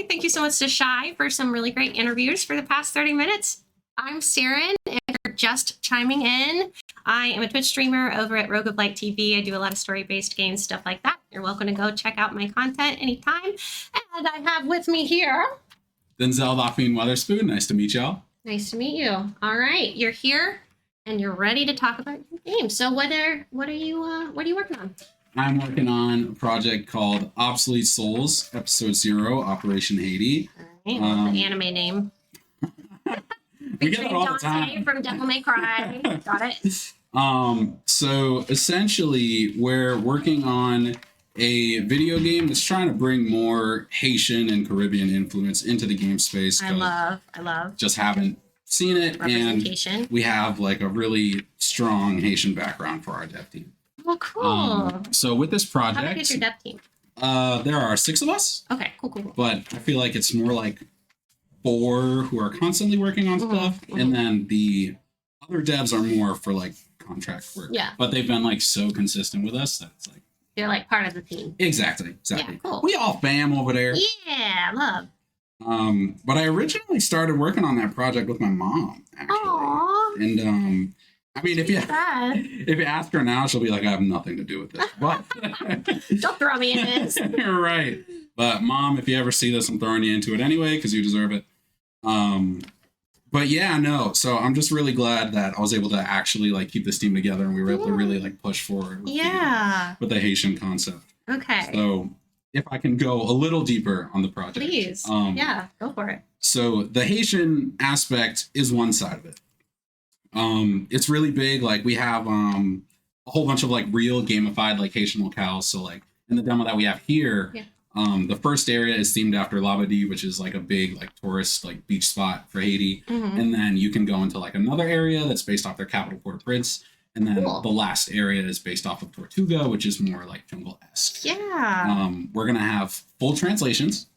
Thank you so much to Shy for some really great interviews for the past 30 minutes. I'm Siren. If you're just chiming in, I am a Twitch streamer over at Rogue of Light TV. I do a lot of story-based games, stuff like that. You're welcome to go check out my content anytime. And I have with me here Denzel Lockfiend Weatherspoon. Nice to meet y'all. Nice to meet you. All right, you're here and you're ready to talk about your game. So what are you working on? I'm working on a project called Obsolete Souls, Episode 0, Operation Haiti. All right, the anime name. We get it all the time. Dante from Devil May Cry. Got it. So essentially, we're working on a video game that's trying to bring more Haitian and Caribbean influence into the game space. I love. Just haven't seen it, and we have like a really strong Haitian background for our dev team. Oh, cool. So with this project, how big is your dev team? There are 6 of us. Okay, cool. But I feel like it's more like 4 who are constantly working on stuff, and then the other devs are more for like contract work. Yeah. But they've been like so consistent with us that it's like they're like part of the team. Exactly. Yeah, cool. We all fam over there. Yeah, love. But I originally started working on that project with my mom, actually. Aww. And I mean, if you ask her now, she'll be like, I have nothing to do with this. But don't throw me in this. Right. But Mom, if you ever see this, I'm throwing you into it anyway because you deserve it. But yeah, no. So I'm just really glad that I was able to actually like keep this team together and we were able to really like push forward with the Haitian concept. Okay. So if I can go a little deper on the project. Please. Yeah, go for it. So the Haitian aspect is one side of it. It's really big. Like we have a whole bunch of like real gamified like Haitian locales. So like in the demo that we have here, the first area is themed after Labadee, which is like a big like tourist like beach spot for Haiti. And then you can go into like another area that's based off their capital, Port-au-Prince. And then the last area is based off of Tortuga, which is more like jungle-esque. Yeah. We're gonna have full translations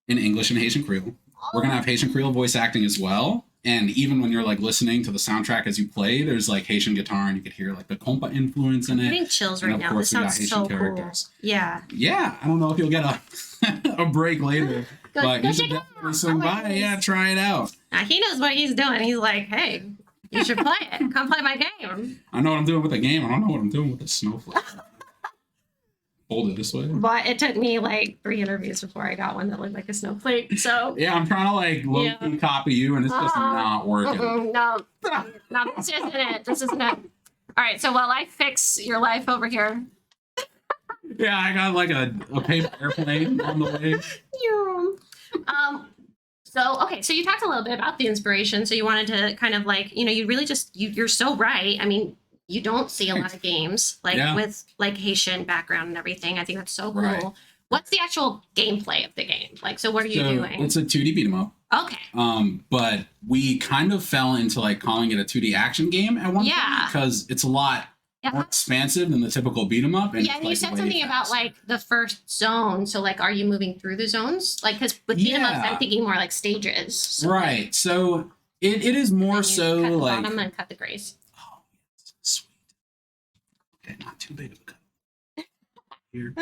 in English and Haitian Creole. We're gonna have Haitian Creole voice acting as well. And even when you're like listening to the soundtrack as you play, there's like Haitian guitar and you could hear like the compa influence in it. I'm getting chills right now. This sounds so cool. Yeah. Yeah. I don't know if you'll get a break later, but you should definitely swing by. Yeah, try it out. Now, he knows what he's doing. He's like, hey, you should play it. Come play my game. I know what I'm doing with the game. I don't know what I'm doing with the snowflake. Hold it this way. But it took me like 3 interviews before I got one that looked like a snowflake. So yeah, I'm trying to like low-key copy you, and it's just not working. No, this isn't it. This isn't it. All right, so while I fix your life over here. Yeah, I got like a paper airplane on the way. So you talked a little bit about the inspiration. So you wanted to kind of like, you really just you're so right. I mean, you don't see a lot of games with like Haitian background and everything. I think that's so cool. Right. What's the actual gameplay of the game? Like, so what are you doing? It's a 2D beat 'em up. Okay. But we kind of fell into like calling it a 2D action game at one point because it's a lot more expansive than the typical beat 'em up. And yeah, and you said something about like the first zone. So like, are you moving through the zones? Like, because with beat 'em ups, I'm thinking more like stages. So right. Like, so it is more so cut the like. bottom and cut the grays. Oh, sweet. Okay, not too big of a cut. Here.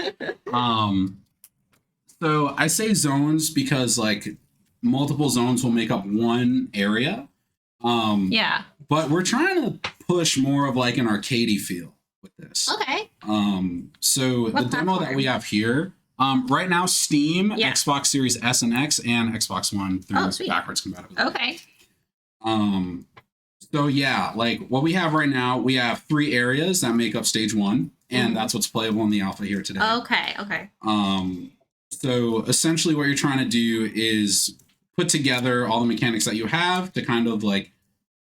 So I say zones because like multiple zones will make up one area. Yeah. But we're trying to push more of like an arcadey feel with this. Okay. So the demo that we have here, right now, Steam, Xbox Series S and X, and Xbox One through backwards compatibility. Okay. So yeah, like what we have right now, we have 3 areas that make up stage 1, and that's what's playable in the alpha here today. Okay. Okay. So essentially what you're trying to do is put together all the mechanics that you have to kind of like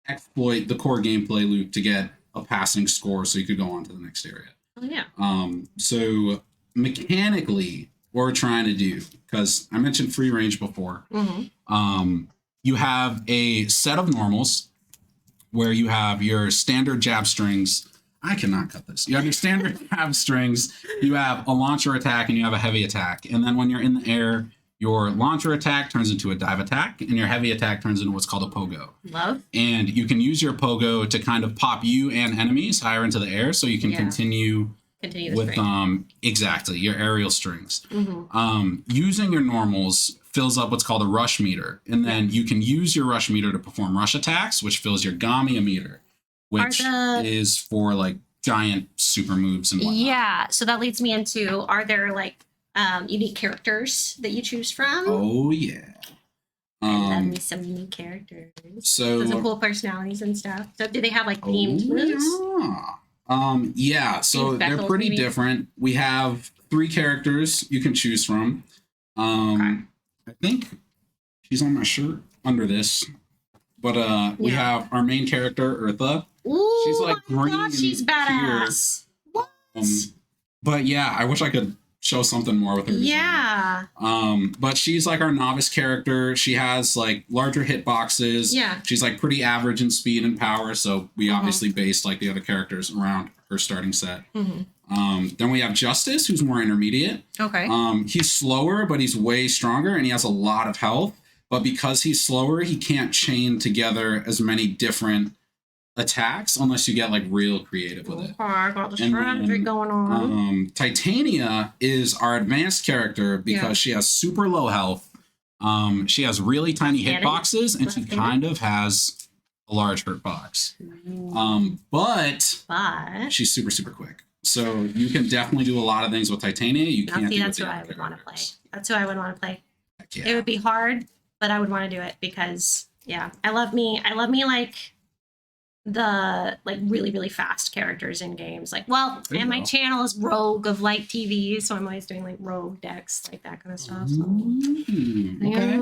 exploit the core gameplay loop to get a passing score so you could go on to the next area. Oh, yeah. So mechanically, what we're trying to do, because I mentioned free range before, you have a set of normals where you have your standard jab strings. I cannot cut this. You have your standard jab strings, you have a launcher attack, and you have a heavy attack. And then when you're in the air, your launcher attack turns into a dive attack, and your heavy attack turns into what's called a pogo. Love. And you can use your pogo to kind of pop you and enemies higher into the air, so you can continue with exactly your aerial strings. Using your normals fills up what's called a rush meter, and then you can use your rush meter to perform rush attacks, which fills your Gamia meter, which is for like giant super moves and whatnot. Yeah, so that leads me into, are there like unique characters that you choose from? Oh yeah. I love me some unique characters. So some cool personalities and stuff. So do they have like themed moves? Yeah, so they're pretty different. We have 3 characters you can choose from. I think she's on my shirt under this. But we have our main character, Eartha. Ooh, she's like green. God, she's badass. What? But yeah, I wish I could show something more with her design. Yeah. But she's like our novice character. She has like larger hitboxes. Yeah. She's like pretty average in speed and power, so we obviously based like the other characters around her starting set. Then we have Justice, who's more intermediate. Okay. He's slower, but he's way stronger, and he has a lot of health. But because he's slower, he can't chain together as many different attacks unless you get like real creative with it. I got the strategy going on. Titania is our advanced character because she has super low health. She has really tiny hitboxes, and she kind of has a large hurt box. But she's super, super quick. So you can definitely do a lot of things with Titania. You can't. See, that's who I would want to play. That's who I would want to play. It would be hard, but I would want to do it because I love me like the like really, really fast characters in games. Like, and my channel is Rogue of Light TV, so I'm always doing like Rogue decks, like that kind of stuff. So. Okay.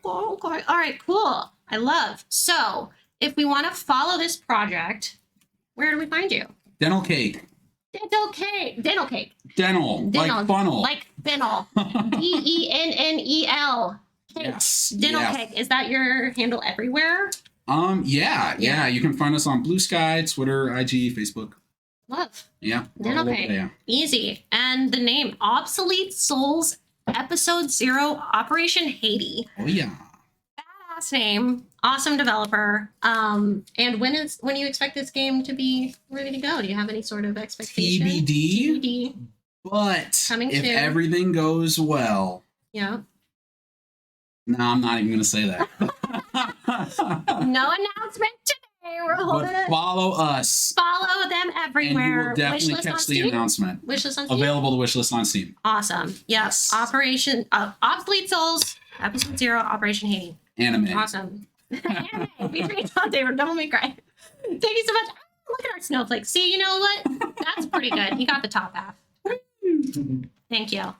All right, cool. I love. So if we want to follow this project, where do we find you? Dental Cake. Dental cake. Dental cake. Dental. Like funnel. Like fennel. DENNEL. Yes. Dental cake. Is that your handle everywhere? Yeah. You can find us on Blue Sky, Twitter, IG, Facebook. Love. Yeah. Dental cake. Yeah. Easy. And the name Obsolete Souls Episode 0 Operation Haiti. Oh yeah. Badass name. Awesome developer. And when do you expect this game to be ready to go? Do you have any sort of expectation? TBD. But if everything goes well. Yeah. No, I'm not even going to say that. No announcement today. We're holding it. Follow us. Follow them everywhere. And you will definitely catch the announcement. Wishlist on Steam. Available to wishlist on Steam. Awesome. Yes. Operation Obsolete Souls Episode 0 Operation Haiti. Anime. Awesome. Anime. Featuring Dante from Double May Cry. Thank you so much. Oh, look at our snowflakes. See, you know what? That's pretty good. He got the top half. Thank you.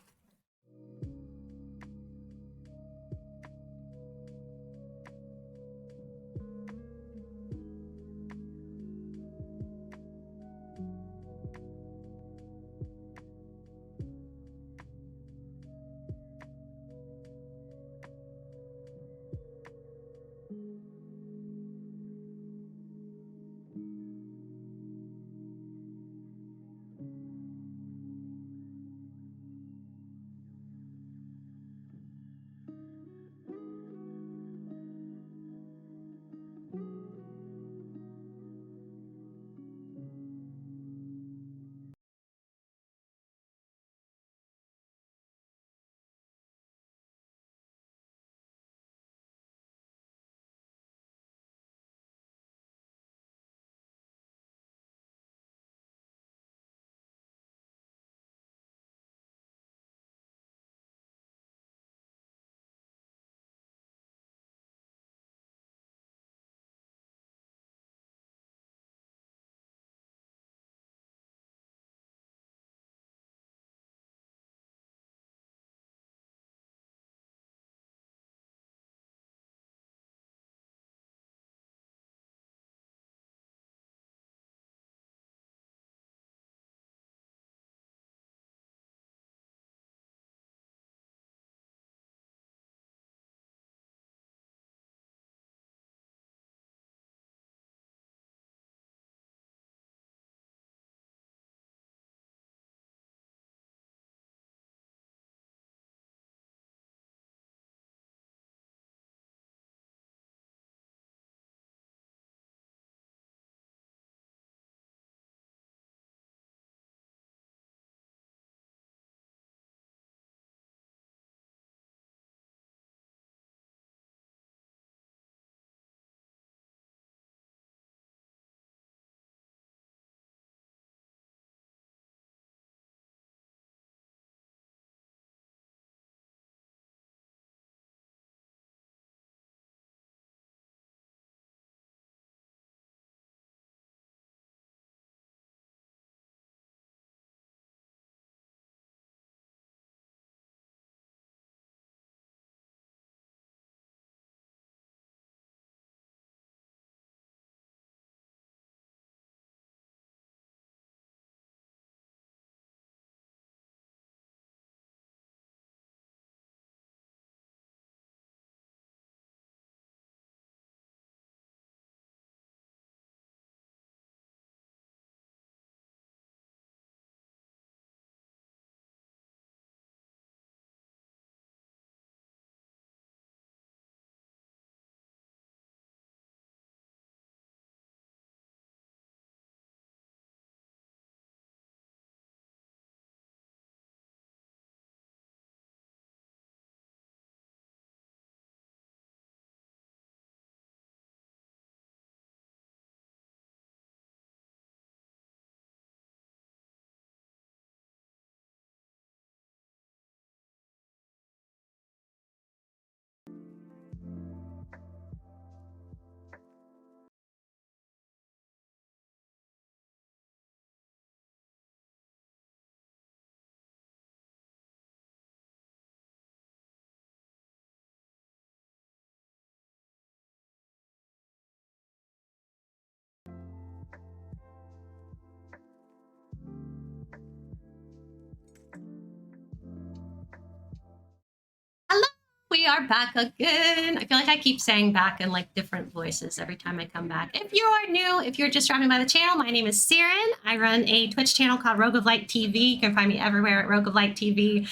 Hello, we are back again. I feel like I keep saying back in like different voices every time I come back. If you are new, if you're just dropping by the channel, my name is Siren. I run a Twitch channel called Rogue of Light TV. You can find me everywhere at Rogue of Light TV.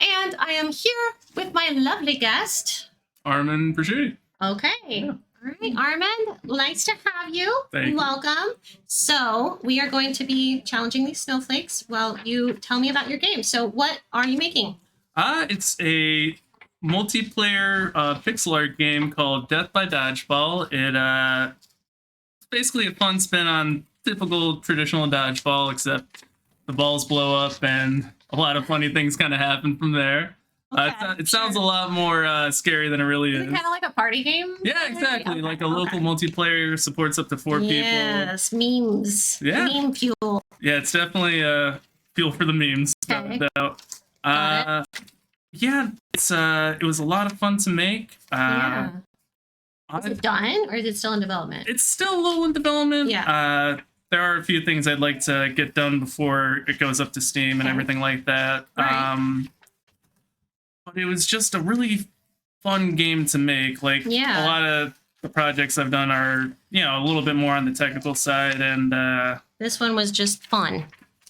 And I am here with my lovely guest, Armin Prosciutti. Okay. Yeah. All right, Armin, nice to have you. Thank Welcome. You. So we are going to be challenging these snowflakes while you tell me about your game. So what are you making? It's a multiplayer pixel art game called Death by Dodgeball. It's basically a fun spin on typical traditional dodgeball, except the balls blow up and a lot of funny things kind of happen from there. Okay, it sounds a lot more scary than it really is. Is it kind of like a party game? Yeah, exactly. Okay, like a local multiplayer supports up to 4 people. Yes, memes. Yeah. Meme fuel. Yeah, it's definitely fuel for the memes. Okay. Yeah, it was a lot of fun to make. Yeah. Is it done or is it still in development? It's still a little in development. Yeah. There are a few things I'd like to get done before it goes up to Steam and everything like that. Right. But it was just a really fun game to make. Like a lot of the projects I've done are, a little bit more on the technical side. And this one was just fun.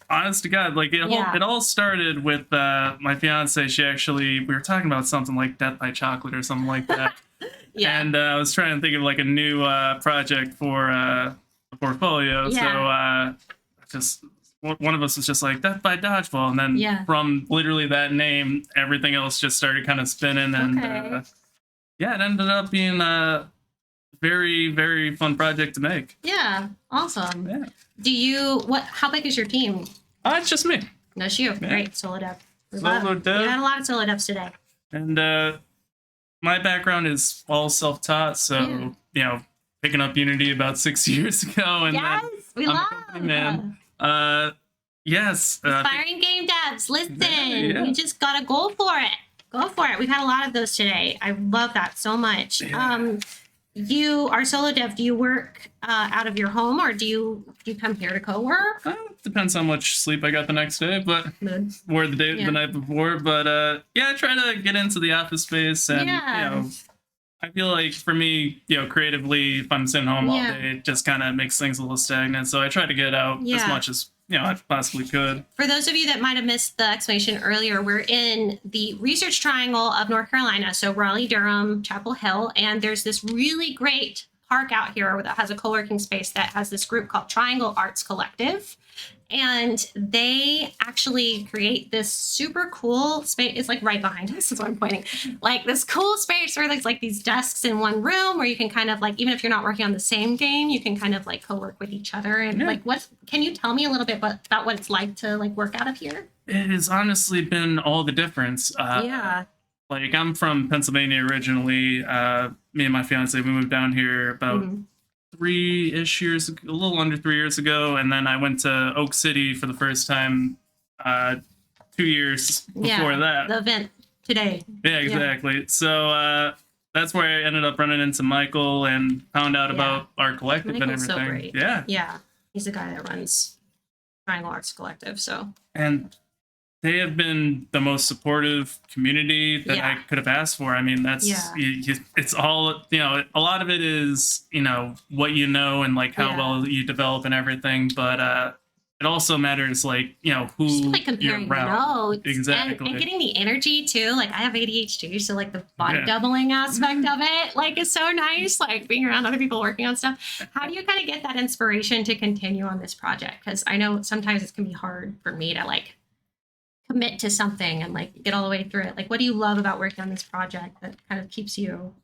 Honest to God, like it all started with my fiance. We were talking about something like Death by Chocolate or something like that. Yeah. And I was trying to think of like a new project for the portfolio. Yeah. So just one of us was just like Death by Dodgeball, and then from literally that name, everything else just started kind of spinning. And it ended up being a very, very fun project to make. Yeah, awesome. Yeah. How big is your team? It's just me. That's you. Yeah. Great, solo dev. We Solo got a lot of solo devs today. And my background is all self-taught, so picking up Unity about 6 years ago, and we I'm love a company man. Yes. Aspiring game devs, listen, you just gotta go for it. Go for it. We've had a lot of those today. I love that so much. Yeah. You are solo dev. Do you work out of your home, or do you come here to co-work? Depends how much sleep I got the next day, but or the night before. But I try to get into the office space, and I feel like for me, creatively, if I'm sitting home all day, it just kind of makes things a little stagnant. So I try to get out as much as I possibly could. For those of you that might have missed the explanation earlier, we're in the Research Triangle of North Carolina, so Raleigh, Durham, Chapel Hill, and there's this really great park out here that has a co-working space that has this group called Triangle Arts Collective. And they actually create this super cool space. It's like right behind us, is what I'm pointing. Like this cool space where there's like these desks in one room where you can kind of like, even if you're not working on the same game, you can kind of like co-work with each other. And can you tell me a little bit about what it's like to like work out of here? It has honestly been all the difference. Like I'm from Pennsylvania originally. Me and my fiance, we moved down here about 3-ish years, a little under 3 years ago, and then I went to Oak City for the first time 2 years before that. The event today. Yeah, exactly. So that's where I ended up running into Michael and found out about our collective Michael's and everything. So great. Yeah, he's the guy that runs Triangle Arts Collective. And they have been the most supportive community that I could have asked for. I mean, that's it's all, a lot of it is, what you know and like how well you develop and everything. But it also matters, like, who just like comparing you're around. notes. Exactly. And getting the energy too. Like I have ADHD, so like the body doubling aspect of it, like is so nice. Like being around other people working on stuff. How do you kind of get that inspiration to continue on this project? Because I know sometimes it can be hard for me to like commit to something and like get all the way through it. Like, what do you love about working on this project that kind of keeps you?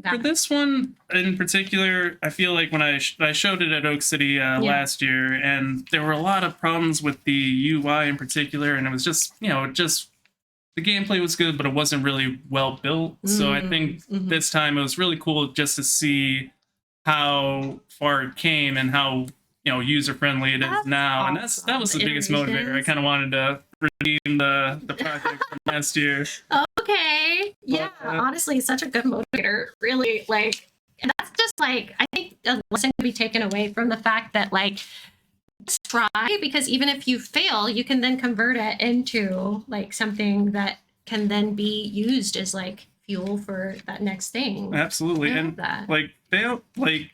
For this one in particular, I feel like when I showed it at Oak City last year, and there were a lot of problems with the UI in particular, and it was just, just the gameplay was good, but it wasn't really well built. So I think this time it was really cool just to see how far it came and how user friendly it is now. Awesome. And that was the biggest motivator. I kind of wanted to redeem the project from last year. Okay. Yeah, honestly, such a good motivator. Really, like, and that's just like, I think a lesson to be taken away from the fact that like, just try, because even if you fail, you can then convert it into like something that can then be used as like fuel for that next thing. Absolutely. And that. Like fail, like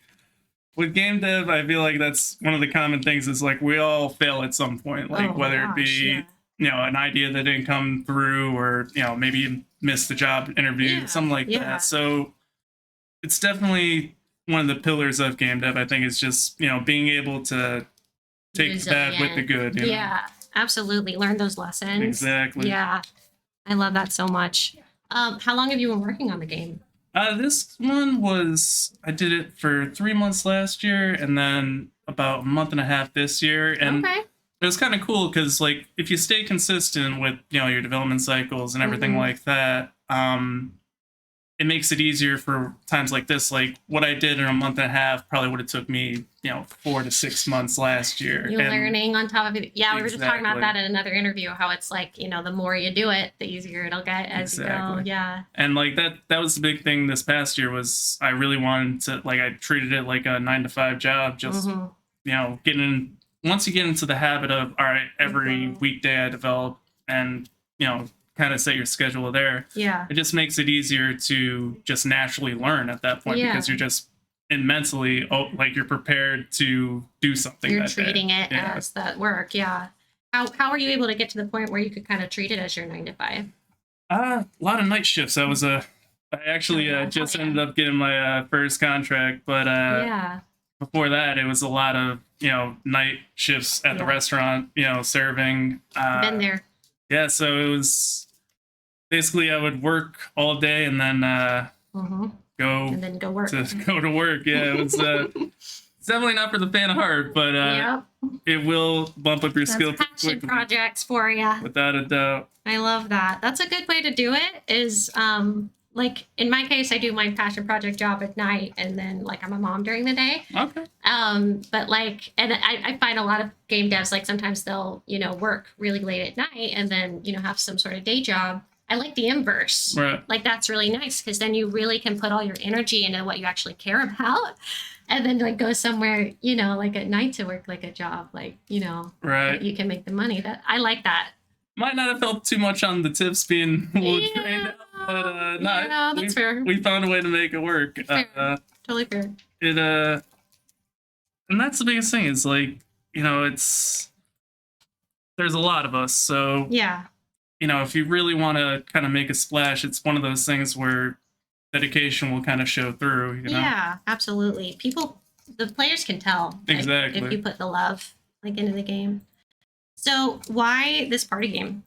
with game dev, I feel like that's one of the common things is like we all fail at some point, like whether it be an idea that didn't come through, or maybe you missed the job interview, something like that. So it's definitely one of the pillars of game dev. I think is just being able to take the bad with the good. Yeah, absolutely. Learn those lessons. Exactly. Yeah, I love that so much. How long have you been working on the game? This one I did it for 3 months last year, and then about a month and a half this year. And it was kind of cool because, like, if you stay consistent with, your development cycles and everything like that, it makes it easier for times like this. Like, what I did in a month and a half probably would have took me, 4 to 6 months last year. You're learning on top of it. Yeah, we were just talking about that in another interview, how it's like, the more you do it, the easier it'll get as you go. Yeah. And like that was the big thing this past year was I really wanted to, like, I treated it like a 9-to-5 job, just, getting once you get into the habit of, all right, every weekday I develop and, kind of set your schedule there. Yeah. It just makes it easier to just naturally learn at that point because you're just and mentally, like you're prepared to do something. You're that treating day. it as that work, yeah. How were you able to get to the point where you could kind of treat it as your 9 to 5? A lot of night shifts. I actually just ended up getting my first contract, but yeah. Before that, it was a lot of night shifts at the restaurant, serving. Been there. Yeah, so it was basically I would work all day and then go work. Go to work. Yeah, it was it's definitely not for the faint of heart, but it will bump up your skill passion projects for you, without a doubt. I love that. That's a good way to do it. Is like in my case, I do my passion project job at night, and then like I'm a mom during the day. Okay. But like, and I find a lot of game devs, like sometimes they'll work really late at night and then have some sort of day job. I like the inverse. Right. Like that's really nice because then you really can put all your energy into what you actually care about, and then like go somewhere like at night to work like a job, like right. You can make the money. That I like that. Might not have helped too much on the tips being trained out, but that's fair. We found a way to make it work. Totally fair. And that's the biggest thing is like there's a lot of us, so yeah. If you really want to kind of make a splash, it's one of those things where dedication will kind of show through. Yeah, absolutely. The players can tell. Exactly. If you put the love into the game. So why this party game?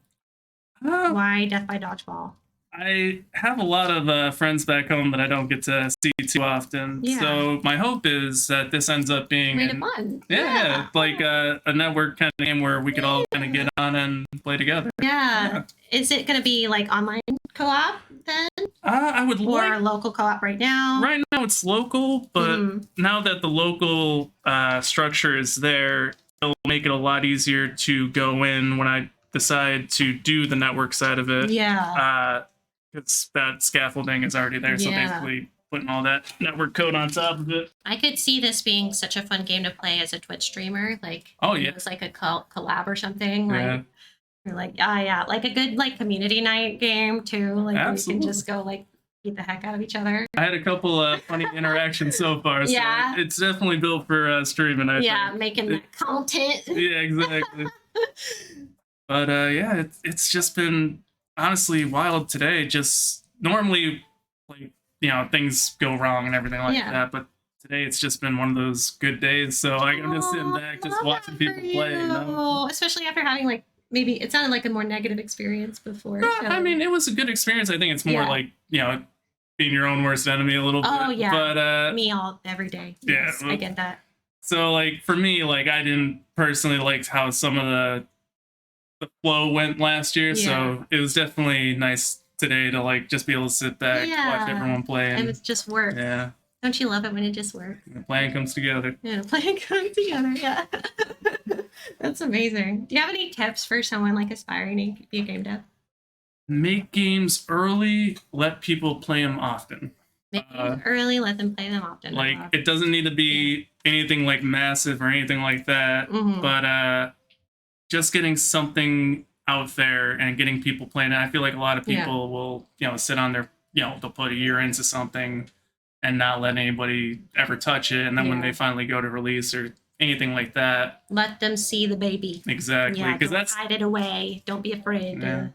Why Death by Dodgeball? I have a lot of friends back home that I don't get to see too often. Yeah. So my hope is that this ends up being fun. Yeah, like a network kind of game where we could all kind of get on and play together. Yeah. Is it going to be like online co-op then? I would or local co-op right now. Right now it's local, but now that the local structure is there, it'll make it a lot easier to go in when I decide to do the network side of it. Yeah. Because that scaffolding is already there, so basically putting all that network code on top of it. I could see this being such a fun game to play as a Twitch streamer. Like, it's like a collab or something. Like, you're like, like a good like community night game too. Like, where you can just go like beat the heck out of each other. I had a couple funny interactions so far. So it's definitely built for streaming. I think. Making that content. Yeah, exactly. But it's just been honestly wild today. Just normally, like things go wrong and everything like that. But today it's just been one of those good days. So like, I'm just sitting back, just watching people play. Especially after having like maybe it sounded like a more negative experience before. I mean, it was a good experience. I think it's more like being your own worst enemy a little bit. Oh yeah, but me every day. Yeah, yes, I get that. So like for me, like I didn't personally like how some of the flow went last year, so it was definitely nice today to like just be able to sit back, watch everyone play, and it just works. Yeah. Don't you love it when it just works? The plan comes together. Yeah, the plan comes together. Yeah. That's amazing. Do you have any tips for someone like aspiring to be a game dev? Make games early. Let people play them often. Make games early. Let them play them often. Like it doesn't need to be anything like massive or anything like that, but just getting something out there and getting people playing it. I feel like a lot of people will, sit on their, they'll put a year into something and not let anybody ever touch it. And then when they finally go to release or anything like that, let them see the baby. Exactly. Because that's hide it away. Don't be afraid to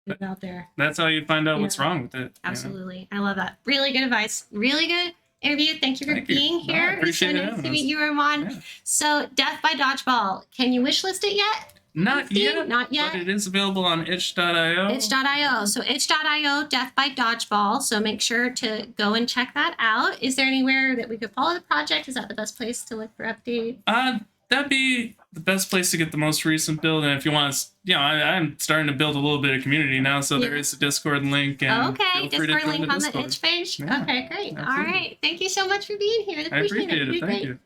put it out there. That's how you find out what's wrong with it. Absolutely. I love that. Really good advice. Really good interview. Thank you for being here. I appreciate it. Nice to meet you, Armand. Yeah. So, Death by Dodgeball. Can you wishlist it yet? Not yet. Not yet. But it is available on itch.io. Itch.io. So itch.io, Death by Dodgeball. So make sure to go and check that out. Is there anywhere that we could follow the project? Is that the best place to look for updates? That'd be the best place to get the most recent build. And if you want to, I'm starting to build a little bit of community now. So there is a Discord link. And Discord link on the Itch page. Yeah, okay, great. Absolutely. All right. Thank you so much for being here. I appreciate it. Thank you.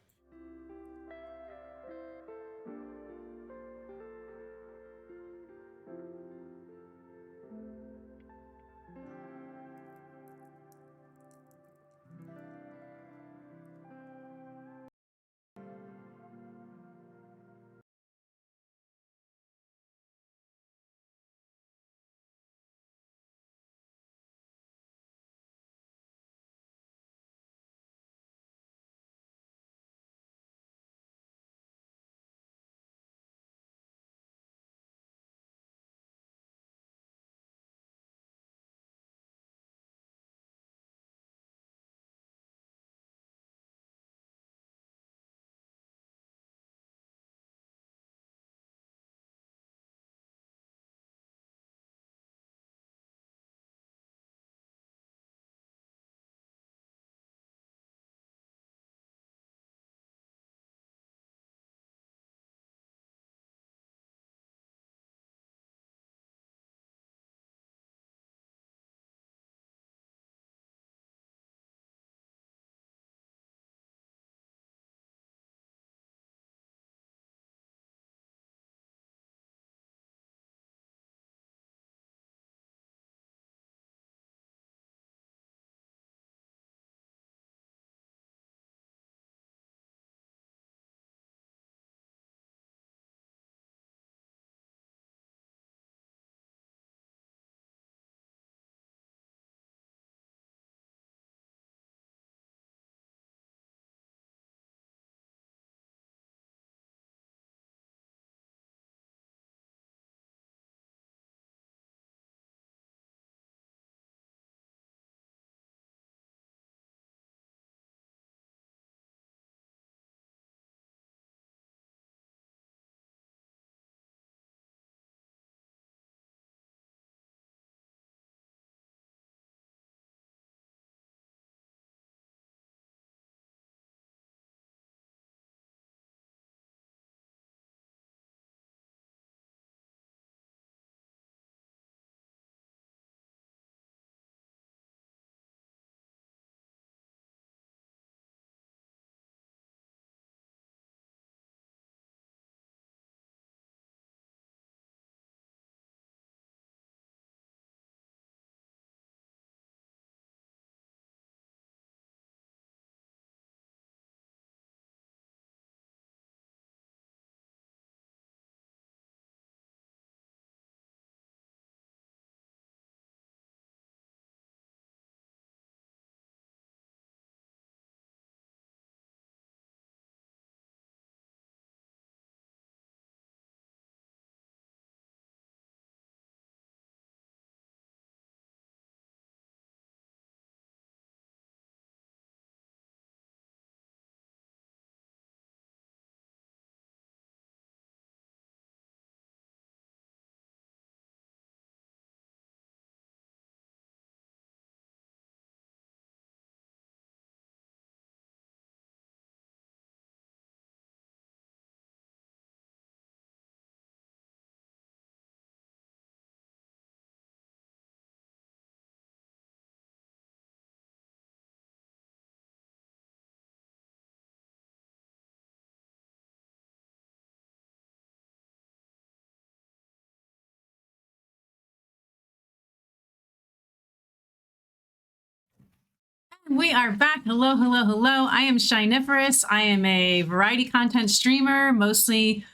We are back. Hello, hello, hello. I am Shiniferous. I am a variety content streamer, mostly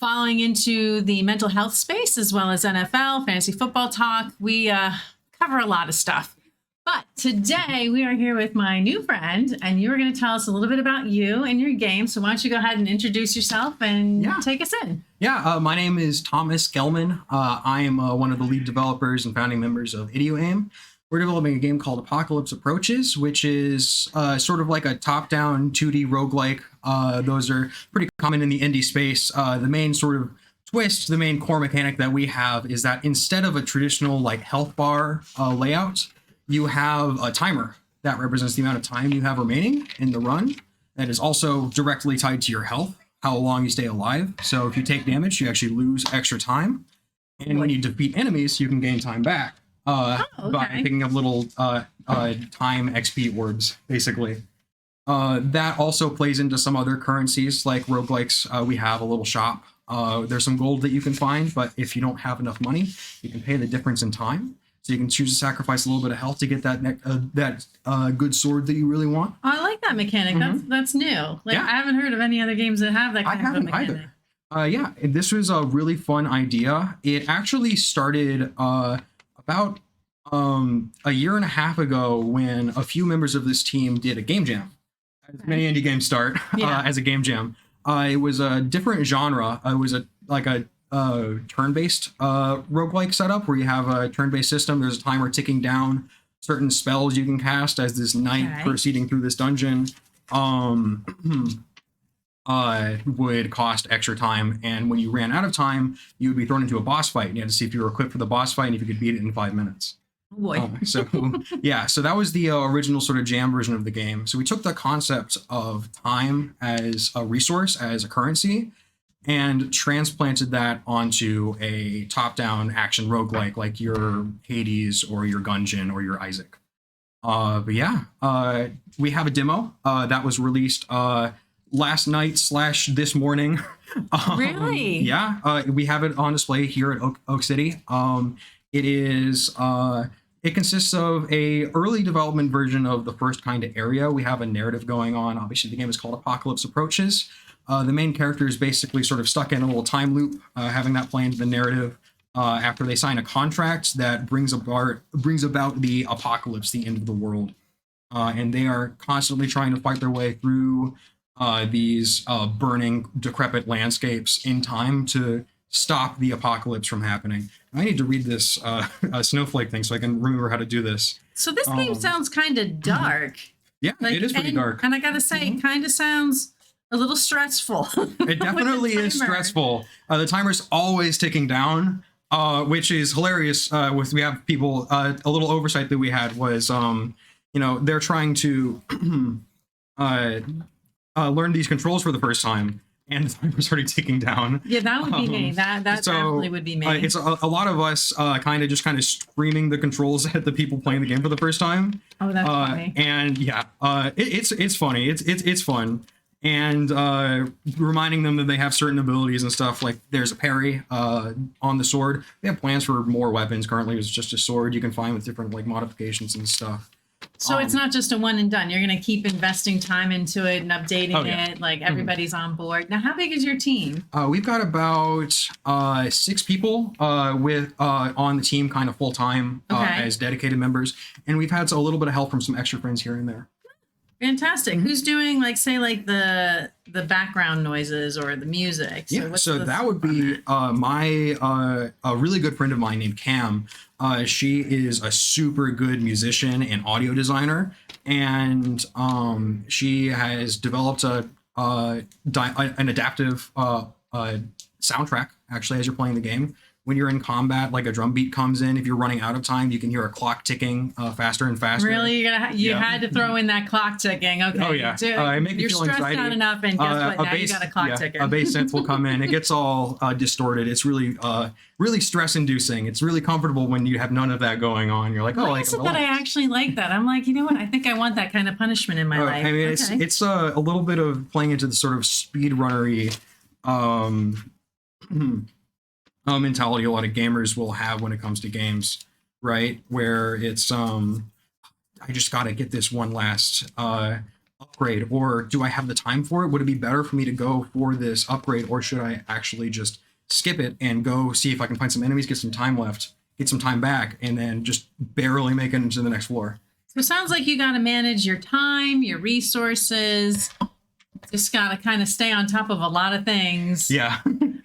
following into the mental health space as well as NFL, fantasy football talk. We cover a lot of stuff. But today we are here with my new friend, and you are going to tell us a little bit about you and your game. So why don't you go ahead and introduce yourself and take us in? Yeah, my name is Thomas Gelman. I am one of the lead developers and founding members of IdeoAim. We're developing a game called Apocalypse Approaches, which is sort of like a top-down 2D roguelike. Those are pretty common in the indie space. The main sort of twist, the main core mechanic that we have is that instead of a traditional like health bar layout, you have a timer that represents the amount of time you have remaining in the run. That is also directly tied to your health, how long you stay alive. So if you take damage, you actually lose extra time. And when you defeat enemies, you can gain time back by picking up little time XP orbs, basically. That also plays into some other currencies like roguelikes. We have a little shop. There's some gold that you can find, but if you don't have enough money, you can pay the difference in time. So you can choose to sacrifice a little bit of health to get that good sword that you really want. I like that mechanic. That's new. Like I haven't heard of any other games that have that kind of mechanic. Yeah, this was a really fun idea. It actually started about a year and a half ago when a few members of this team did a game jam. As many indie games start as a game jam. It was a different genre. It was a turn-based roguelike setup where you have a turn-based system. There's a timer ticking down certain spells you can cast as this knight proceeding through this dungeon would cost extra time. And when you ran out of time, you would be thrown into a boss fight. And you had to see if you were equipped for the boss fight and if you could beat it in 5 minutes. Oh boy. So that was the original sort of jam version of the game. So we took the concept of time as a resource, as a currency, and transplanted that onto a top-down action roguelike like your Hades or your Gungeon or your Isaac. We have a demo that was released last night / this morning. Really? Yeah, we have it on display here at Oak City. It consists of a early development version of the first kind of area. We have a narrative going on. Obviously, the game is called Apocalypse Approaches. The main character is basically sort of stuck in a little time loop, having that play into the narrative after they sign a contract that brings about the apocalypse, the end of the world. And they are constantly trying to fight their way through these burning, decrepit landscapes in time to stop the apocalypse from happening. I need to read this snowflake thing so I can remember how to do this. So this game sounds kind of dark. Yeah, it is pretty dark. And I gotta say, it kind of sounds a little stressful. It definitely is stressful. The timer's always ticking down, which is hilarious. We have people, a little oversight that we had was, they're trying to learn these controls for the first time, and the timer's already ticking down. Yeah, that would be me. That definitely would be me. It's a lot of us kind of screaming the controls at the people playing the game for the first time. Oh, that's funny. And yeah, it's funny. It's fun. And reminding them that they have certain abilities and stuff, like there's a parry on the sword. They have plans for more weapons. Currently, it's just a sword you can find with different like modifications and stuff. So it's not just a one and done. You're going to keep investing time into it and updating it. Like everybody's on board. Now, how big is your team? We've got about 6 people with on the team, kind of full time as dedicated members, and we've had a little bit of help from some extra friends here and there. Fantastic. Who's doing the background noises or the music? So that would be my a really good friend of mine named Cam. She is a super good musician and audio designer, and she has developed an adaptive soundtrack actually as you're playing the game. When you're in combat, like a drum beat comes in. If you're running out of time, you can hear a clock ticking faster and faster. Really, you had to throw in that clock ticking. Okay. Oh yeah. You're stressed out enough, and guess what? Now you got a clock ticking. A bass synth will come in. It gets all distorted. It's really, really stress-inducing. It's really comfortable when you have none of that going on. You're like, oh, like. But I actually like that. I'm like, you know what? I think I want that kind of punishment in my life. I mean, it's a little bit of playing into the sort of speedrunnery mentality a lot of gamers will have when it comes to games, right? Where it's I just got to get this one last upgrade, or do I have the time for it? Would it be better for me to go for this upgrade, or should I actually just skip it and go see if I can find some enemies, get some time left, get some time back, and then just barely make it into the next floor? So it sounds like you got to manage your time, your resources. Just got to kind of stay on top of a lot of things. Yeah.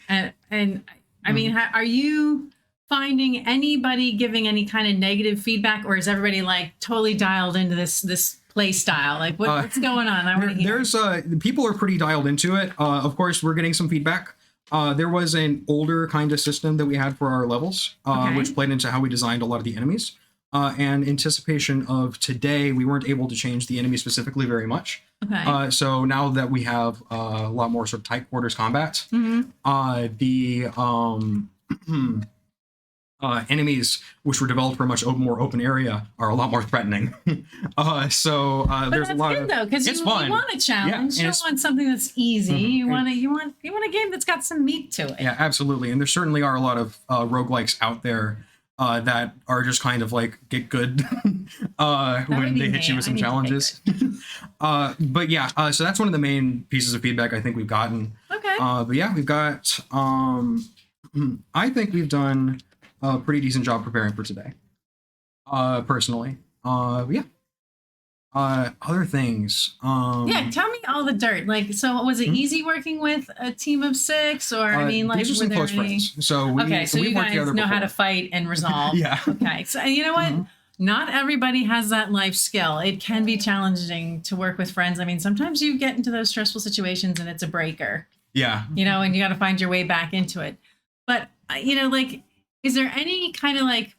and I mean, are you finding anybody giving any kind of negative feedback, or is everybody like totally dialed into this play style? Like what's going on? I want to hear. There's people are pretty dialed into it. Of course, we're getting some feedback. There was an older kind of system that we had for our levels, which played into how we designed a lot of the enemies. And anticipation of today, we weren't able to change the enemy specifically very much. Okay. So now that we have a lot more sort of tight quarters combat, the enemies which were developed for a much more open area are a lot more threatening. So but there's a lot good, of though, because you want a challenge. You don't want something that's easy. You want a game that's got some meat to it. Yeah, absolutely. And there certainly are a lot of roguelikes out there that are just kind of like get good when they hit you with some challenges. But yeah, so that's one of the main pieces of feedback I think we've gotten. Okay. But yeah, we've got I think we've done a pretty decent job preparing for today. Personally. Yeah. Other things. Yeah, tell me all the dirt. Like, so was it easy working with a team of 6, or I mean, like, these are some close friends. So we, okay, so you guys know how to fight and resolve. Yeah. Okay, so you know what? Not everybody has that life skill. It can be challenging to work with friends. I mean, sometimes you get into those stressful situations and it's a breaker. Yeah. You know, and you got to find your way back into it. But you know, like, is there any kind of like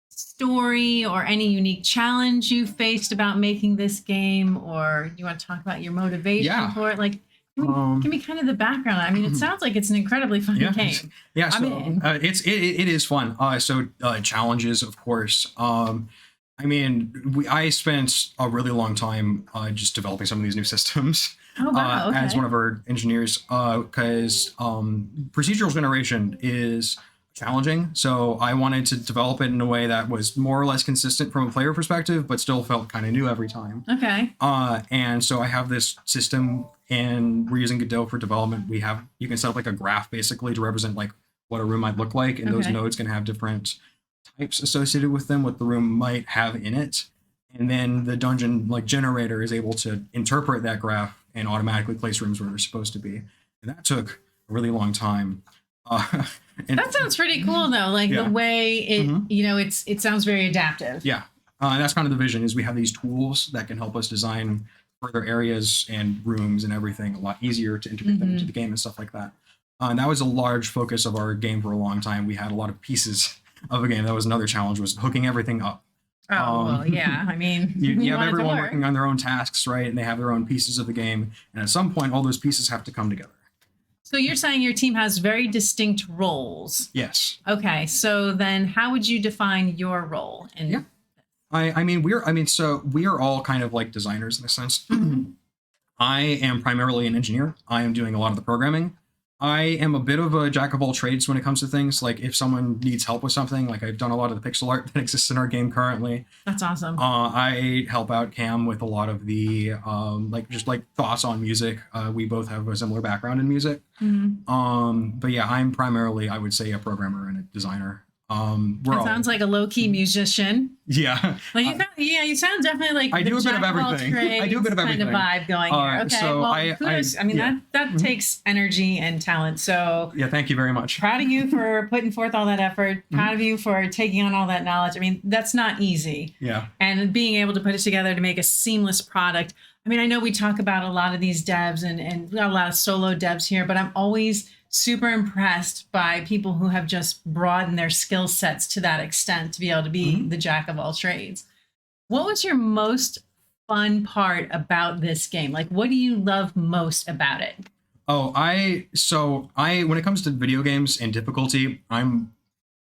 story or any unique challenge you faced about making this game, or you want to talk about your motivation for it? Like, give me kind of the background. I mean, it sounds like it's an incredibly fun game. Yeah, so it is fun. So challenges, of course. I mean, I spent a really long time just developing some of these new systems. Oh, wow, okay. As one of our engineers, because procedural generation is challenging. So I wanted to develop it in a way that was more or less consistent from a player perspective, but still felt kind of new every time. Okay. And so I have this system, and we're using Godot for development. You can set up like a graph basically to represent like what a room might look like, and those nodes can have different types associated with them, what the room might have in it. And then the dungeon like generator is able to interpret that graph and automatically place rooms where they're supposed to be. And that took a really long time. That sounds pretty cool though. Like the way it, you know, it sounds very adaptive. Yeah. And that's kind of the vision, is we have these tools that can help us design further areas and rooms and everything a lot easier to integrate them into the game and stuff like that. And that was a large focus of our game for a long time. We had a lot of pieces of a game. That was another challenge, was hooking everything up. Oh, well, yeah. I mean, you have everyone working on their own tasks, right? And they have their own pieces of the game. And at some point, all those pieces have to come together. So you're saying your team has very distinct roles. Yes. Okay. So then how would you define your role? Yeah. So we are all kind of like designers in a sense. I am primarily an engineer. I am doing a lot of the programming. I am a bit of a jack of all trades when it comes to things. Like if someone needs help with something, like I've done a lot of the pixel art that exists in our game currently. That's awesome. I help out Cam with a lot of the thoughts on music. We both have a similar background in music. But yeah, I'm primarily, I would say, a programmer and a designer. Sounds like a low-key musician. Yeah. Like you sound definitely like I do a bit of everything. I do a bit of everything. Kind of vibe going here. Okay. So well, kudos. I mean, that takes energy and talent. So yeah, thank you very much. Proud of you for putting forth all that effort. Proud of you for taking on all that knowledge. I mean, that's not easy. Yeah. And being able to put it together to make a seamless product. I mean, I know we talk about a lot of these devs and we got a lot of solo devs here, but I'm always super impressed by people who have just broadened their skill sets to that extent to be able to be the jack of all trades. What was your most fun part about this game? Like, what do you love most about it? Oh, when it comes to video games and difficulty, I'm,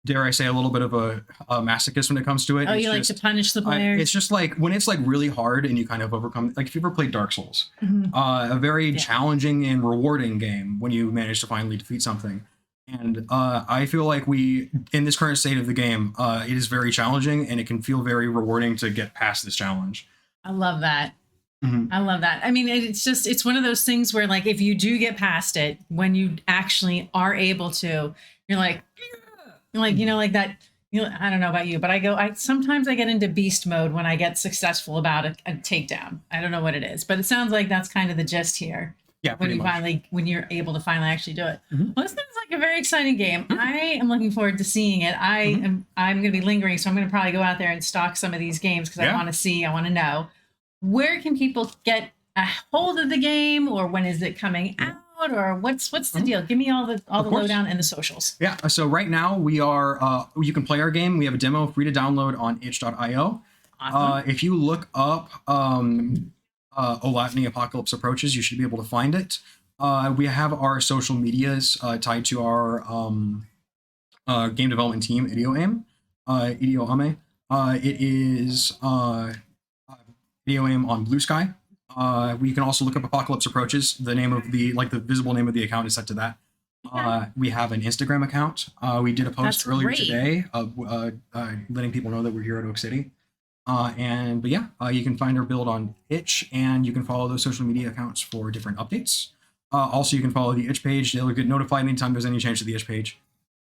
dare I say, a little bit of a masochist when it comes to it. Oh, you like to punish the players? It's just like when it's like really hard and you kind of overcome, like if you ever played Dark Souls, a very challenging and rewarding game when you manage to finally defeat something. And I feel like in this current state of the game, it is very challenging, and it can feel very rewarding to get past this challenge. I love that. Mhm. I love that. I mean, it's one of those things where, like, if you do get past it, when you actually are able to, you're like, "Yeah." Like, like that. I don't know about you, but I sometimes I get into beast mode when I get successful about a takedown. I don't know what it is, but it sounds like that's kind of the gist here. Yeah, pretty much. When you're able to finally actually do it. Mhm. Well, this sounds like a very exciting game. I am looking forward to seeing it. I'm going to be lingering, so I'm going to probably go out there and stock some of these games because I want to see, I want to know. Where can people get a hold of the game, or when is it coming out, or what's the deal? Give me all the lowdown and the socials. Yeah. So right now we are. You can play our game. We have a demo free to download on itch.io. Awesome. If you look up Olatni Apocalypse Approaches, you should be able to find it. We have our social medias tied to our game development team, IdeoAme. It is IdeoAme on Blue Sky. We can also look up Apocalypse Approaches. The name of the visible name of the account is set to that. We have an Instagram account. We did a post earlier today of letting people know that we're here at Oak City. You can find our build on Itch, and you can follow those social media accounts for different updates. Also, you can follow the Itch page. They'll get notified anytime there's any change to the Itch page.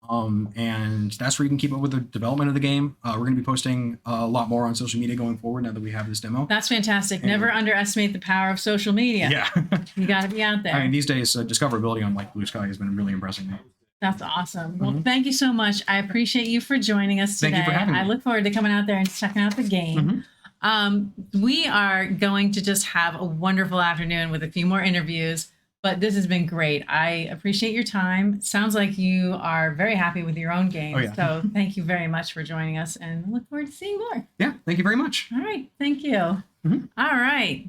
And that's where you can keep up with the development of the game. We're going to be posting a lot more on social media going forward now that we have this demo. That's fantastic. Never underestimate the power of social media. Yeah. You got to be out there. I mean, these days, discoverability on Blue Sky has been really impressing me. That's awesome. Well, thank you so much. I appreciate you for joining us today. Thank you for having me. I look forward to coming out there and checking out the game. We are going to just have a wonderful afternoon with a few more interviews, but this has been great. I appreciate your time. Sounds like you are very happy with your own game. Oh, yeah. So thank you very much for joining us, and I look forward to seeing more. Yeah, thank you very much. All right. Thank you. All right.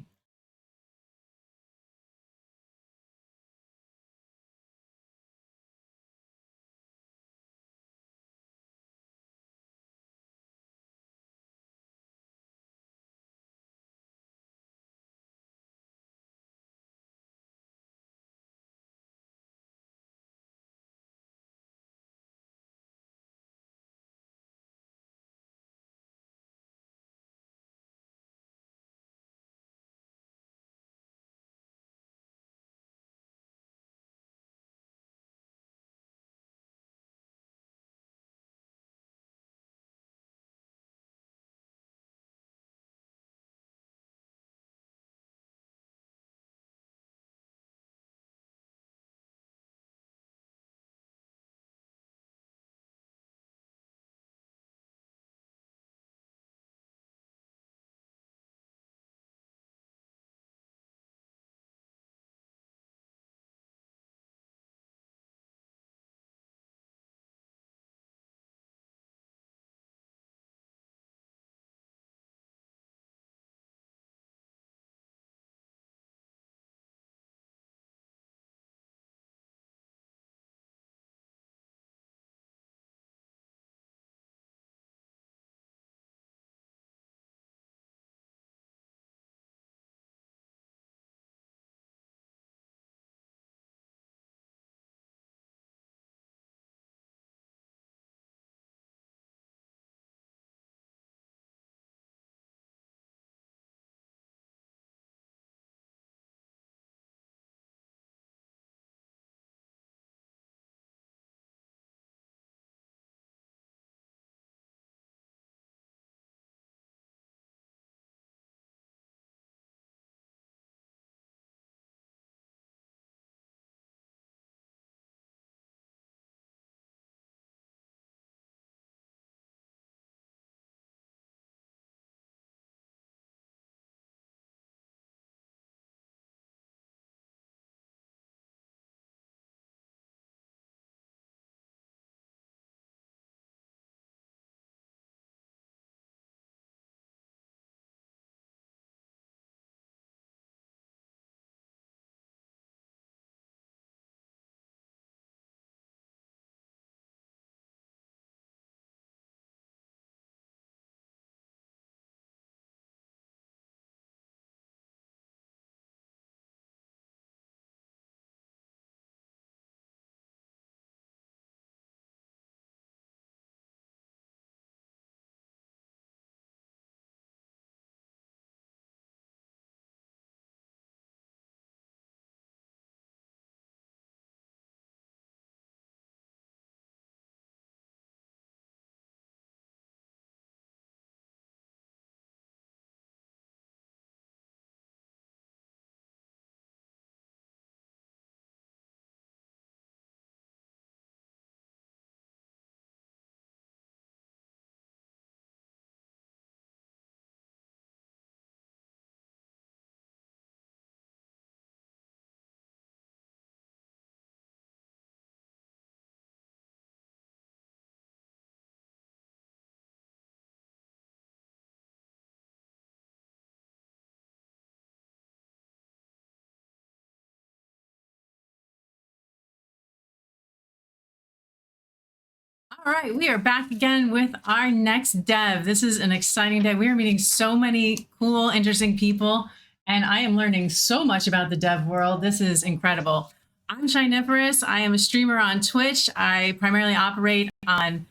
All right, we are back again with our next dev. This is an exciting day. We are meeting so many cool, interesting people, and I am learning so much about the dev world. This is incredible. I'm Shiniferous. I am a streamer on Twitch. I primarily operate on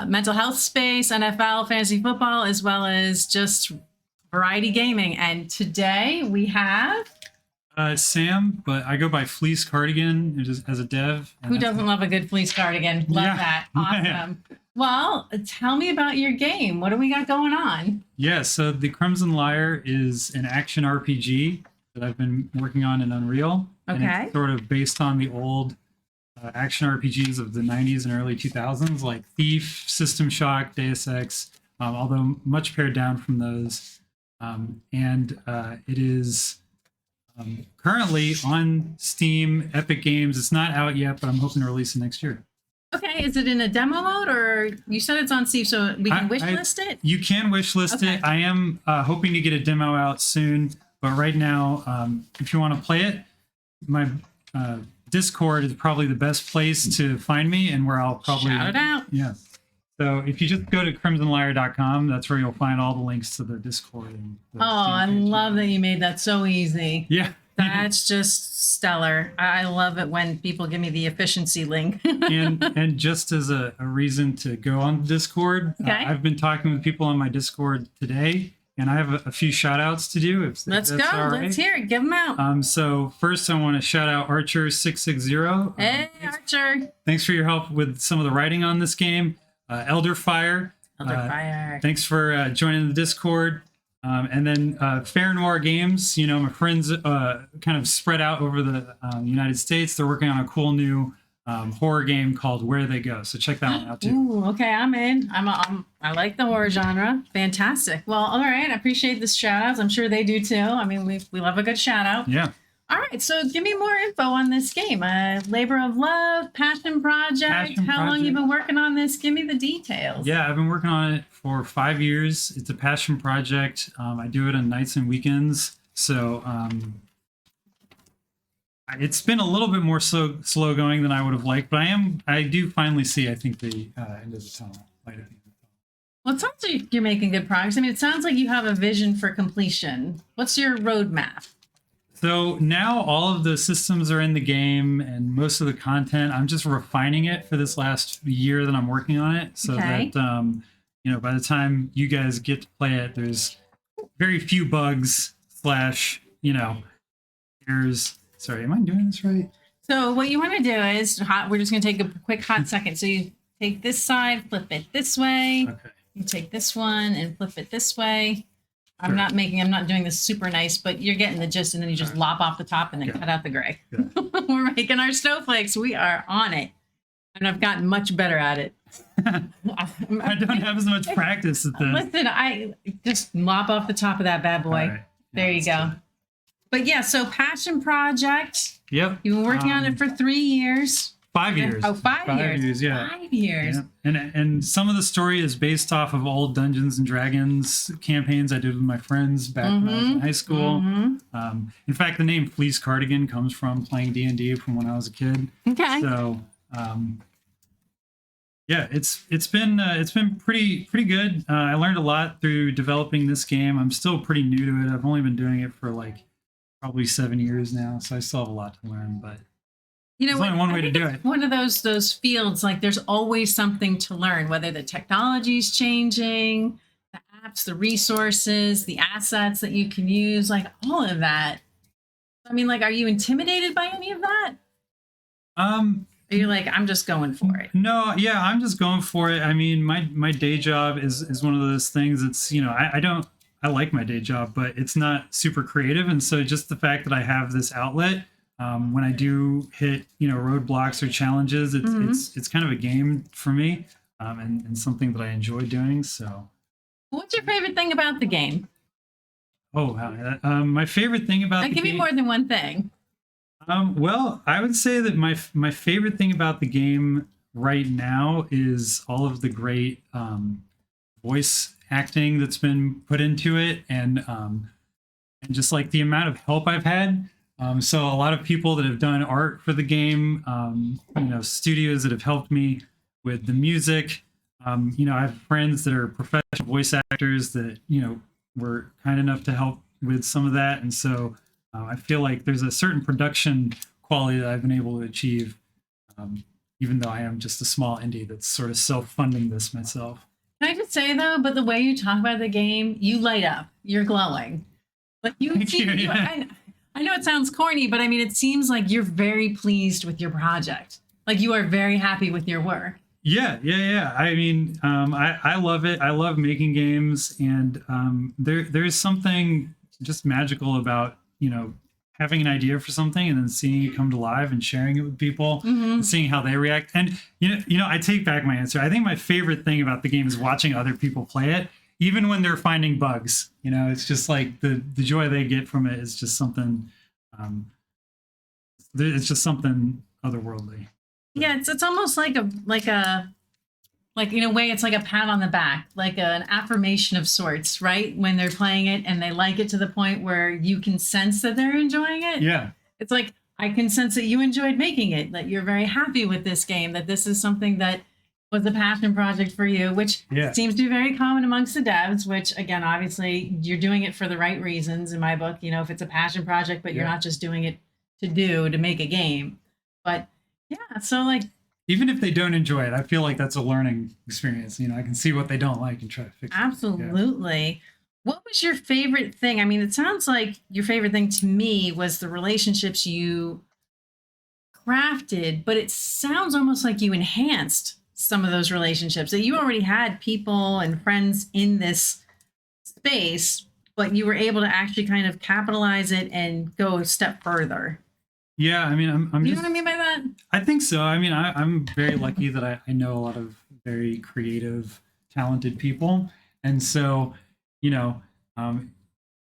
mental health space, NFL, fantasy football, as well as just variety gaming. And today we have... Sam, but I go by Fleece Cardigan as a dev. Who doesn't love a good fleece cardigan? Love Yeah. that. Awesome. Yeah. Well, tell me about your game. What do we got going on? Yeah, so the Crimson Lyre is an action RPG that I've been working on in Unreal. And Okay. it's sort of based on the old action RPGs of the 90s and early 2000s, like Thief, System Shock, Deus Ex, although much pared down from those. It is... currently on Steam, Epic Games. It's not out yet, but I'm hoping to release it next year. Okay, is it in a demo mode, or you said it's on Steam, so we can wish list it? You can wish list Okay. it. I am hoping to get a demo out soon, but right now, if you want to play it, my Discord is probably the best place to find me, and where I'll probably Shout it out. Yeah. So if you just go to crimsonlyre.com, that's where you'll find all the links to the Discord. And the Oh, I Steam page. love that you made that so easy. Yeah. That's just stellar. I love it when people give me the efficiency link. and just as a reason to go on Discord, Okay. I've been talking with people on my Discord today, and I have a few shout outs to do. If Let's that's go. all right. Let's hear it. Give them out. So first, I want to shout out Archer660. Hey, Archer. Thanks for your help with some of the writing on this game. Elderfire. Elderfire. Thanks for joining the Discord. And then Fair Noir Games. You know, my friends kind of spread out over the United States. They're working on a cool new horror game called Where They Go. So check that one out too. Ooh, okay, I'm in. I like the horror genre. Fantastic. Well, all right. I appreciate the shout outs. I'm sure they do too. I mean, we love a good shout out. Yeah. All right, so give me more info on this game. Labor of Love, Passion Project. Passion How long Project. you been working on this? Give me the details. Yeah, I've been working on it for 5 years. It's a passion project. I do it on nights and weekends. So it's been a little bit more slow going than I would have liked, but I do finally see, I think, the end of the tunnel. Light at the end of the tunnel. Well, it sounds like you're making good progress. I mean, it sounds like you have a vision for completion. What's your roadmap? So now all of the systems are in the game and most of the content, I'm just refining it for this last year that I'm working on it. So Okay. that, by the time you guys get to play it, there's very few bugs / errors. Sorry, am I doing this right? So what you want to do is, we're just going to take a quick hot second. So you take this side, flip it this way. Okay. You take this one and flip it this way. Sure. I'm not doing this super nice, but you're getting the gist, and then you just lop off the top and then cut out the gray. We're making our snowflakes. We are on it. And I've gotten much better at it. I don't have as much practice at this. Listen, I just lop off the top of that bad boy. All right. There you go. But yeah, so Passion Project. Yep. You've been working on it for 3 years. 5 years. Oh, 5 years. Yeah. 5 years. Yeah. And some of the story is based off of old Dungeons and Dragons campaigns I did with my friends back when I was in high school. In fact, the name Fleece Cardigan comes from playing D&D from when I was a kid. Okay. So, yeah, it's been pretty good. I learned a lot through developing this game. I'm still pretty new to it. I've only been doing it for like probably 7 years now, so I still have a lot to learn. But You know, there's only one way to do it. One of those fields, like there's always something to learn, whether the technology's changing, the apps, the resources, the assets that you can use, like all of that. I mean, like, are you intimidated by any of that? Are you like, I'm just going for it? No, yeah, I'm just going for it. I mean, my day job is one of those things. It's, I like my day job, but it's not super creative. And so just the fact that I have this outlet, when I do hit, roadblocks or challenges, it's kind of a game for me, and something that I enjoy doing. So, What's your favorite thing about the game? oh, wow. My favorite thing about the Give me game, more than one thing. well, I would say that my favorite thing about the game right now is all of the great voice acting that's been put into it, and just like the amount of help I've had. So a lot of people that have done art for the game, studios that have helped me with the music. You know, I have friends that are professional voice actors that, you know, were kind enough to help with some of that. And so I feel like there's a certain production quality that I've been able to achieve, even though I am just a small indie that's sort of self-funding this myself. Can I just say though, but the way you talk about the game, you light up. You're glowing. Like I know it sounds corny, but I mean, it seems like you're very pleased with your project. Like you are very happy with your work. Yeah. I mean, I love it. I love making games, and there's something just magical about, you know, having an idea for something and then seeing it come to life and sharing it with people and seeing how they react. And you know, I take back my answer. I think my favorite thing about the game is watching other people play it, even when they're finding bugs. You know, it's just like the joy they get from it is just something. It's just something otherworldly. Yeah, it's almost like in a way, it's like a pat on the back, like an affirmation of sorts, right? When they're playing it and they like it to the point where you can sense that they're enjoying it. Yeah. It's like, I can sense that you enjoyed making it, that you're very happy with this game, that this is something that was a passion project for you, which seems to be very common amongst the devs, which again, obviously you're doing it for the right reasons in my book. You know, if it's a passion project, but you're not just doing it to make a game. But yeah, so like, even if they don't enjoy it, I feel like that's a learning experience. You know, I can see what they don't like and try to fix it. Absolutely. Yeah. What was your favorite thing? I mean, it sounds like your favorite thing to me was the relationships you crafted, but it sounds almost like you enhanced some of those relationships, that you already had people and friends in this space, but you were able to actually kind of capitalize it and go a step further. Yeah, I mean, I'm you just, know what I mean by that? I think so. I mean, I'm very lucky that I know a lot of very creative, talented people. And so, you know,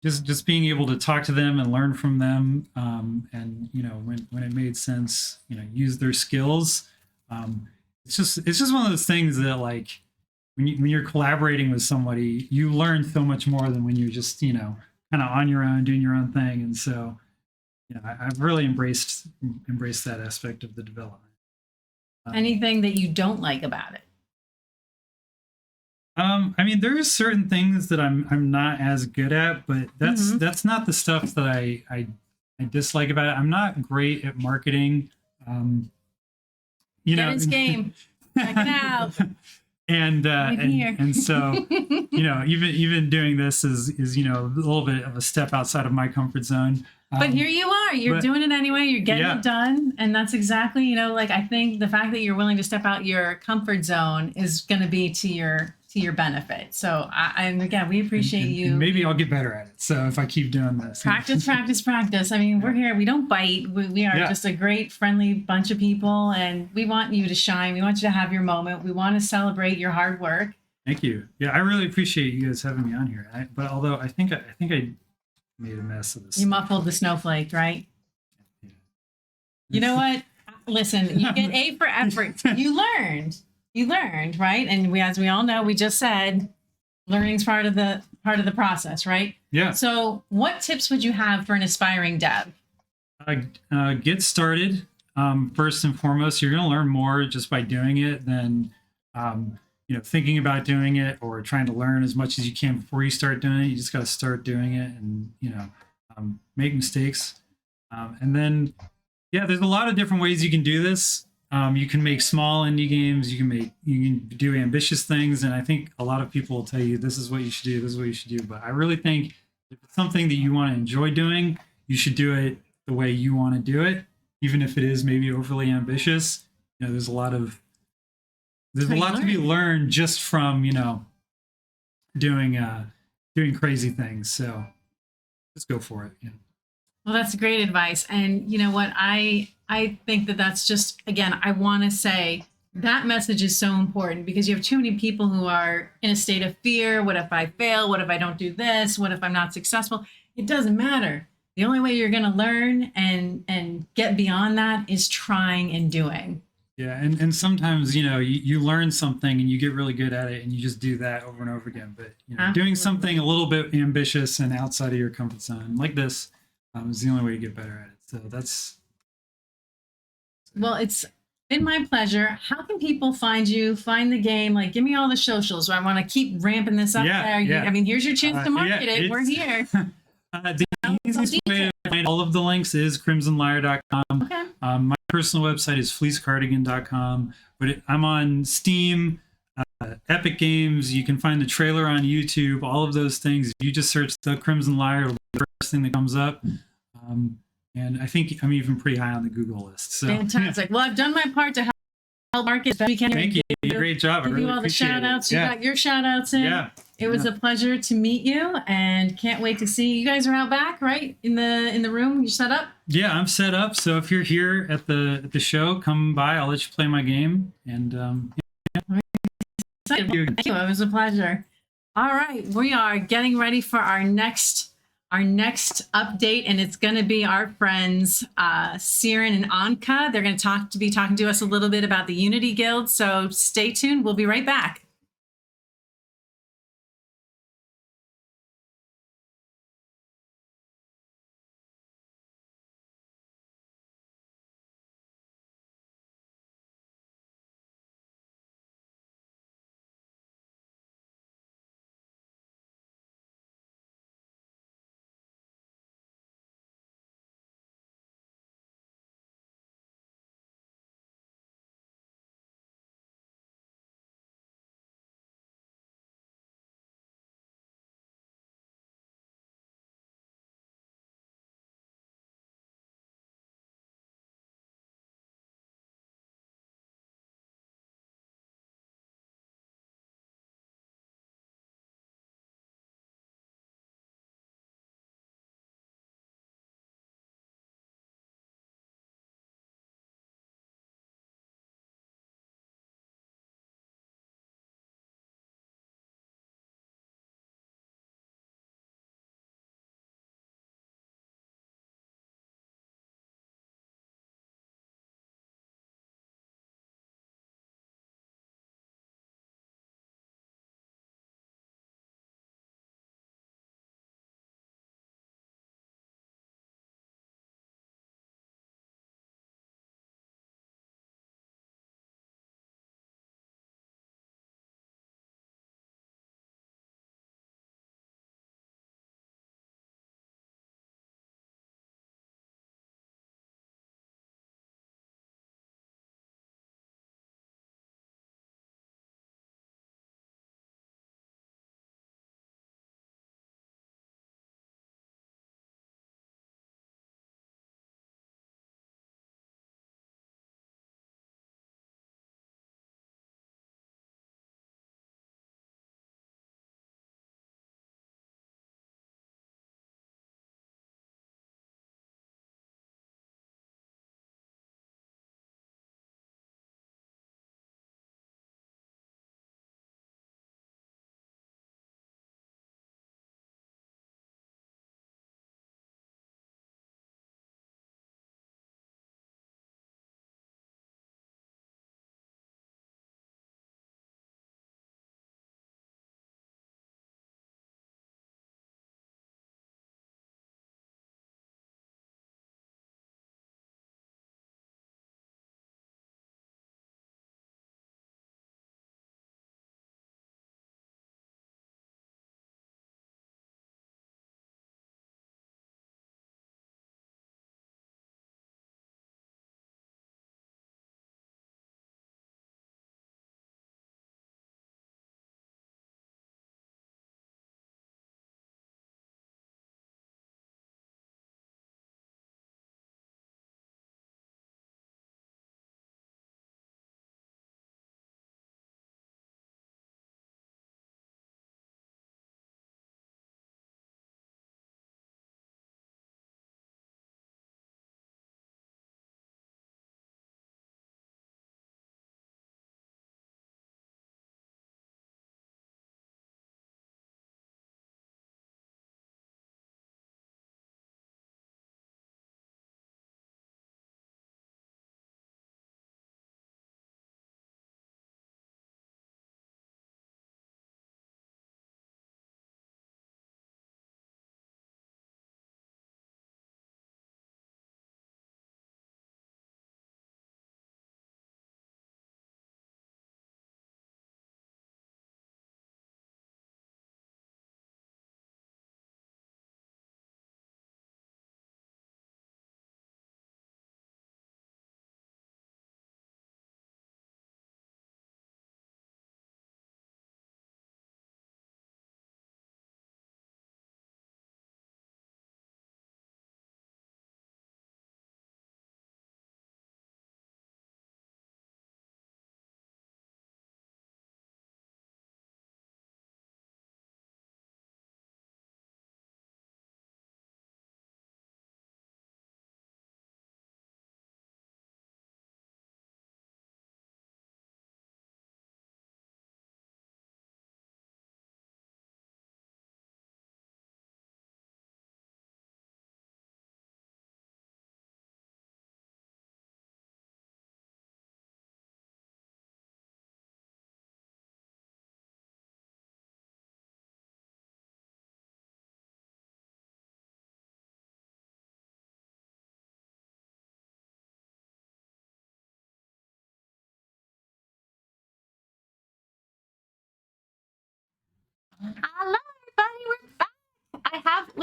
just being able to talk to them and learn from them, and, you know, when it made sense, you know, use their skills. It's just one of those things that, like, when you're collaborating with somebody, you learn so much more than when you're just, you know, kind of on your own, doing your own thing. And so, you know, I've really embraced that aspect of the development. Anything that you don't like about it? I mean, there's certain things that I'm not as good at, but that's not the stuff that I dislike about it. I'm not great at marketing. You know, his game. Check it out. And so, you know, even doing this is, you know, a little bit of a step outside of my comfort zone. But here you are, you're doing it anyway, you're getting it done. And that's exactly, you know, like, I think the fact that you're willing to step out your comfort zone is going to be to your benefit. So, and again, we appreciate you. And maybe I'll get better at it. So if I keep doing this. Practice. I mean, we're here, we don't bite. We are just a great, friendly bunch of people, and we want you to shine. We want you to have your moment. We want to celebrate your hard work. Thank you. Yeah, I really appreciate you guys having me on here. But although I think I made a mess of this. You muffled the snowflake, right? Yeah. You know what? Listen, you get A for effort. You learned, right? And as we all know, we just said learning's part of the process, right? Yeah. So what tips would you have for an aspiring dev? Get started. First and foremost, you're going to learn more just by doing it than you know, thinking about doing it or trying to learn as much as you can before you start doing it. You just got to start doing it and, you know, make mistakes. And then, yeah, there's a lot of different ways you can do this. You can make small indie games. You can do ambitious things. And I think a lot of people will tell you, this is what you should do. This is what you should do. But I really think if it's something that you want to enjoy doing, you should do it the way you want to do it, even if it is maybe overly ambitious. You know, there's a lot to be learned just from, you know, doing crazy things. So just go for it. Yeah. Well, that's great advice. And you know what? I think that's just, again, I want to say that message is so important, because you have too many people who are in a state of fear. What if I fail? What if I don't do this? What if I'm not successful? It doesn't matter. The only way you're going to learn and get beyond that is trying and doing. Yeah, and sometimes, you know, you learn something and you get really good at it and you just do that over and over again. But, you know, doing something a little bit ambitious and outside of your comfort zone like this is the only way to get better at it. So that's... Well, it's been my pleasure. How can people find you, find the game? Like, give me all the socials. I want to keep ramping this up there. I mean, here's your chance to market it. We're here. The easiest way to find all of the links is crimsonlyre.com. Okay. My personal website is fleececardigan.com. But I'm on Steam, Epic Games. You can find the trailer on YouTube, all of those things. You just search the Crimson Lyre, it'll be the first thing that comes up. And I think I'm even pretty high on the Google list. So. Fantastic. Well, I've done my part to help market. We can. Thank you. You did a great job. Give you all the shout outs. You got your shout outs in. Yeah. It was a pleasure to meet you, and can't wait to see you guys are out back, right? In the room. You set up? Yeah, I'm set up. So if you're here at the show, come by. I'll let you play my game. And Thank you. It was a pleasure. All right, we are getting ready for our next update, and it's going to be our friends Siren and Anka. They're going to be talking to us a little bit about the Unity Guild. So stay tuned. We'll be right back.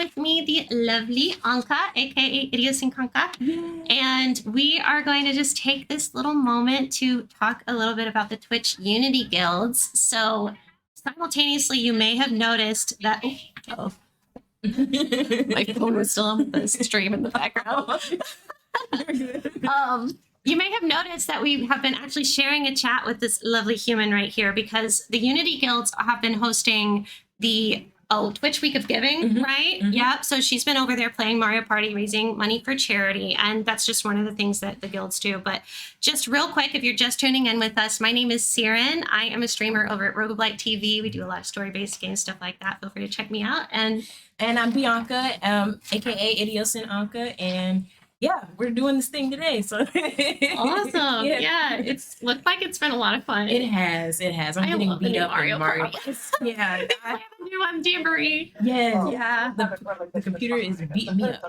with me the lovely Anka, aka Idiosyncranka. And we are going to just take this little moment to talk a little bit about the Twitch Unity Guilds. So simultaneously, you may have noticed that my phone was still on the stream in the background. You may have noticed that we have been actually sharing a chat with this lovely human right here because the Unity Guilds have been hosting the Twitch Week of Giving, right? Yep. So she's been over there playing Mario Party, raising money for charity. And that's just one of the things that the guilds do. But just real quick, if you're just tuning in with us, my name is Siren. I am a streamer over at Roguelite TV. We do a lot of story-based games, stuff like that. Feel free to check me out. And I'm Bianca, aka Idiosyncranka, and yeah, we're doing this thing today. So awesome. Yeah, it's looked like it's been a lot of fun. It has. I'm getting beat up in Mario. Yeah. I have a new one, Jamboree. Yes. Yeah. The computer is beating me up.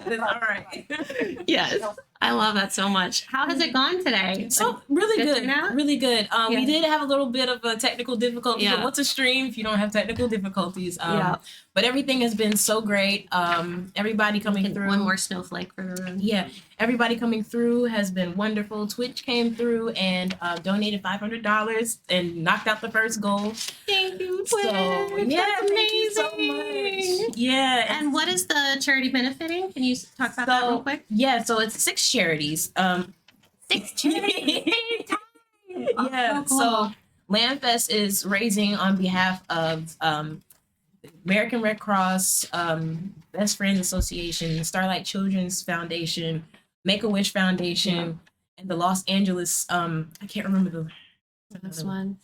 It's all right. Yes. I love that so much. How has it gone today? So really good. Really good. We Yeah. did have a little bit of a technical difficulty. Yeah. But what's a stream if you don't have technical difficulties? Yeah. But everything has been so great. Everybody coming through. One more snowflake for the room. Yeah, everybody coming through has been wonderful. Twitch came through and donated $500 and knocked out the first goal. Thank you, Twitch. So, yeah, That's thank you so amazing. much. Yeah. And what is the charity benefiting? Can you talk about that real quick? Yeah, so it's 6 charities. 6 charities. Yeah, Oh, cool. so Landfest is raising on behalf of American Red Cross, Best Friends Association, Starlight Children's Foundation, Make-A-Wish Foundation, and the Los Angeles, I can't remember This one.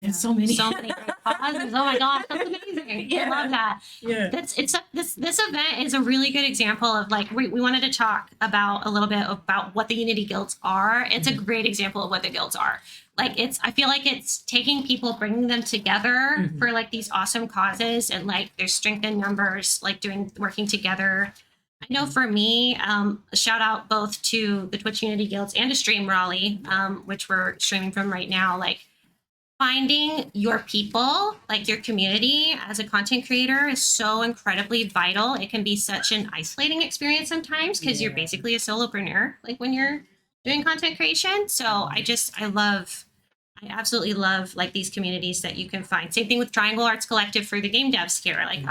There's so many. So many great causes. Oh my gosh, that's amazing. I love that. Yeah. This event is a really good example of like we wanted to talk about a little bit about what the Unity Guilds are. It's a great example of what the guilds are. Like I feel like it's taking people, bringing them together for like these awesome causes, and like there's strength in numbers, like working together. I know for me, a shout out both to the Twitch Unity Guilds and to Stream Raleigh, which we're streaming from right now. Like finding your people, like your community as a content creator is so incredibly vital. It can be such an isolating experience sometimes because you're basically a solopreneur, like when you're doing content creation. So I absolutely love like these communities that you can find. Same thing with Triangle Arts Collective for the game devs here. Like,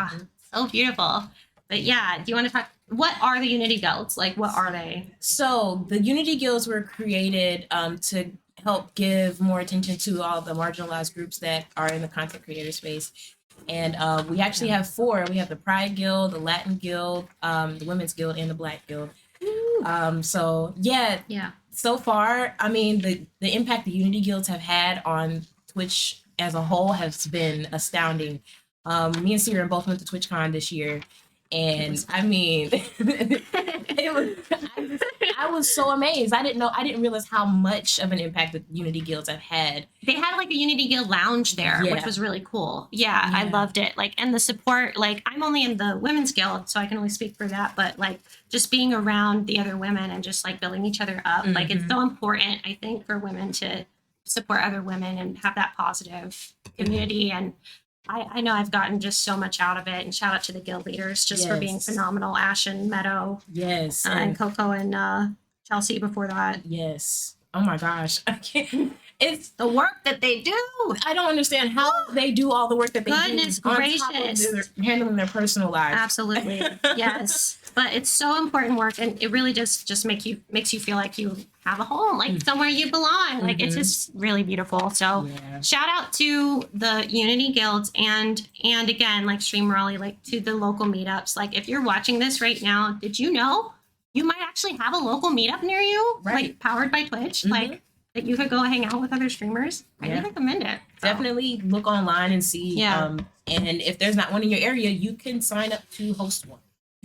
so beautiful. But yeah, do you want to talk? What are the Unity Guilds? Like, what are they? So the Unity Guilds were created to help give more attention to all the marginalized groups that are in the content creator space. And we actually have 4. We have the Pride Guild, the Latin Guild, the Women's Guild, and the Black Guild. So yeah. So far, I mean, the impact the Unity Guilds have had on Twitch as a whole has been astounding. Me and Siren both went to TwitchCon this year. And I mean, I was so amazed. I didn't realize how much of an impact the Unity Guilds have had. They had like a Unity Guild lounge there, which was really cool. Yeah, I loved it. Like, and the support, like I'm only in the women's guild, so I can only speak for that. But like just being around the other women and just like building each other up, like it's so important, I think, for women to support other women and have that positive community. And I know I've gotten just so much out of it, and shout out to the guild leaders just for being phenomenal. Ash and Meadow. Yes. And Coco and Chelsea before that. Yes. Oh my gosh. I can't. It's the work that they do. I don't understand how they do all the work that they do. Goodness gracious. Handling their personal lives. Absolutely. Yes. But it's so important work, and it really just makes you feel like you have a home, like somewhere you belong. Like it's just really beautiful. So shout out to the Unity Guilds and again, like Stream Raleigh, like to the local meetups. Like if you're watching this right now, did you know you might actually have a local meetup near you, like powered by Twitch, like that you could go hang out with other streamers? I recommend it. So. Definitely look online and see. And if there's not one in your area, you can sign up to host one.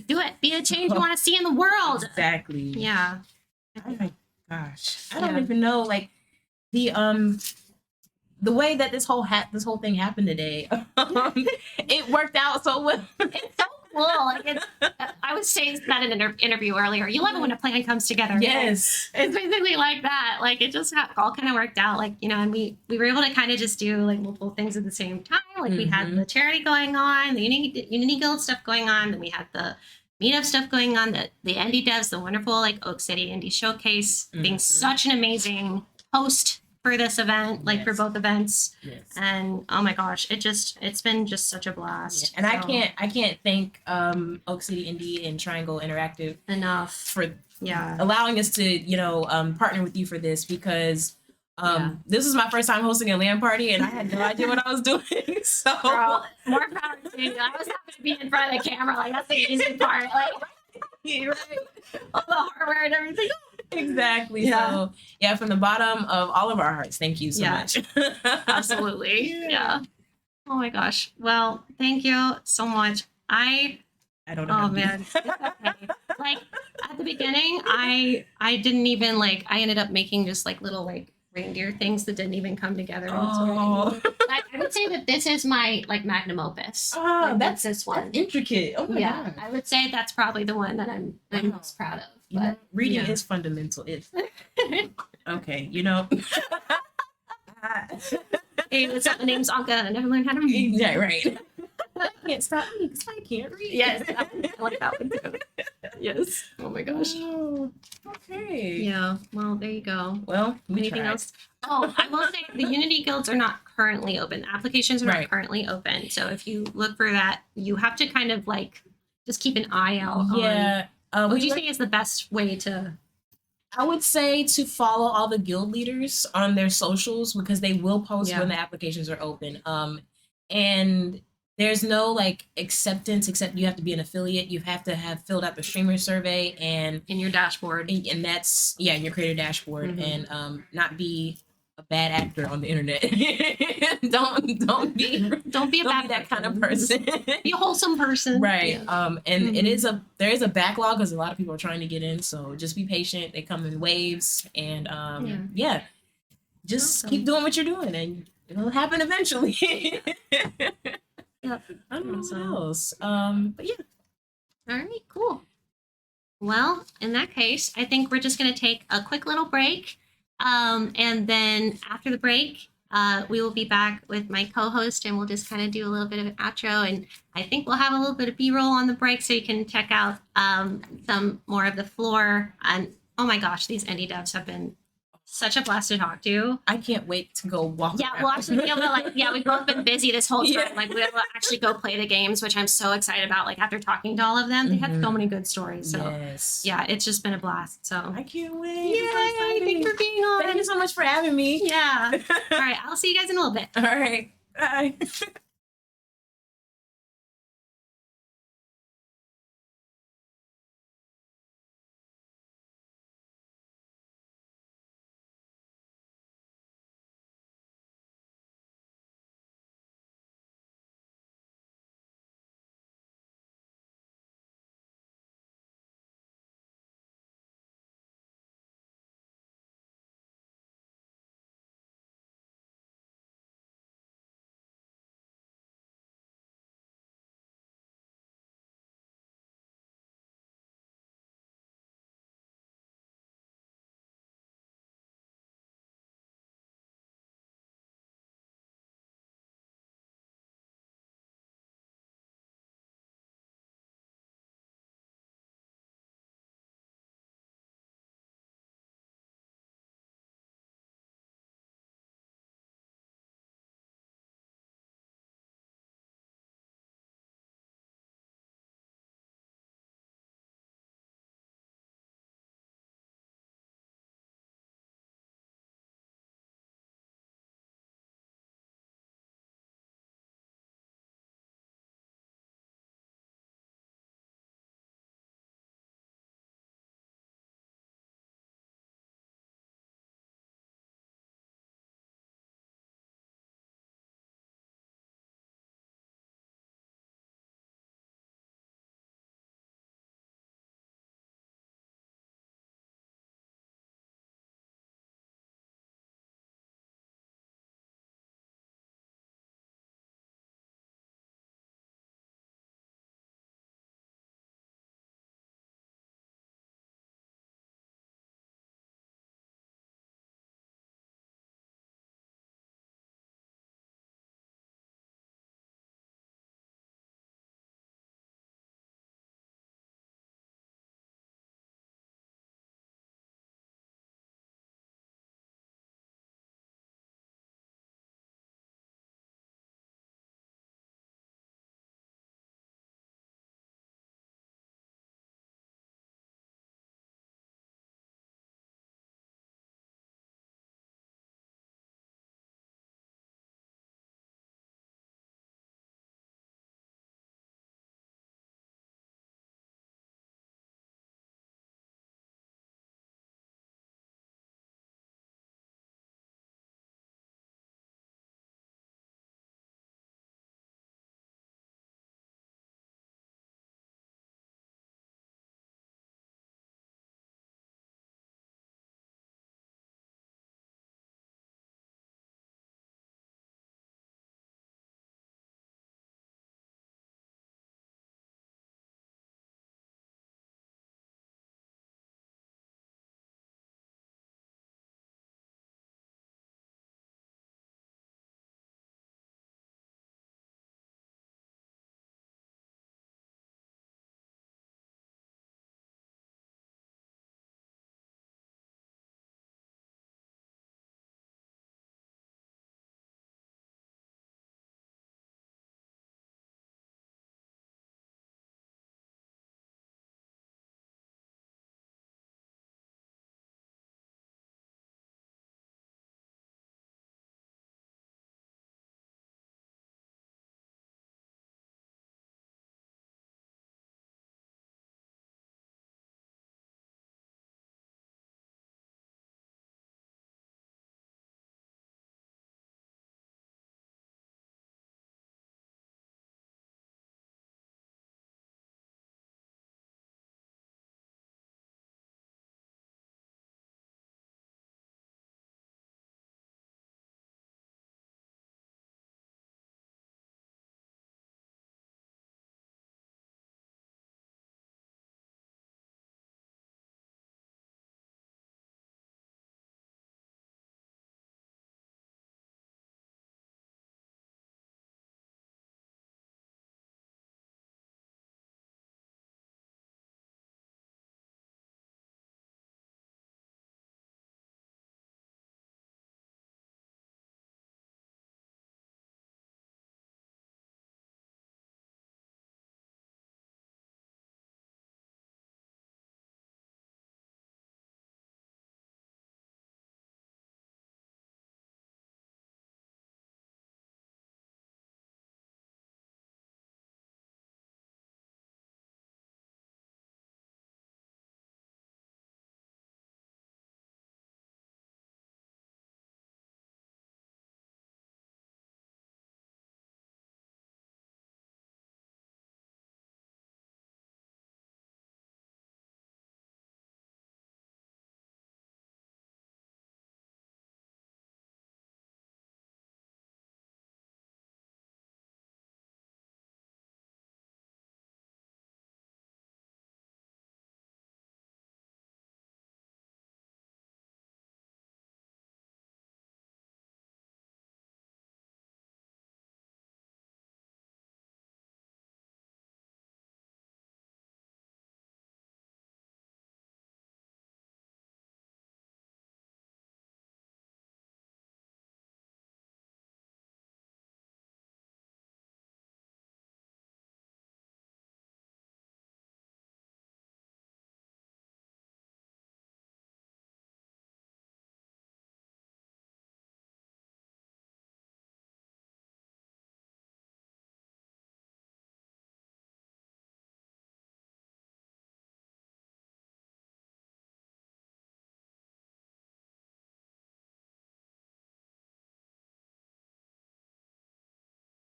Do it. Be the change you want to see in the world. Exactly. Yeah. Oh my gosh. I don't even know, like the way that this whole thing happened today. It worked out so well. It's so cool. Like I was saying that in an interview earlier. You love it when a plan comes together. Yes. It's basically like that. Like it just all kind of worked out. Like, you know, and we were able to kind of just do like multiple things at the same time, Like we had the charity going on, the Unity Guild stuff going on, then we had the meetup stuff going on, the indie devs, the wonderful like Oak City Indie Showcase being such an amazing host for this event, like for both events. And oh my gosh, it's been just such a blast. And I can't thank Oak City Indie and Triangle Interactive enough for allowing us to partner with you for this, because this was my first time hosting a LAN party and I had no idea what I was doing. So girl, more power to you. I was happy to be in front of the camera, like that's the easy part. Like all the hardware and everything. Exactly. So from the bottom of all of our hearts, thank you so much. Absolutely. Yeah. Oh my gosh. Well, thank you so much. I don't know. Oh man. It's okay. Like at the beginning, I didn't even I ended up making just like little like reindeer things that didn't even come together. I would say that this is my like magnum opus. That's this one. That's intricate. Oh my god. I would say that's probably the one that I'm most proud of. But reading is fundamental. It's okay. Hey, what's up? My name's Anka. I never learned how to read. Yeah, right. I can't stop me because I can't read. Yes, I like that one too. Yes. Oh my gosh. Oh, okay. Yeah. Well, there you go. Well, anything else? Oh, I will say the Unity guilds are not currently open. Applications are not currently open. So if you look for that, you have to kind of just keep an eye out. Yeah. What do you think is the best way to? I would say to follow all the guild leaders on their socials, because they will post when the applications are open. And there's no acceptance except you have to be an affiliate. You have to have filled out the streamer survey and in your dashboard. And that's in your creator dashboard, and not be a bad actor on the internet. don't be that kind of person. Be a wholesome person. Right. And there is a backlog because a lot of people are trying to get in. So just be patient. They come in waves, and just keep doing what you're doing, and it'll happen eventually. Yep. I don't know what else. But yeah. All right, cool. Well, in that case, I think we're just going to take a quick little break. And then after the break, we will be back with my co-host, and we'll just kind of do a little bit of an outro. And I think we'll have a little bit of B-roll on the break so you can check out some more of the floor. And oh my gosh, these indie devs have been such a blast to talk to. I can't wait to go walk around. We'll actually be able to we've both been busy this whole time. We'll be able to actually go play the games, which I'm so excited about. After talking to all of them, they had so many good stories. So it's just been a blast. So I can't wait. Yay! Thanks for being on. Thank you so much for having me. Yeah. All right. I'll see you guys in a little bit. All right. Bye.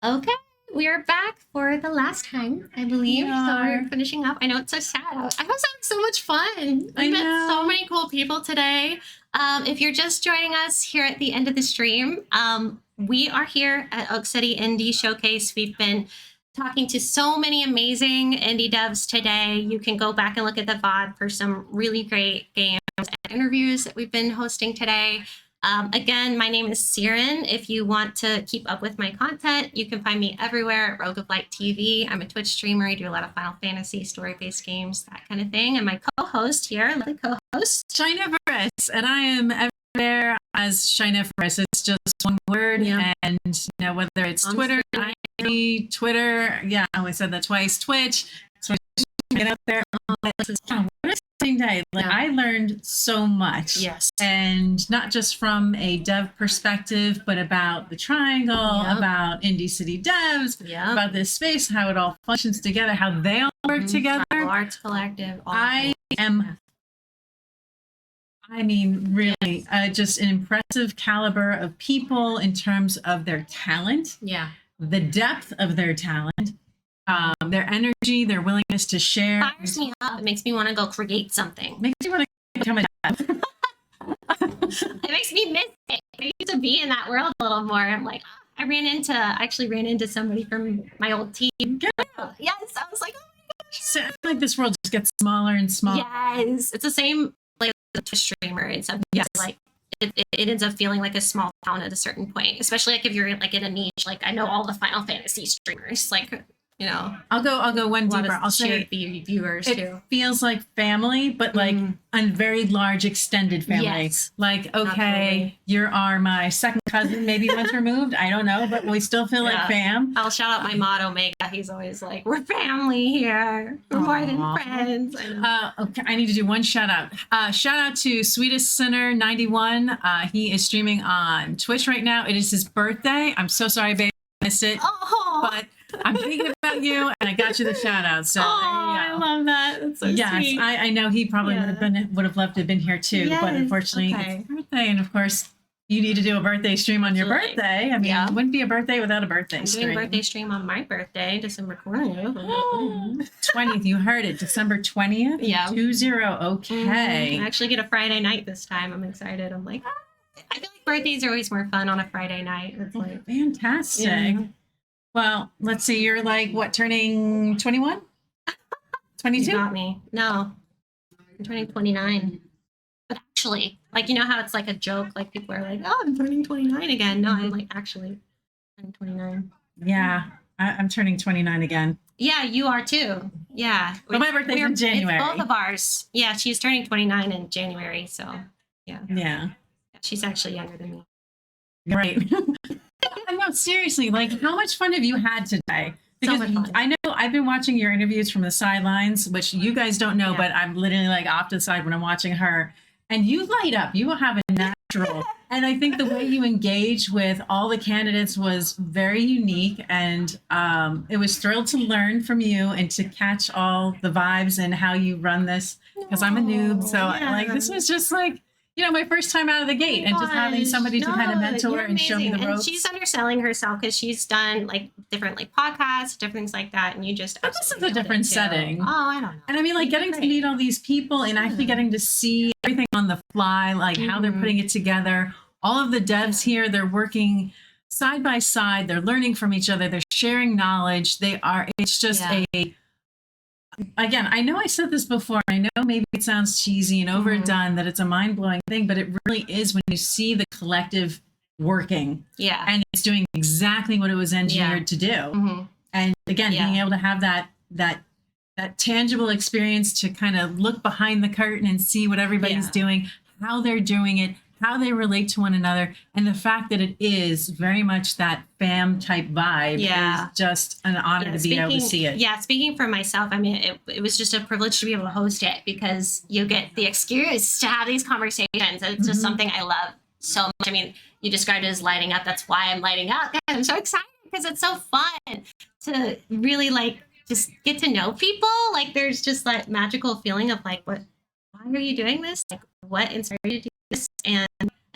Okay, we are back for the last time, I believe. So we're finishing up. I know it's so sad. I was having so much fun. We met so many cool people today. If you're just joining us here at the end of the stream, we are here at Oak City Indie Showcase. We've been talking to so many amazing indie devs today. You can go back and look at the VOD for some really great games and interviews that we've been hosting today. Again, my name is Siren. If you want to keep up with my content, you can find me everywhere at Rogue of Light TV. I'm a Twitch streamer. I do a lot of Final Fantasy, story-based games, that kind of thing. And my co-host here, lovely co-host, Shiniferous, and I am everywhere as Shiniferous. It's just one word, and whether it's Twitter, Twitter, I said that twice. Twitch, get out there. Day. I learned so much. Yes. And not just from a dev perspective, but about the triangle, about Indie City devs, about this space, how it all functions together, how they all work together. Arts Collective. Really, just an impressive caliber of people in terms of their talent. Yeah. The depth of their talent. Their energy, their willingness to share. It fires me up. It makes me want to go create something. Makes me want to become a dev. It makes me miss it. I used to be in that world a little more. I'm like, I actually ran into somebody from my old team. Yes, I was like, oh my gosh. So I feel like this world just gets smaller and smaller. Yes, it's the same like the Twitch streamer. It's like it ends up feeling like a small town at a certain point, especially like if you're like in a niche. Like I know all the Final Fantasy streamers. Like. I'll go one deeper. I'll say viewers too. Feels like family, but like a very large extended family. Yes. Like, okay, you are my second cousin, maybe once removed. I don't know, but we still feel like fam. I'll shout out my mod Omega. He's always like, we're family here. We're more than friends. Okay, I need to do one shout out. Shout out to Sweetest Sinner 91. He is streaming on Twitch right now. It is his birthday. I'm so sorry, babe. I missed it. But I'm thinking about you, and I got you the shout out. So I love that. That's so sweet. I know he probably would have loved to have been here too, but unfortunately it's his birthday, and of course you need to do a birthday stream on your birthday. I mean, it wouldn't be a birthday without a birthday stream. Doing a birthday stream on my birthday, December 20th. 20th, you heard it, December 20th. Yeah. 20. Okay. I actually get a Friday night this time. I'm excited. I'm like, I feel like birthdays are always more fun on a Friday night. It's like fantastic. Yeah. Well, let's see. You're like, what, turning 21? 22? You got me. No. I'm turning 29. But actually, like, you know how it's like a joke? Like, people are like, oh, I'm turning 29 again. No, I'm like, actually, turning 29. Yeah. I'm turning 29 again. Yeah, you are too. Yeah. But my birthday's in January. It's both of ours. Yeah, she's turning 29 in January. So, yeah. Yeah. She's actually younger than me. Right. No, seriously, like how much fun have you had today? Because I know I've been watching your interviews from the sidelines, which you guys don't know, but I'm literally like off to the side when I'm watching her. And you light up. You have a natural. And I think the way you engage with all the candidates was very unique. And it was thrilled to learn from you and to catch all the vibes and how you run this. Because I'm a noob. So like this was just like, my first time out of the gate and just having somebody to kind of mentor and show me the ropes. And she's underselling herself because she's done like different like podcasts, different things like that. And you just this is a different setting. Oh, I don't know. And I mean, like getting to meet all these people and actually getting to see everything on the fly, like how they're putting it together. All of the devs here, they're working side by side. They're learning from each other. They're sharing knowledge. It's just again, I know I said this before. I know maybe it sounds cheesy and overdone, that it's a mind-blowing thing, but it really is when you see the collective working. Yeah. And it's doing exactly what it was engineered to do. And again, being able to have that tangible experience to kind of look behind the curtain and see what everybody's doing, how they're doing it, how they relate to one another, and the fact that it is very much that fam type vibe is just an honor to be able to see it. Yeah, speaking for myself, I mean, it was just a privilege to be able to host it because you get the excuse to have these conversations. It's just something I love so much. I mean, you described it as lighting up. That's why I'm lighting up. I'm so excited because it's so fun to really like just get to know people. Like there's just that magical feeling of like, why are you doing this? Like what inspired you to do this? And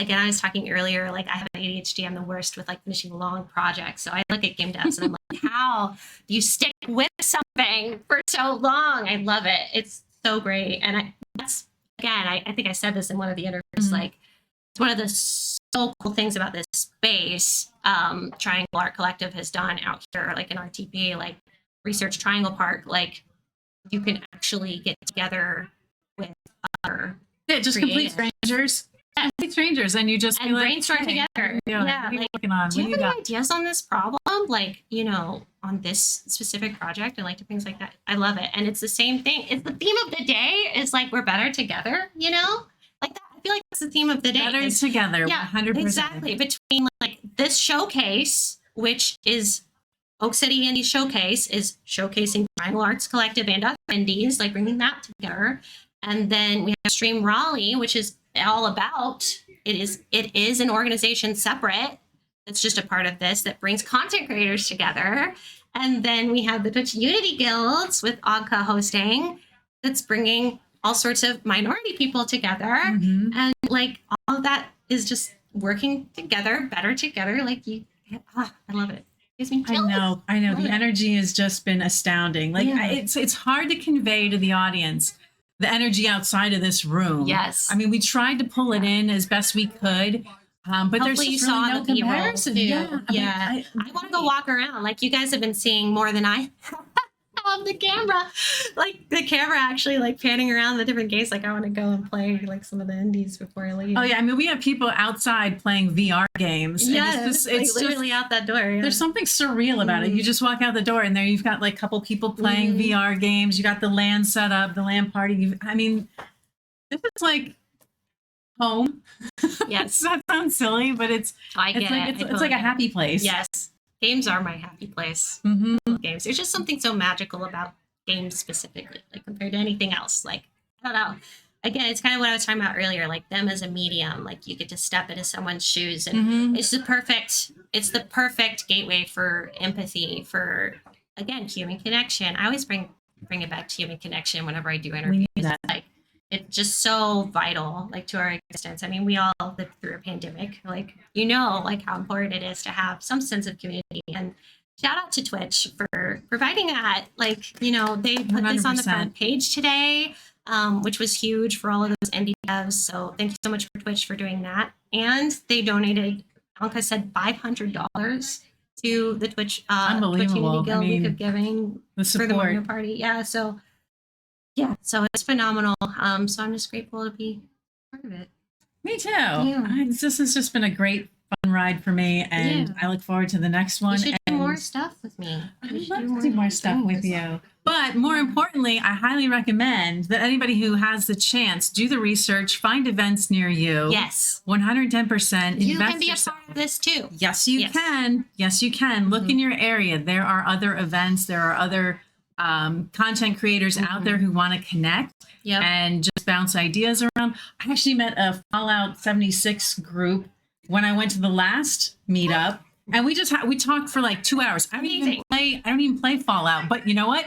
again, I was talking earlier, like I have ADHD. I'm the worst with like finishing long projects. So I look at game devs and I'm like, how do you stick with something for so long? I love it. It's so great. And that's, again, I think I said this in one of the interviews, like it's one of the so cool things about this space Triangle Art Collective has done out here, like in RTP, like Research Triangle Park, like you can actually get together with other just complete strangers. Complete strangers, and you just and brainstorm together. Yeah, like, working on? Do you have any ideas on this problem? Like, you know, on this specific project and like things like that. I love it. And it's the same thing. It's the theme of the day is like we're better together, you know? Like that. I feel like that's the theme of the day. Better together, yeah, 100%. Exactly. Between like this showcase, which is Oak City Indie Showcase, is showcasing Triangle Arts Collective and other indies, like bringing that together. And then we have Stream Raleigh, which is all about it is an organization separate that's just a part of this that brings content creators together. And then we have the Twitch Unity Guilds with Agka hosting that's bringing all sorts of minority people together. And like all of that is just working together, better together. Like I love it. I know. The energy has just been astounding. Like it's hard to convey to the audience the energy outside of this room. Yes. I mean, we tried to pull it in as best we could. But hopefully there's just you saw really no the B-roll comparison. too. Yeah. I want to go walk around. Like you guys have been seeing more than I have the camera. Like the camera actually like panning around the different games. Like I want to go and play like some of the indies before I leave. Oh yeah, I mean we have people outside playing VR games. Yeah, it's like just literally out that door. Yeah. There's something surreal about it. You just walk out the door and there you've got like a couple people playing VR games. You got the LAN set up, the LAN party. I mean, this is like home. Yes, that sounds silly, but it's like a happy place. Yes, games are my happy place. Games. There's just something so magical about games specifically, like compared to anything else. Like I don't know. Again, it's kind of what I was talking about earlier. Like them as a medium, like you get to step into someone's shoes, and it's the perfect gateway for empathy, for again human connection. I always bring it back to human connection whenever I do interviews. Like it's just so vital, like to our existence. I mean, we all lived through a pandemic, like you know, like how important it is to have some sense of community. And shout out to Twitch for providing that. Like, you know, they put this on the front page today, which was huge for all of those indie devs. So thank you so much for Twitch for doing that. And they donated, Anka said, $500 to the Twitch Twitch Unity Guild Week of Giving for the Mario Party. Yeah, so it's phenomenal. So I'm just grateful to be part of it. Me too. Yeah. This has just been a great fun ride for me, and I look forward to the next one. You should do more stuff with me. I'd love to do more stuff with you. But more importantly, I highly recommend that anybody who has the chance do the research, find events near you. Yes. 110%. You can be a part of this too. Yes, you can. Yes, you can. Look in your area. There are other events. There are other content creators out there who want to connect and just bounce ideas around. I actually met a Fallout 76 group when I went to the last meetup, and we talked for like 2 hours. I don't even play Fallout, but you know what?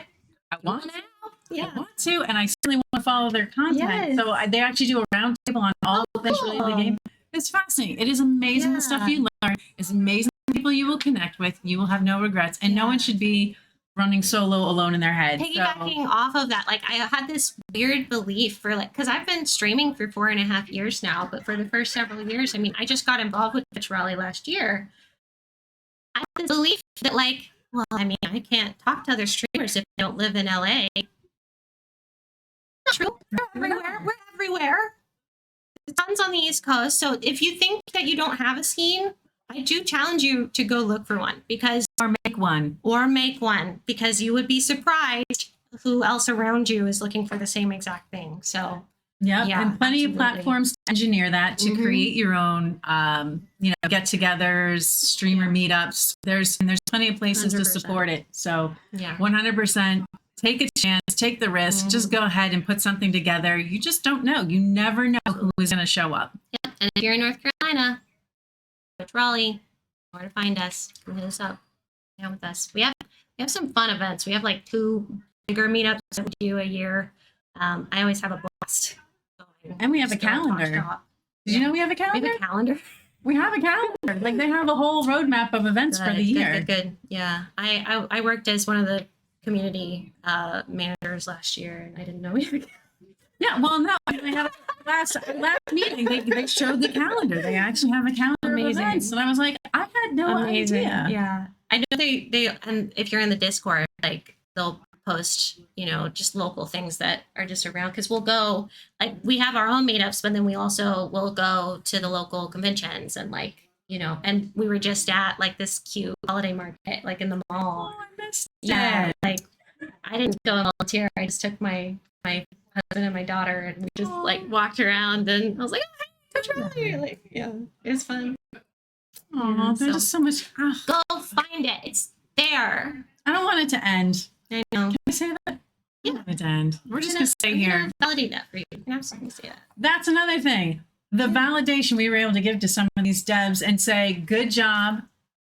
I want to. I want to, and I certainly want to follow their content. So they actually do a roundtable on all the things related to the game. It's fascinating. It is amazing the stuff you learn. It's amazing the people you will connect with. You will have no regrets, and no one should be running solo alone in their head. Piggybacking off of that, like I had this weird belief for like, because I've been streaming for 4.5 years now, but for the first several years, I mean, I just got involved with Twitch Raleigh last year. I had this belief that like, well, I mean, I can't talk to other streamers if they don't live in LA. Not true. We're everywhere. We're everywhere. There's tons on the East Coast. So if you think that you don't have a scene, I do challenge you to go look for one, because or make one because you would be surprised who else around you is looking for the same exact thing. So and plenty of platforms to engineer that, to create your own get-togethers, streamer meetups. There's plenty of places 100%. To support it. So 100%. Take a chance, take the risk, just go ahead and put something together. You just don't know. You never know who is going to show up. Yeah, and if you're in North Carolina, Twitch Raleigh, where to find us, hit us up, down with us. We have some fun events. We have like 2 bigger meetups that we do a year. I always have a blast. And we have a calendar. Did you know we have a calendar? We have a calendar. We have a calendar. Like they have a whole roadmap of events for the year. Good. Yeah. I worked as one of the community managers last year, and I didn't know we had a calendar. Yeah, well, no, I had last meeting. They showed the calendar. They actually have a calendar of events, and I was like, I had no idea. Yeah, I know they and if you're in the Discord, like they'll post, just local things that are just around. Because we'll go, like we have our own meetups, but then we also will go to the local conventions and and we were just at like this cute holiday market, like in the mall. Oh, I missed Yeah, it. like I didn't go and volunteer. I just took my husband and my daughter, and we just like walked around, and I was like, oh, hey, Coach Raleigh. Like, yeah, it was fun. Oh, there's just so much. Go find it. It's there. I don't want it to end. I know. Can I say that? Yeah. I don't want it to end. We're just gonna stay here. Validate that for you. You can absolutely say that. That's another thing. The validation we were able to give to some of these devs and say, good job.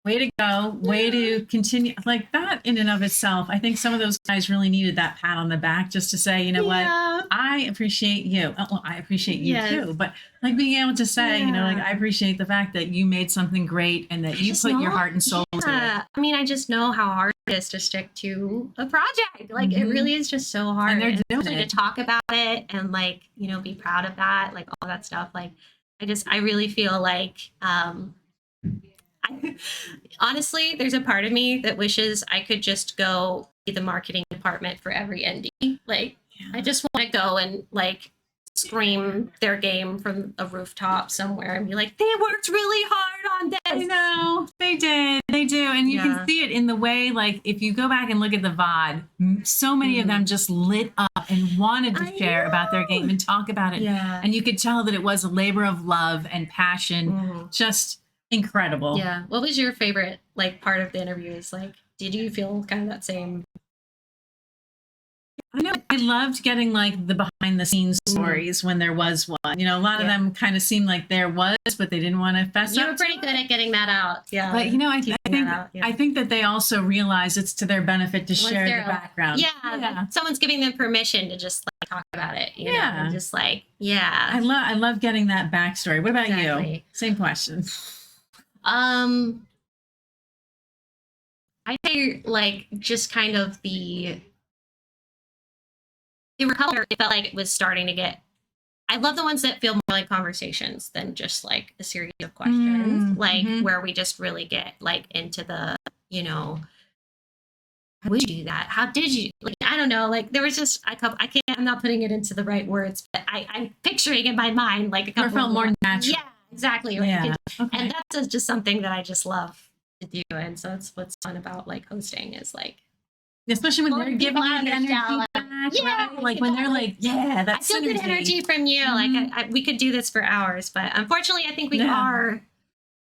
Way to go. Way to continue. Like that in and of itself. I think some of those guys really needed that pat on the back just to say, you know what? I appreciate you. Oh, well, I appreciate you too. But like being able to say, like, I appreciate the fact that you made something great and that you put your heart and soul into it. I mean, I just know how hard it is to stick to a project. Like it really is just so hard. And they're doing to talk about it and like, be proud of that, like all that stuff. Like I really feel like honestly, there's a part of me that wishes I could just go be the marketing department for every indie. Like, I just want to go and like scream their game from a rooftop somewhere and be like, they worked really hard on this. I know they did. They do. And you can see it in the way, like, if you go back and look at the VOD, so many of them just lit up and wanted to share about their game and talk about it. Yeah. And you could tell that it was a labor of love and passion. Just incredible. Yeah. What was your favorite like part of the interviews? Like, did you feel kind of that same? I know I loved getting like the behind the scenes stories when there was one. A lot of them kind of seemed like there was, but they didn't want to fess up. You were pretty good at getting that out. Yeah. But I think that they also realize it's to their benefit to share the background. Yeah. Someone's giving them permission to just like talk about it. You know? And just like, I love getting that backstory. What about you? Same question. I say like just kind of the recovery. It felt like it was starting to get. I love the ones that feel more like conversations than just like a series of questions, where we just really get like into the, how would you do that? How did you? Like, I don't know. Like there was just I'm not putting it into the right words, but I'm picturing in my mind like a couple. It felt more natural. Yeah. Exactly. And that's just something that I just love to do. And so it's what's fun about like hosting is like, especially when they're giving you the energy back, right? Like when they're like, that's I feel good energy from you. Like we could do this for hours, but unfortunately, I think we are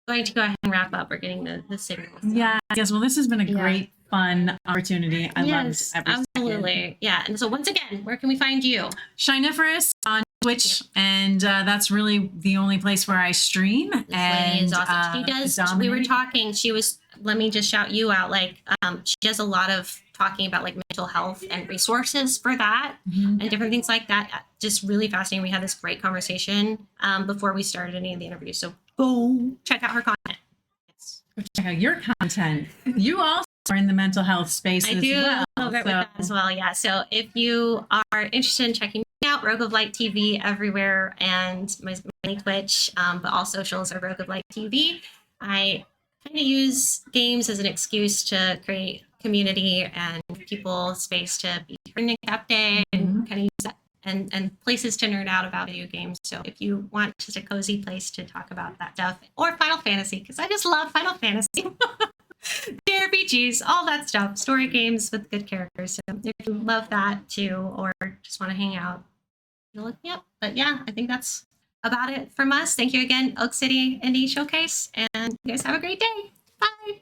going to go ahead and wrap up. We're getting the signal. So. Yeah. Yes. Well, this has been a great, fun opportunity. I loved every absolutely. Second. Yeah. And so once again, where can we find you? Shiniferous on Twitch, and that's really the only place where I stream. This lady is awesome. She does. We were talking. She was. Let me just shout you out. Like, she does a lot of talking about like mental health and resources for that and different things like that. Just really fascinating. We had this great conversation before we started any of the interviews. So go check out her content. Go check out your content. You also are in the mental health space. I do a little bit with that as well. Yeah. So if you are interested in checking me out, Rogue of Light TV everywhere, and my Twitch, but all socials are Rogue of Light TV. I kind of use games as an excuse to create community and people space to be heard and accepted, and kind of use that and places to nerd out about video games. So if you want just a cozy place to talk about that stuff, or Final Fantasy, because I just love Final Fantasy. JRPGs, all that stuff, story games with good characters. So if you love that too, or just want to hang out, you'll look me up. But yeah, I think that's about it from us. Thank you again, Oak City Indie Showcase, and you guys have a great day. Bye.